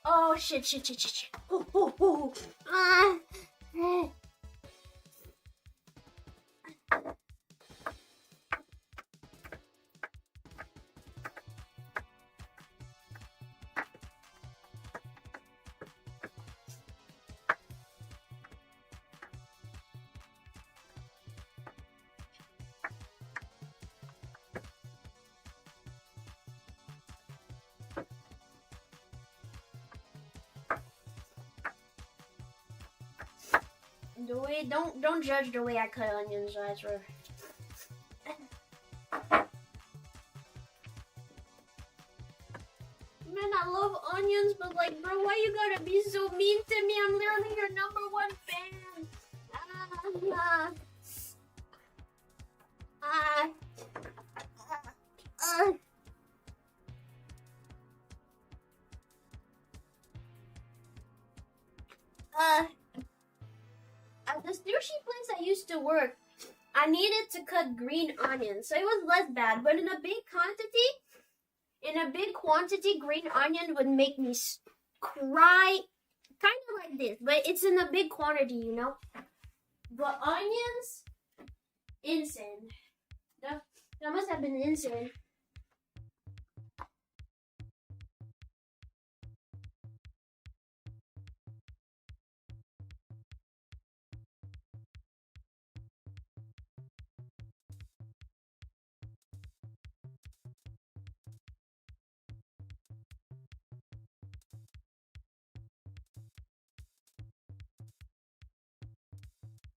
[SPEAKER 1] Oh shit! Ooh, ooh, ooh. Eh. The way don't judge the way I cut onions, I swear. Man, I love onions, but like, bro, why you gotta be so mean to me? I'm literally your #1 fan. Ah, ah, ah, uh, at the sushi place I used to work, I needed to cut green onions, so it was less bad. But in a big quantity, green onion would make me cry, kind of like this. But it's in a big quantity, you know. But onions, insane. That must have been insane.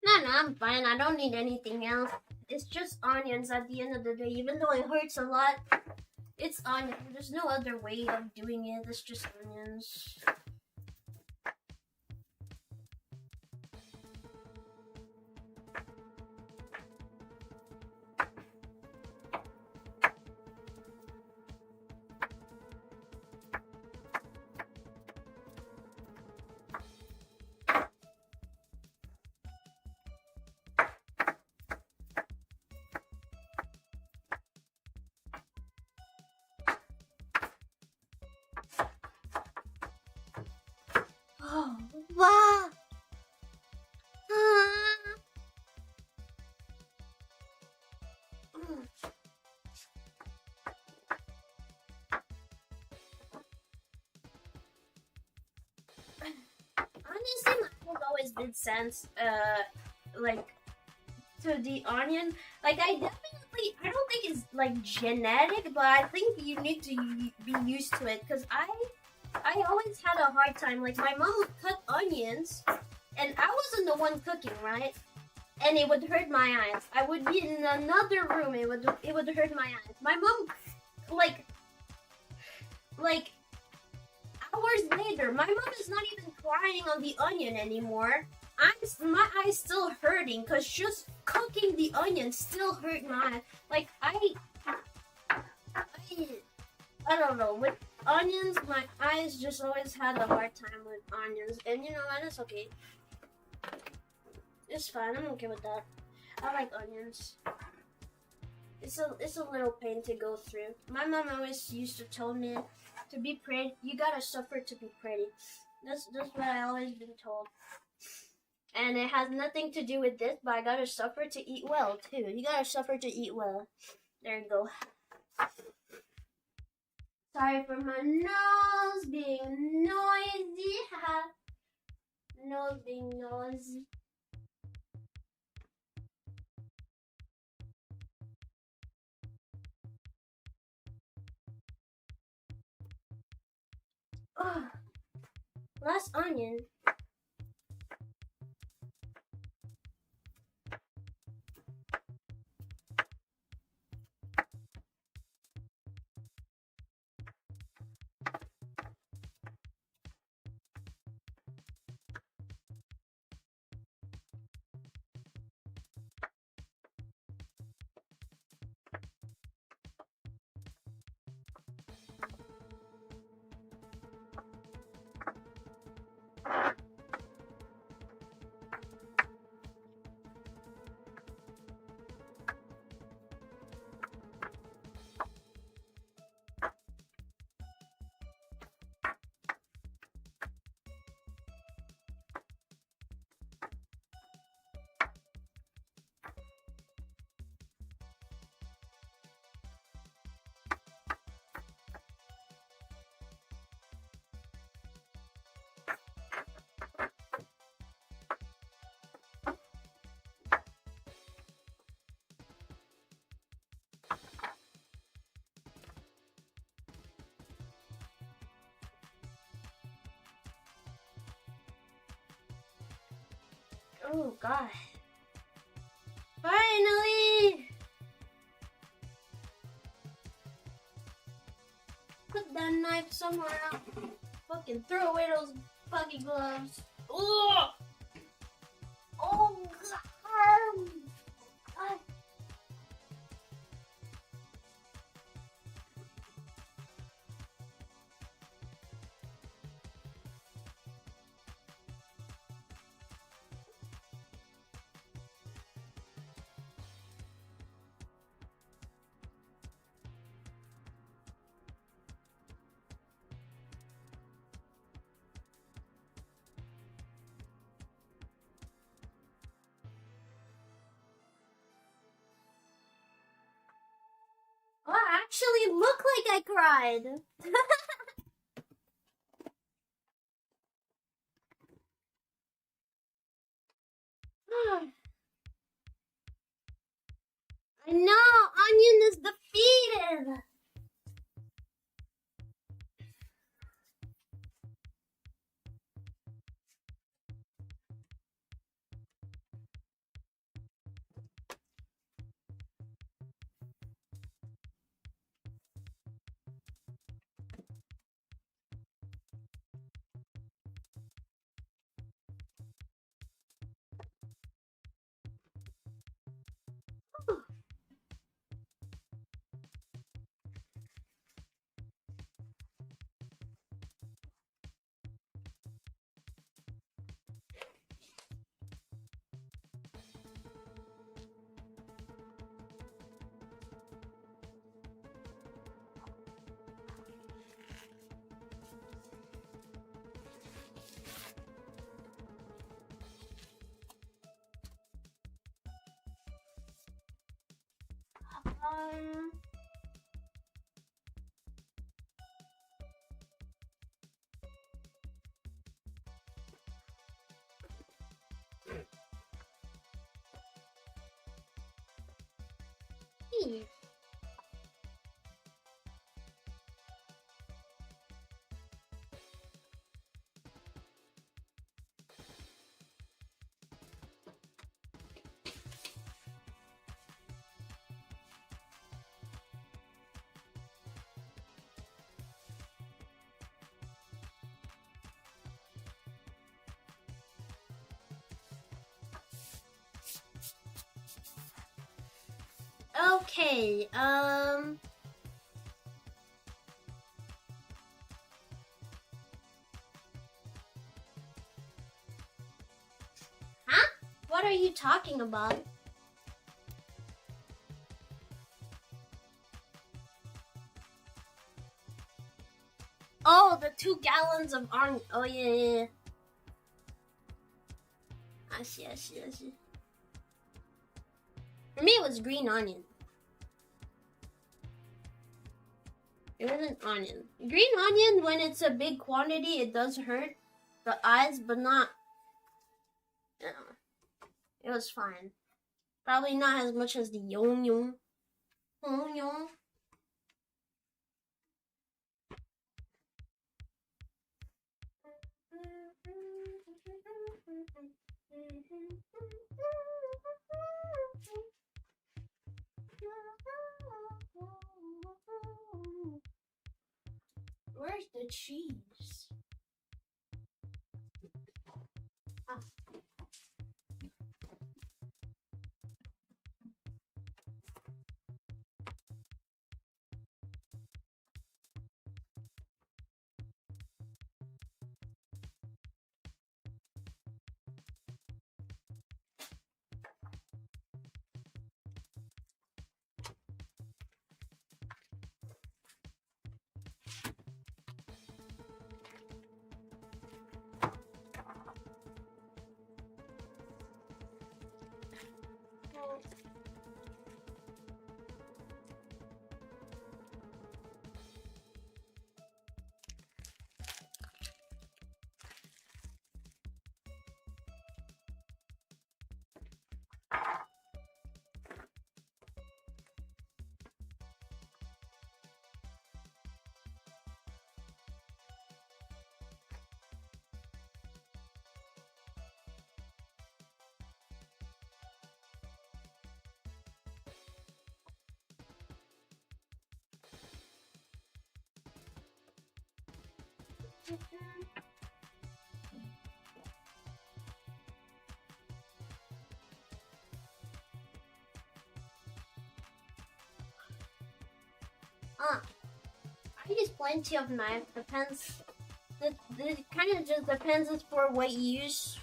[SPEAKER 1] No, I'm fine. I don't need anything else. It's just onions at the end of the day. Even though it hurts a lot, it's onions. There's no other way of doing it. It's just onions. Oh, wow. Honestly, my has always been sense, like, to the onion. Like, I don't think it's, like, genetic, but I think you need to be used to it, because I always had a hard time. Like, my mom would cut onions, and I wasn't the one cooking, right? And it would hurt my eyes. I would be in another room, it would hurt my eyes. My mom, like, hours later, my mom is not even crying on the onion anymore. My eyes still hurting because just cooking the onion still hurt my eyes. Like, I don't know. With onions, my eyes just always had a hard time with onions. And you know what? It's okay. It's fine. I'm okay with that. I like onions. It's a little pain to go through. My mom always used to tell me, to be pretty, you gotta suffer to be pretty. That's what I always been told. And it has nothing to do with this, but I gotta suffer to eat well too. You gotta suffer to eat well. There you go. Sorry for my nose being noisy. Nose being noisy. Oh, last onion. Oh god. Finally! Put that knife somewhere else. Fucking throw away those buggy gloves. Ugh! Oh god! God. Oh, I actually look like I cried. I know, Onion is defeated. Um, okay, huh? What are you talking about? Oh, the 2 gallons of orange. Oh, yeah. I see. For me, it was green onion. It wasn't onion. Green onion, when it's a big quantity, it does hurt the eyes, but not. You know, it was fine. Probably not as much as the yum. Where's the cheese? Ah. I use plenty of knife. Depends. It kind of just depends as for what you use.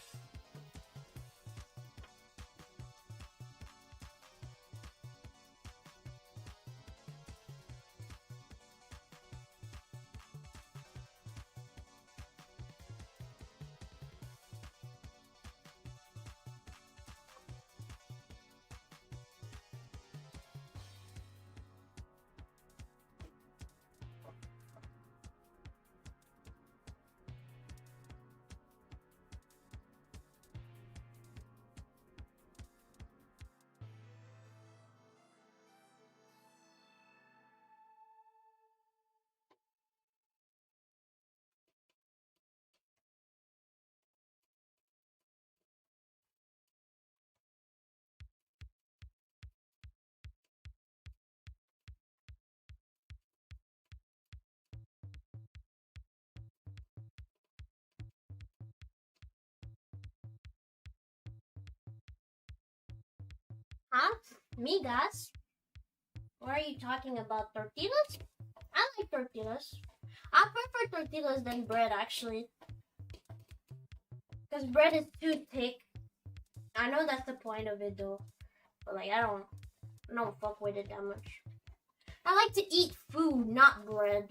[SPEAKER 1] Huh? Migas? What are you talking about? Tortillas? I like tortillas. I prefer tortillas than bread, actually. Because bread is too thick. I know that's the point of it, though. But, like, I don't fuck with it that much. I like to eat food, not bread.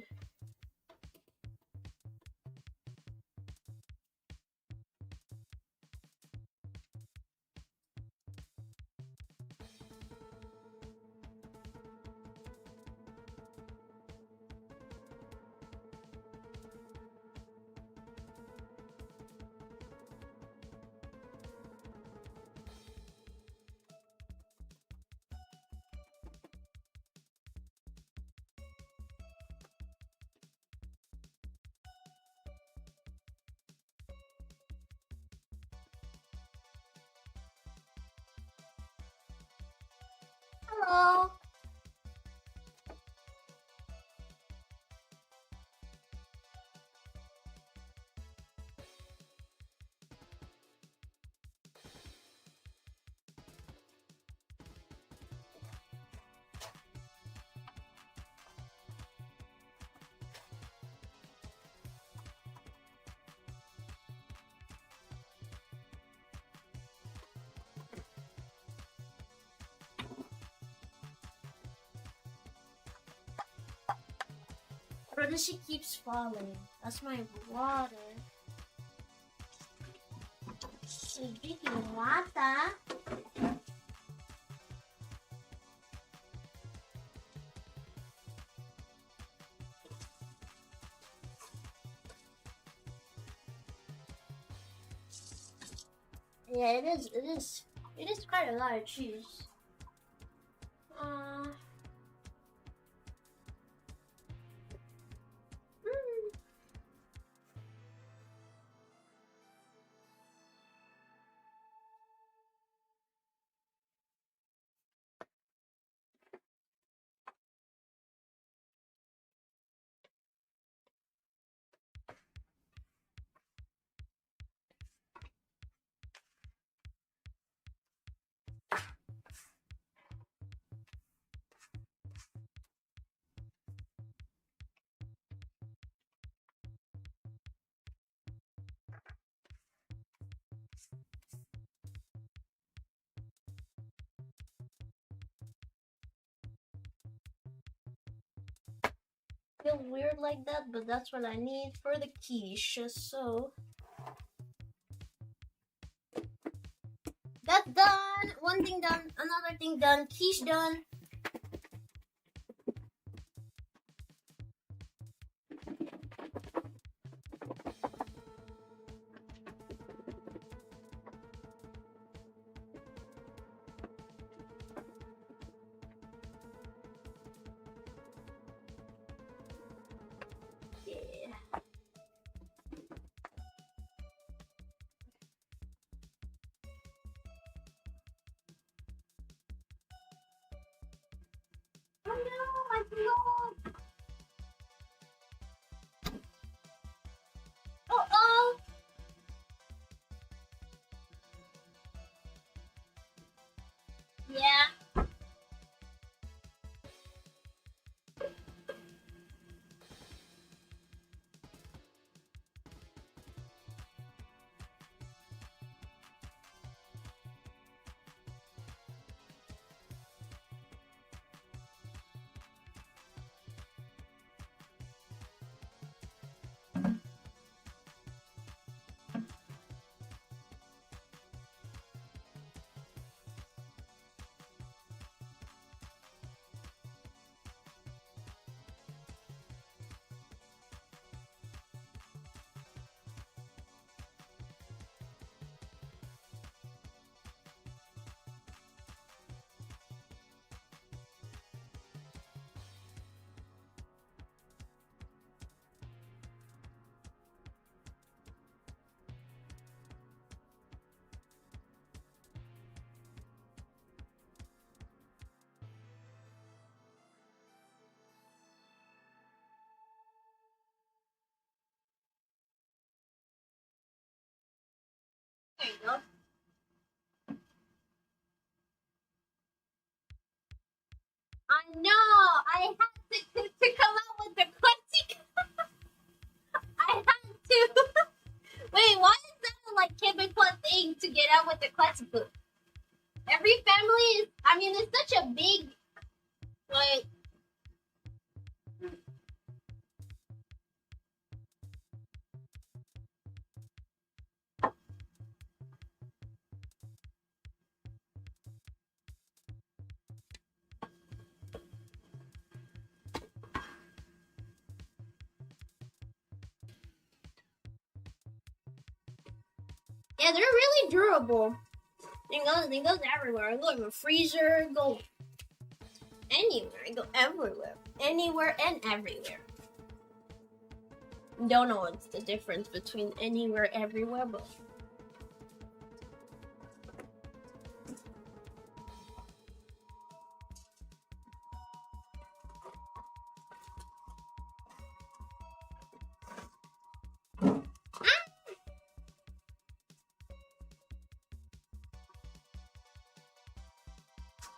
[SPEAKER 1] Hello. Brother, she keeps falling. That's my water. She's drinking water. Yeah, it is. It is quite a lot of cheese. Feel weird like that, but that's what I need for the quiche. So that's done. One thing done. Another thing done. Quiche done. you go. I know. I had to come out with the question. I had to. Wait, why is that a like typical thing to get out with the question? Every family is. I mean, it's such a big like. Yeah, they're really durable. They go everywhere. I go in the freezer, go anywhere. I go everywhere. Anywhere and everywhere. Don't know what's the difference between anywhere, everywhere, but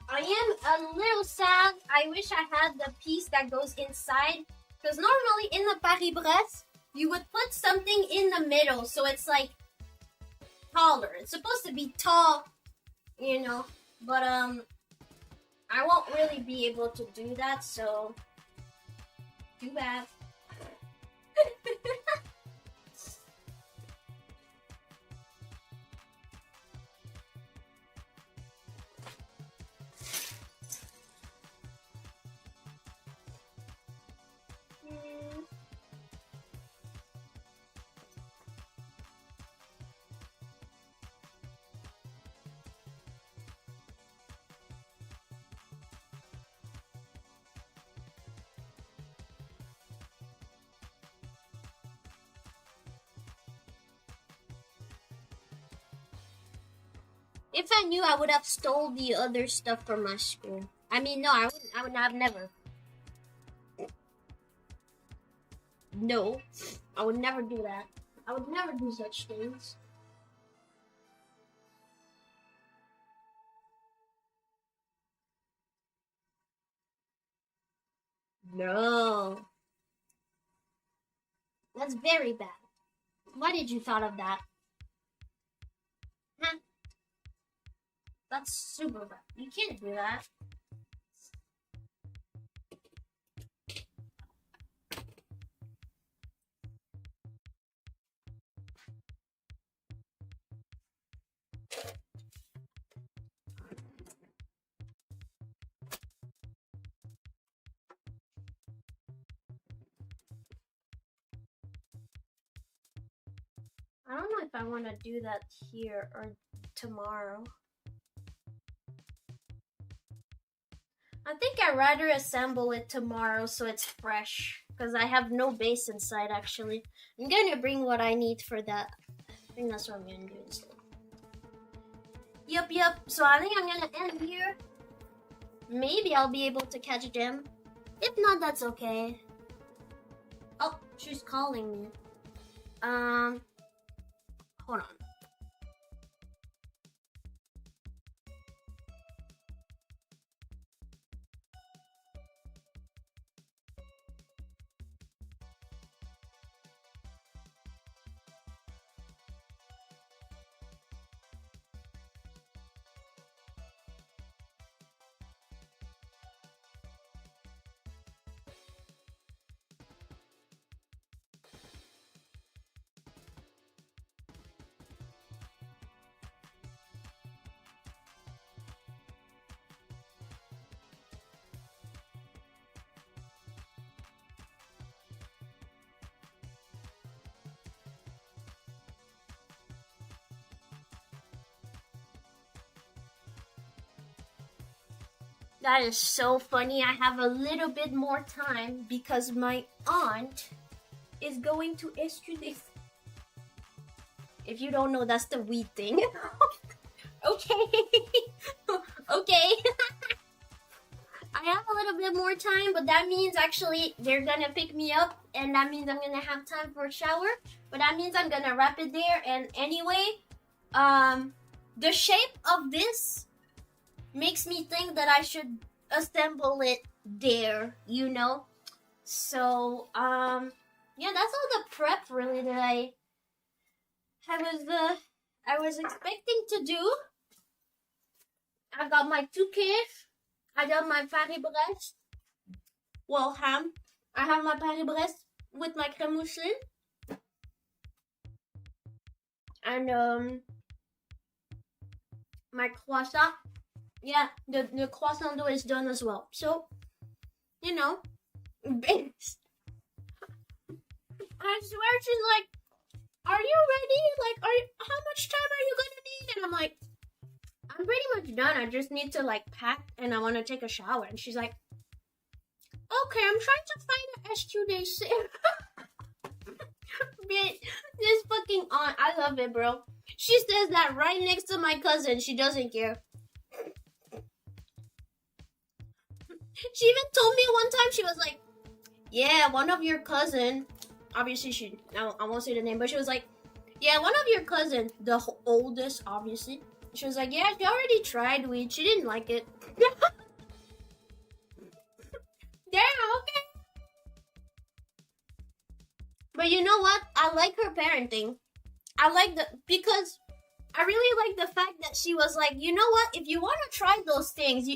[SPEAKER 1] I am a little sad. I wish I had the piece that goes inside. Because normally in the Paris-Brest, you would put something in the middle. So it's like taller. It's supposed to be tall, you know. But I won't really be able to do that. So too bad. If I knew, I would have stole the other stuff from my school. I mean, no, I wouldn't. I would have never. No, I would never do that. I would never do such things. No. That's very bad. Why did you thought of that? Huh? That's super bad. You can't do that. I don't know if I want to do that here or tomorrow. I think I'd rather assemble it tomorrow so it's fresh. Because I have no base inside actually. I'm going to bring what I need for that. I think that's what I'm going to do instead. Yep. So I think I'm going to end here. Maybe I'll be able to catch them. If not, that's okay. Oh, she's calling me. Hold on. That is so funny. I have a little bit more time because my aunt is going to estudier. If you don't know, that's the weed thing. Okay. Okay. I have a little bit more time, but that means actually they're gonna pick me up, and that means I'm gonna have time for a shower. But that means I'm gonna wrap it there. And anyway, the shape of this makes me think that I should assemble it there, you know? So, yeah, that's all the prep really that I was expecting to do. I got my touquet. I got my Paris-Brest. Well, ham. I have my Paris-Brest with my crème mousseline. And, my croissant. Yeah, the croissant dough is done as well. So, you know, base. I swear she's like, are you ready? Like, how much time are you gonna need? And I'm like, I'm pretty much done. I just need to like pack and I want to take a shower. And she's like, okay, I'm trying to find an SQ sale. Bitch, this fucking aunt, I love it, bro. She says that right next to my cousin. She doesn't care. She even told me one time, she was like, yeah, one of your cousin, obviously I won't say the name, but she was like, yeah, one of your cousin, the oldest, obviously. She was like, yeah, she already tried weed. She didn't like it. Damn, okay. But you know what? I like her parenting. Because I really like the fact that she was like, you know what? If you want to try those things,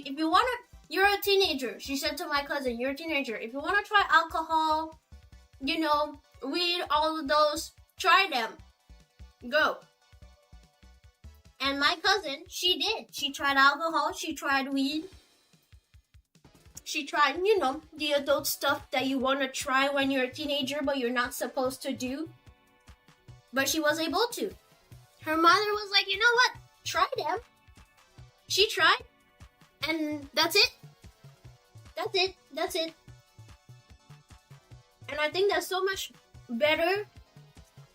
[SPEAKER 1] you're a teenager. She said to my cousin, you're a teenager. If you want to try alcohol, you know, weed, all of those, try them. Go. And my cousin, she did. She tried alcohol. She tried weed. She tried, you know, the adult stuff that you want to try when you're a teenager, but you're not supposed to do. But she was able to. Her mother was like, you know what? Try them. She tried. And that's it. That's it. And I think that's so much better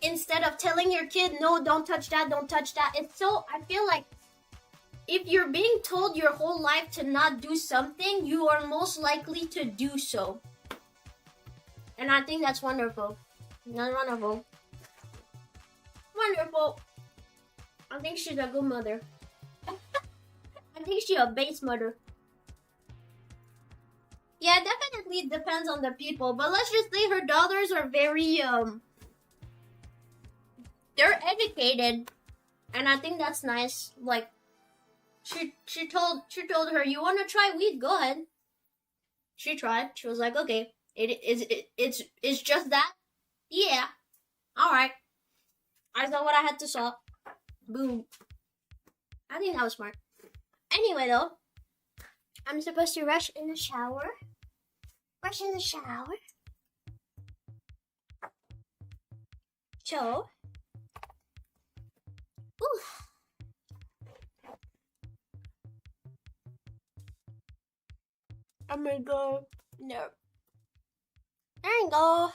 [SPEAKER 1] instead of telling your kid, no, don't touch that. It's so, I feel like if you're being told your whole life to not do something, you are most likely to do so. And I think that's wonderful. Wonderful. I think she's a good mother. I think she's a base mother. Yeah, definitely depends on the people, but let's just say her daughters are very, they're educated, and I think that's nice. Like, she told her, you want to try weed? Go ahead. She tried. She was like, okay, it's just that? Yeah. All right. I saw what I had to saw. Boom. I think that was smart. Anyway, though, I'm supposed to rush in the shower. So, ooh. I'm gonna go. No. There you go.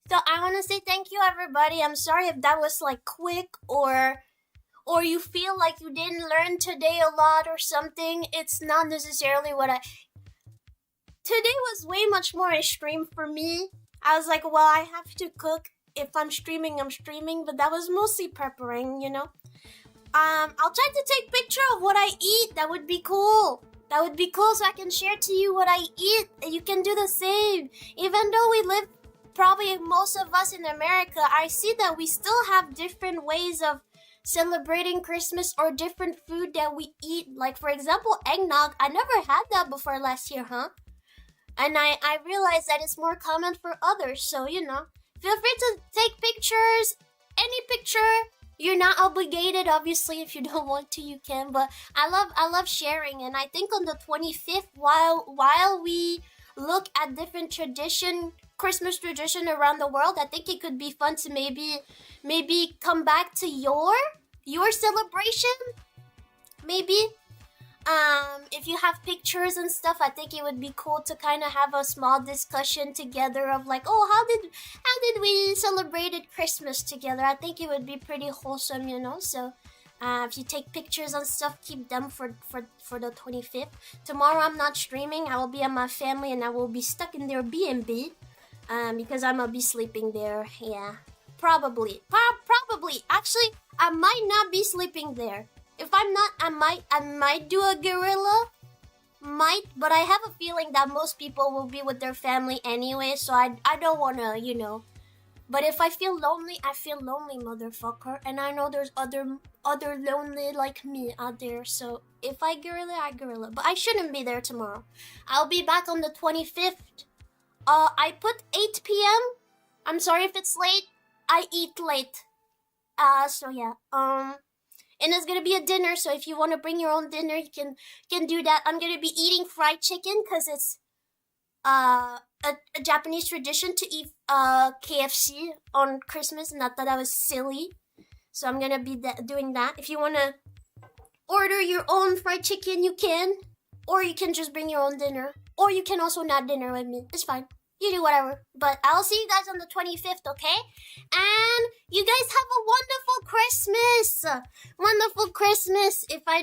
[SPEAKER 1] So I want to say thank you, everybody. I'm sorry if that was like quick or you feel like you didn't learn today a lot or something. It's not necessarily what Today was way much more a stream for me. I was like, well, I have to cook. If I'm streaming, but that was mostly preparing, you know. I'll try to take picture of what I eat. That would be cool. So I can share to you what I eat. You can do the same. Even though we live, probably most of us in America, I see that we still have different ways of celebrating Christmas or different food that we eat. Like, for example, eggnog. I never had that before last year, huh? And I realized that it's more common for others. So, you know, feel free to take pictures. Any picture. You're not obligated, obviously. If you don't want to, you can. But I love sharing. And I think on the 25th, while we look at different Christmas tradition around the world, I think it could be fun to maybe come back to your celebration. Maybe. If you have pictures and stuff, I think it would be cool to kind of have a small discussion together of like, oh, how did we celebrated Christmas together? I think it would be pretty wholesome, you know. So, if you take pictures and stuff, keep them for the 25th. Tomorrow I'm not streaming. I will be at my family and I will be stuck in their B&B, because I'm gonna be sleeping there. Yeah, Probably. Probably. Actually, I might not be sleeping there. If I'm not, I might do a gorilla. Might, but I have a feeling that most people will be with their family anyway, so I don't wanna, you know. But if I feel lonely, motherfucker. And I know there's other lonely like me out there. So if I gorilla, I gorilla. But I shouldn't be there tomorrow. I'll be back on the 25th. I put 8 p.m. I'm sorry if it's late. I eat late. So yeah. And it's gonna be a dinner, so if you want to bring your own dinner, you can do that. I'm gonna be eating fried chicken because it's a Japanese tradition to eat KFC on Christmas, and I thought that was silly. So I'm gonna be doing that. If you wanna order your own fried chicken, you can, or you can just bring your own dinner, or you can also not dinner with me. It's fine. You do whatever. But I'll see you guys on the 25th, okay? And you guys have a wonderful Christmas. Wonderful Christmas. If I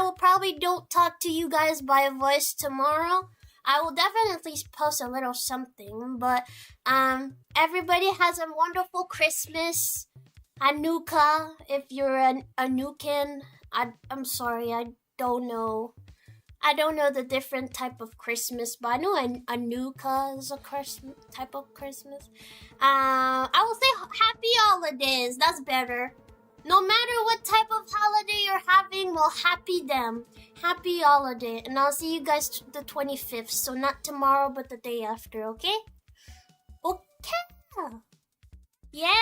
[SPEAKER 1] will probably don't talk to you guys by voice tomorrow. I will definitely post a little something. But everybody has a wonderful Christmas. Hanukkah, if you're a Nukin. I'm sorry, I don't know. I don't know the different type of Christmas, but I know Hanukkah is a type of Christmas. I will say happy holidays. That's better. No matter what type of holiday you're having, well, happy them. Happy holiday. And I'll see you guys the 25th. So not tomorrow, but the day after, okay? Okay. Yeah.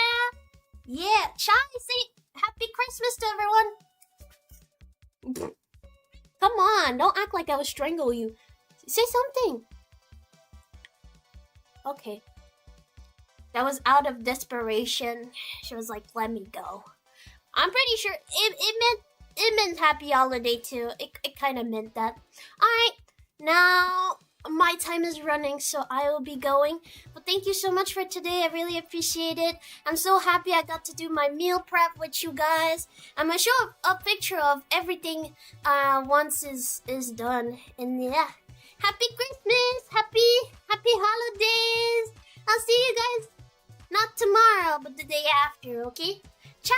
[SPEAKER 1] Chai, say happy Christmas to everyone. Come on, don't act like I would strangle you. Say something. Okay. That was out of desperation. She was like, let me go. I'm pretty sure it meant happy holiday too. It kind of meant that. Alright, now my time is running, so I will be going. But thank you so much for today. I really appreciate it. I'm so happy I got to do my meal prep with you guys. I'm gonna show a picture of everything once is done. And yeah, happy Christmas, happy holidays. I'll see you guys not tomorrow, but the day after. Okay? Ciao.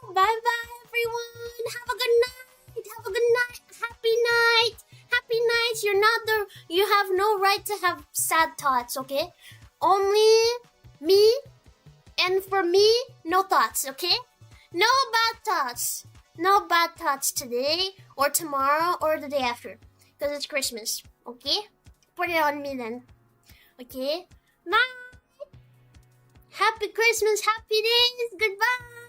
[SPEAKER 1] Bye bye, everyone. Have a good night. Have a good night. Happy night. Happy nights. You have no right to have sad thoughts, okay? Only me, and for me, no thoughts, okay? No bad thoughts. No bad thoughts today, or tomorrow, or the day after. Because it's Christmas, okay? Put it on me then. Okay? Bye! Happy Christmas, happy days, goodbye!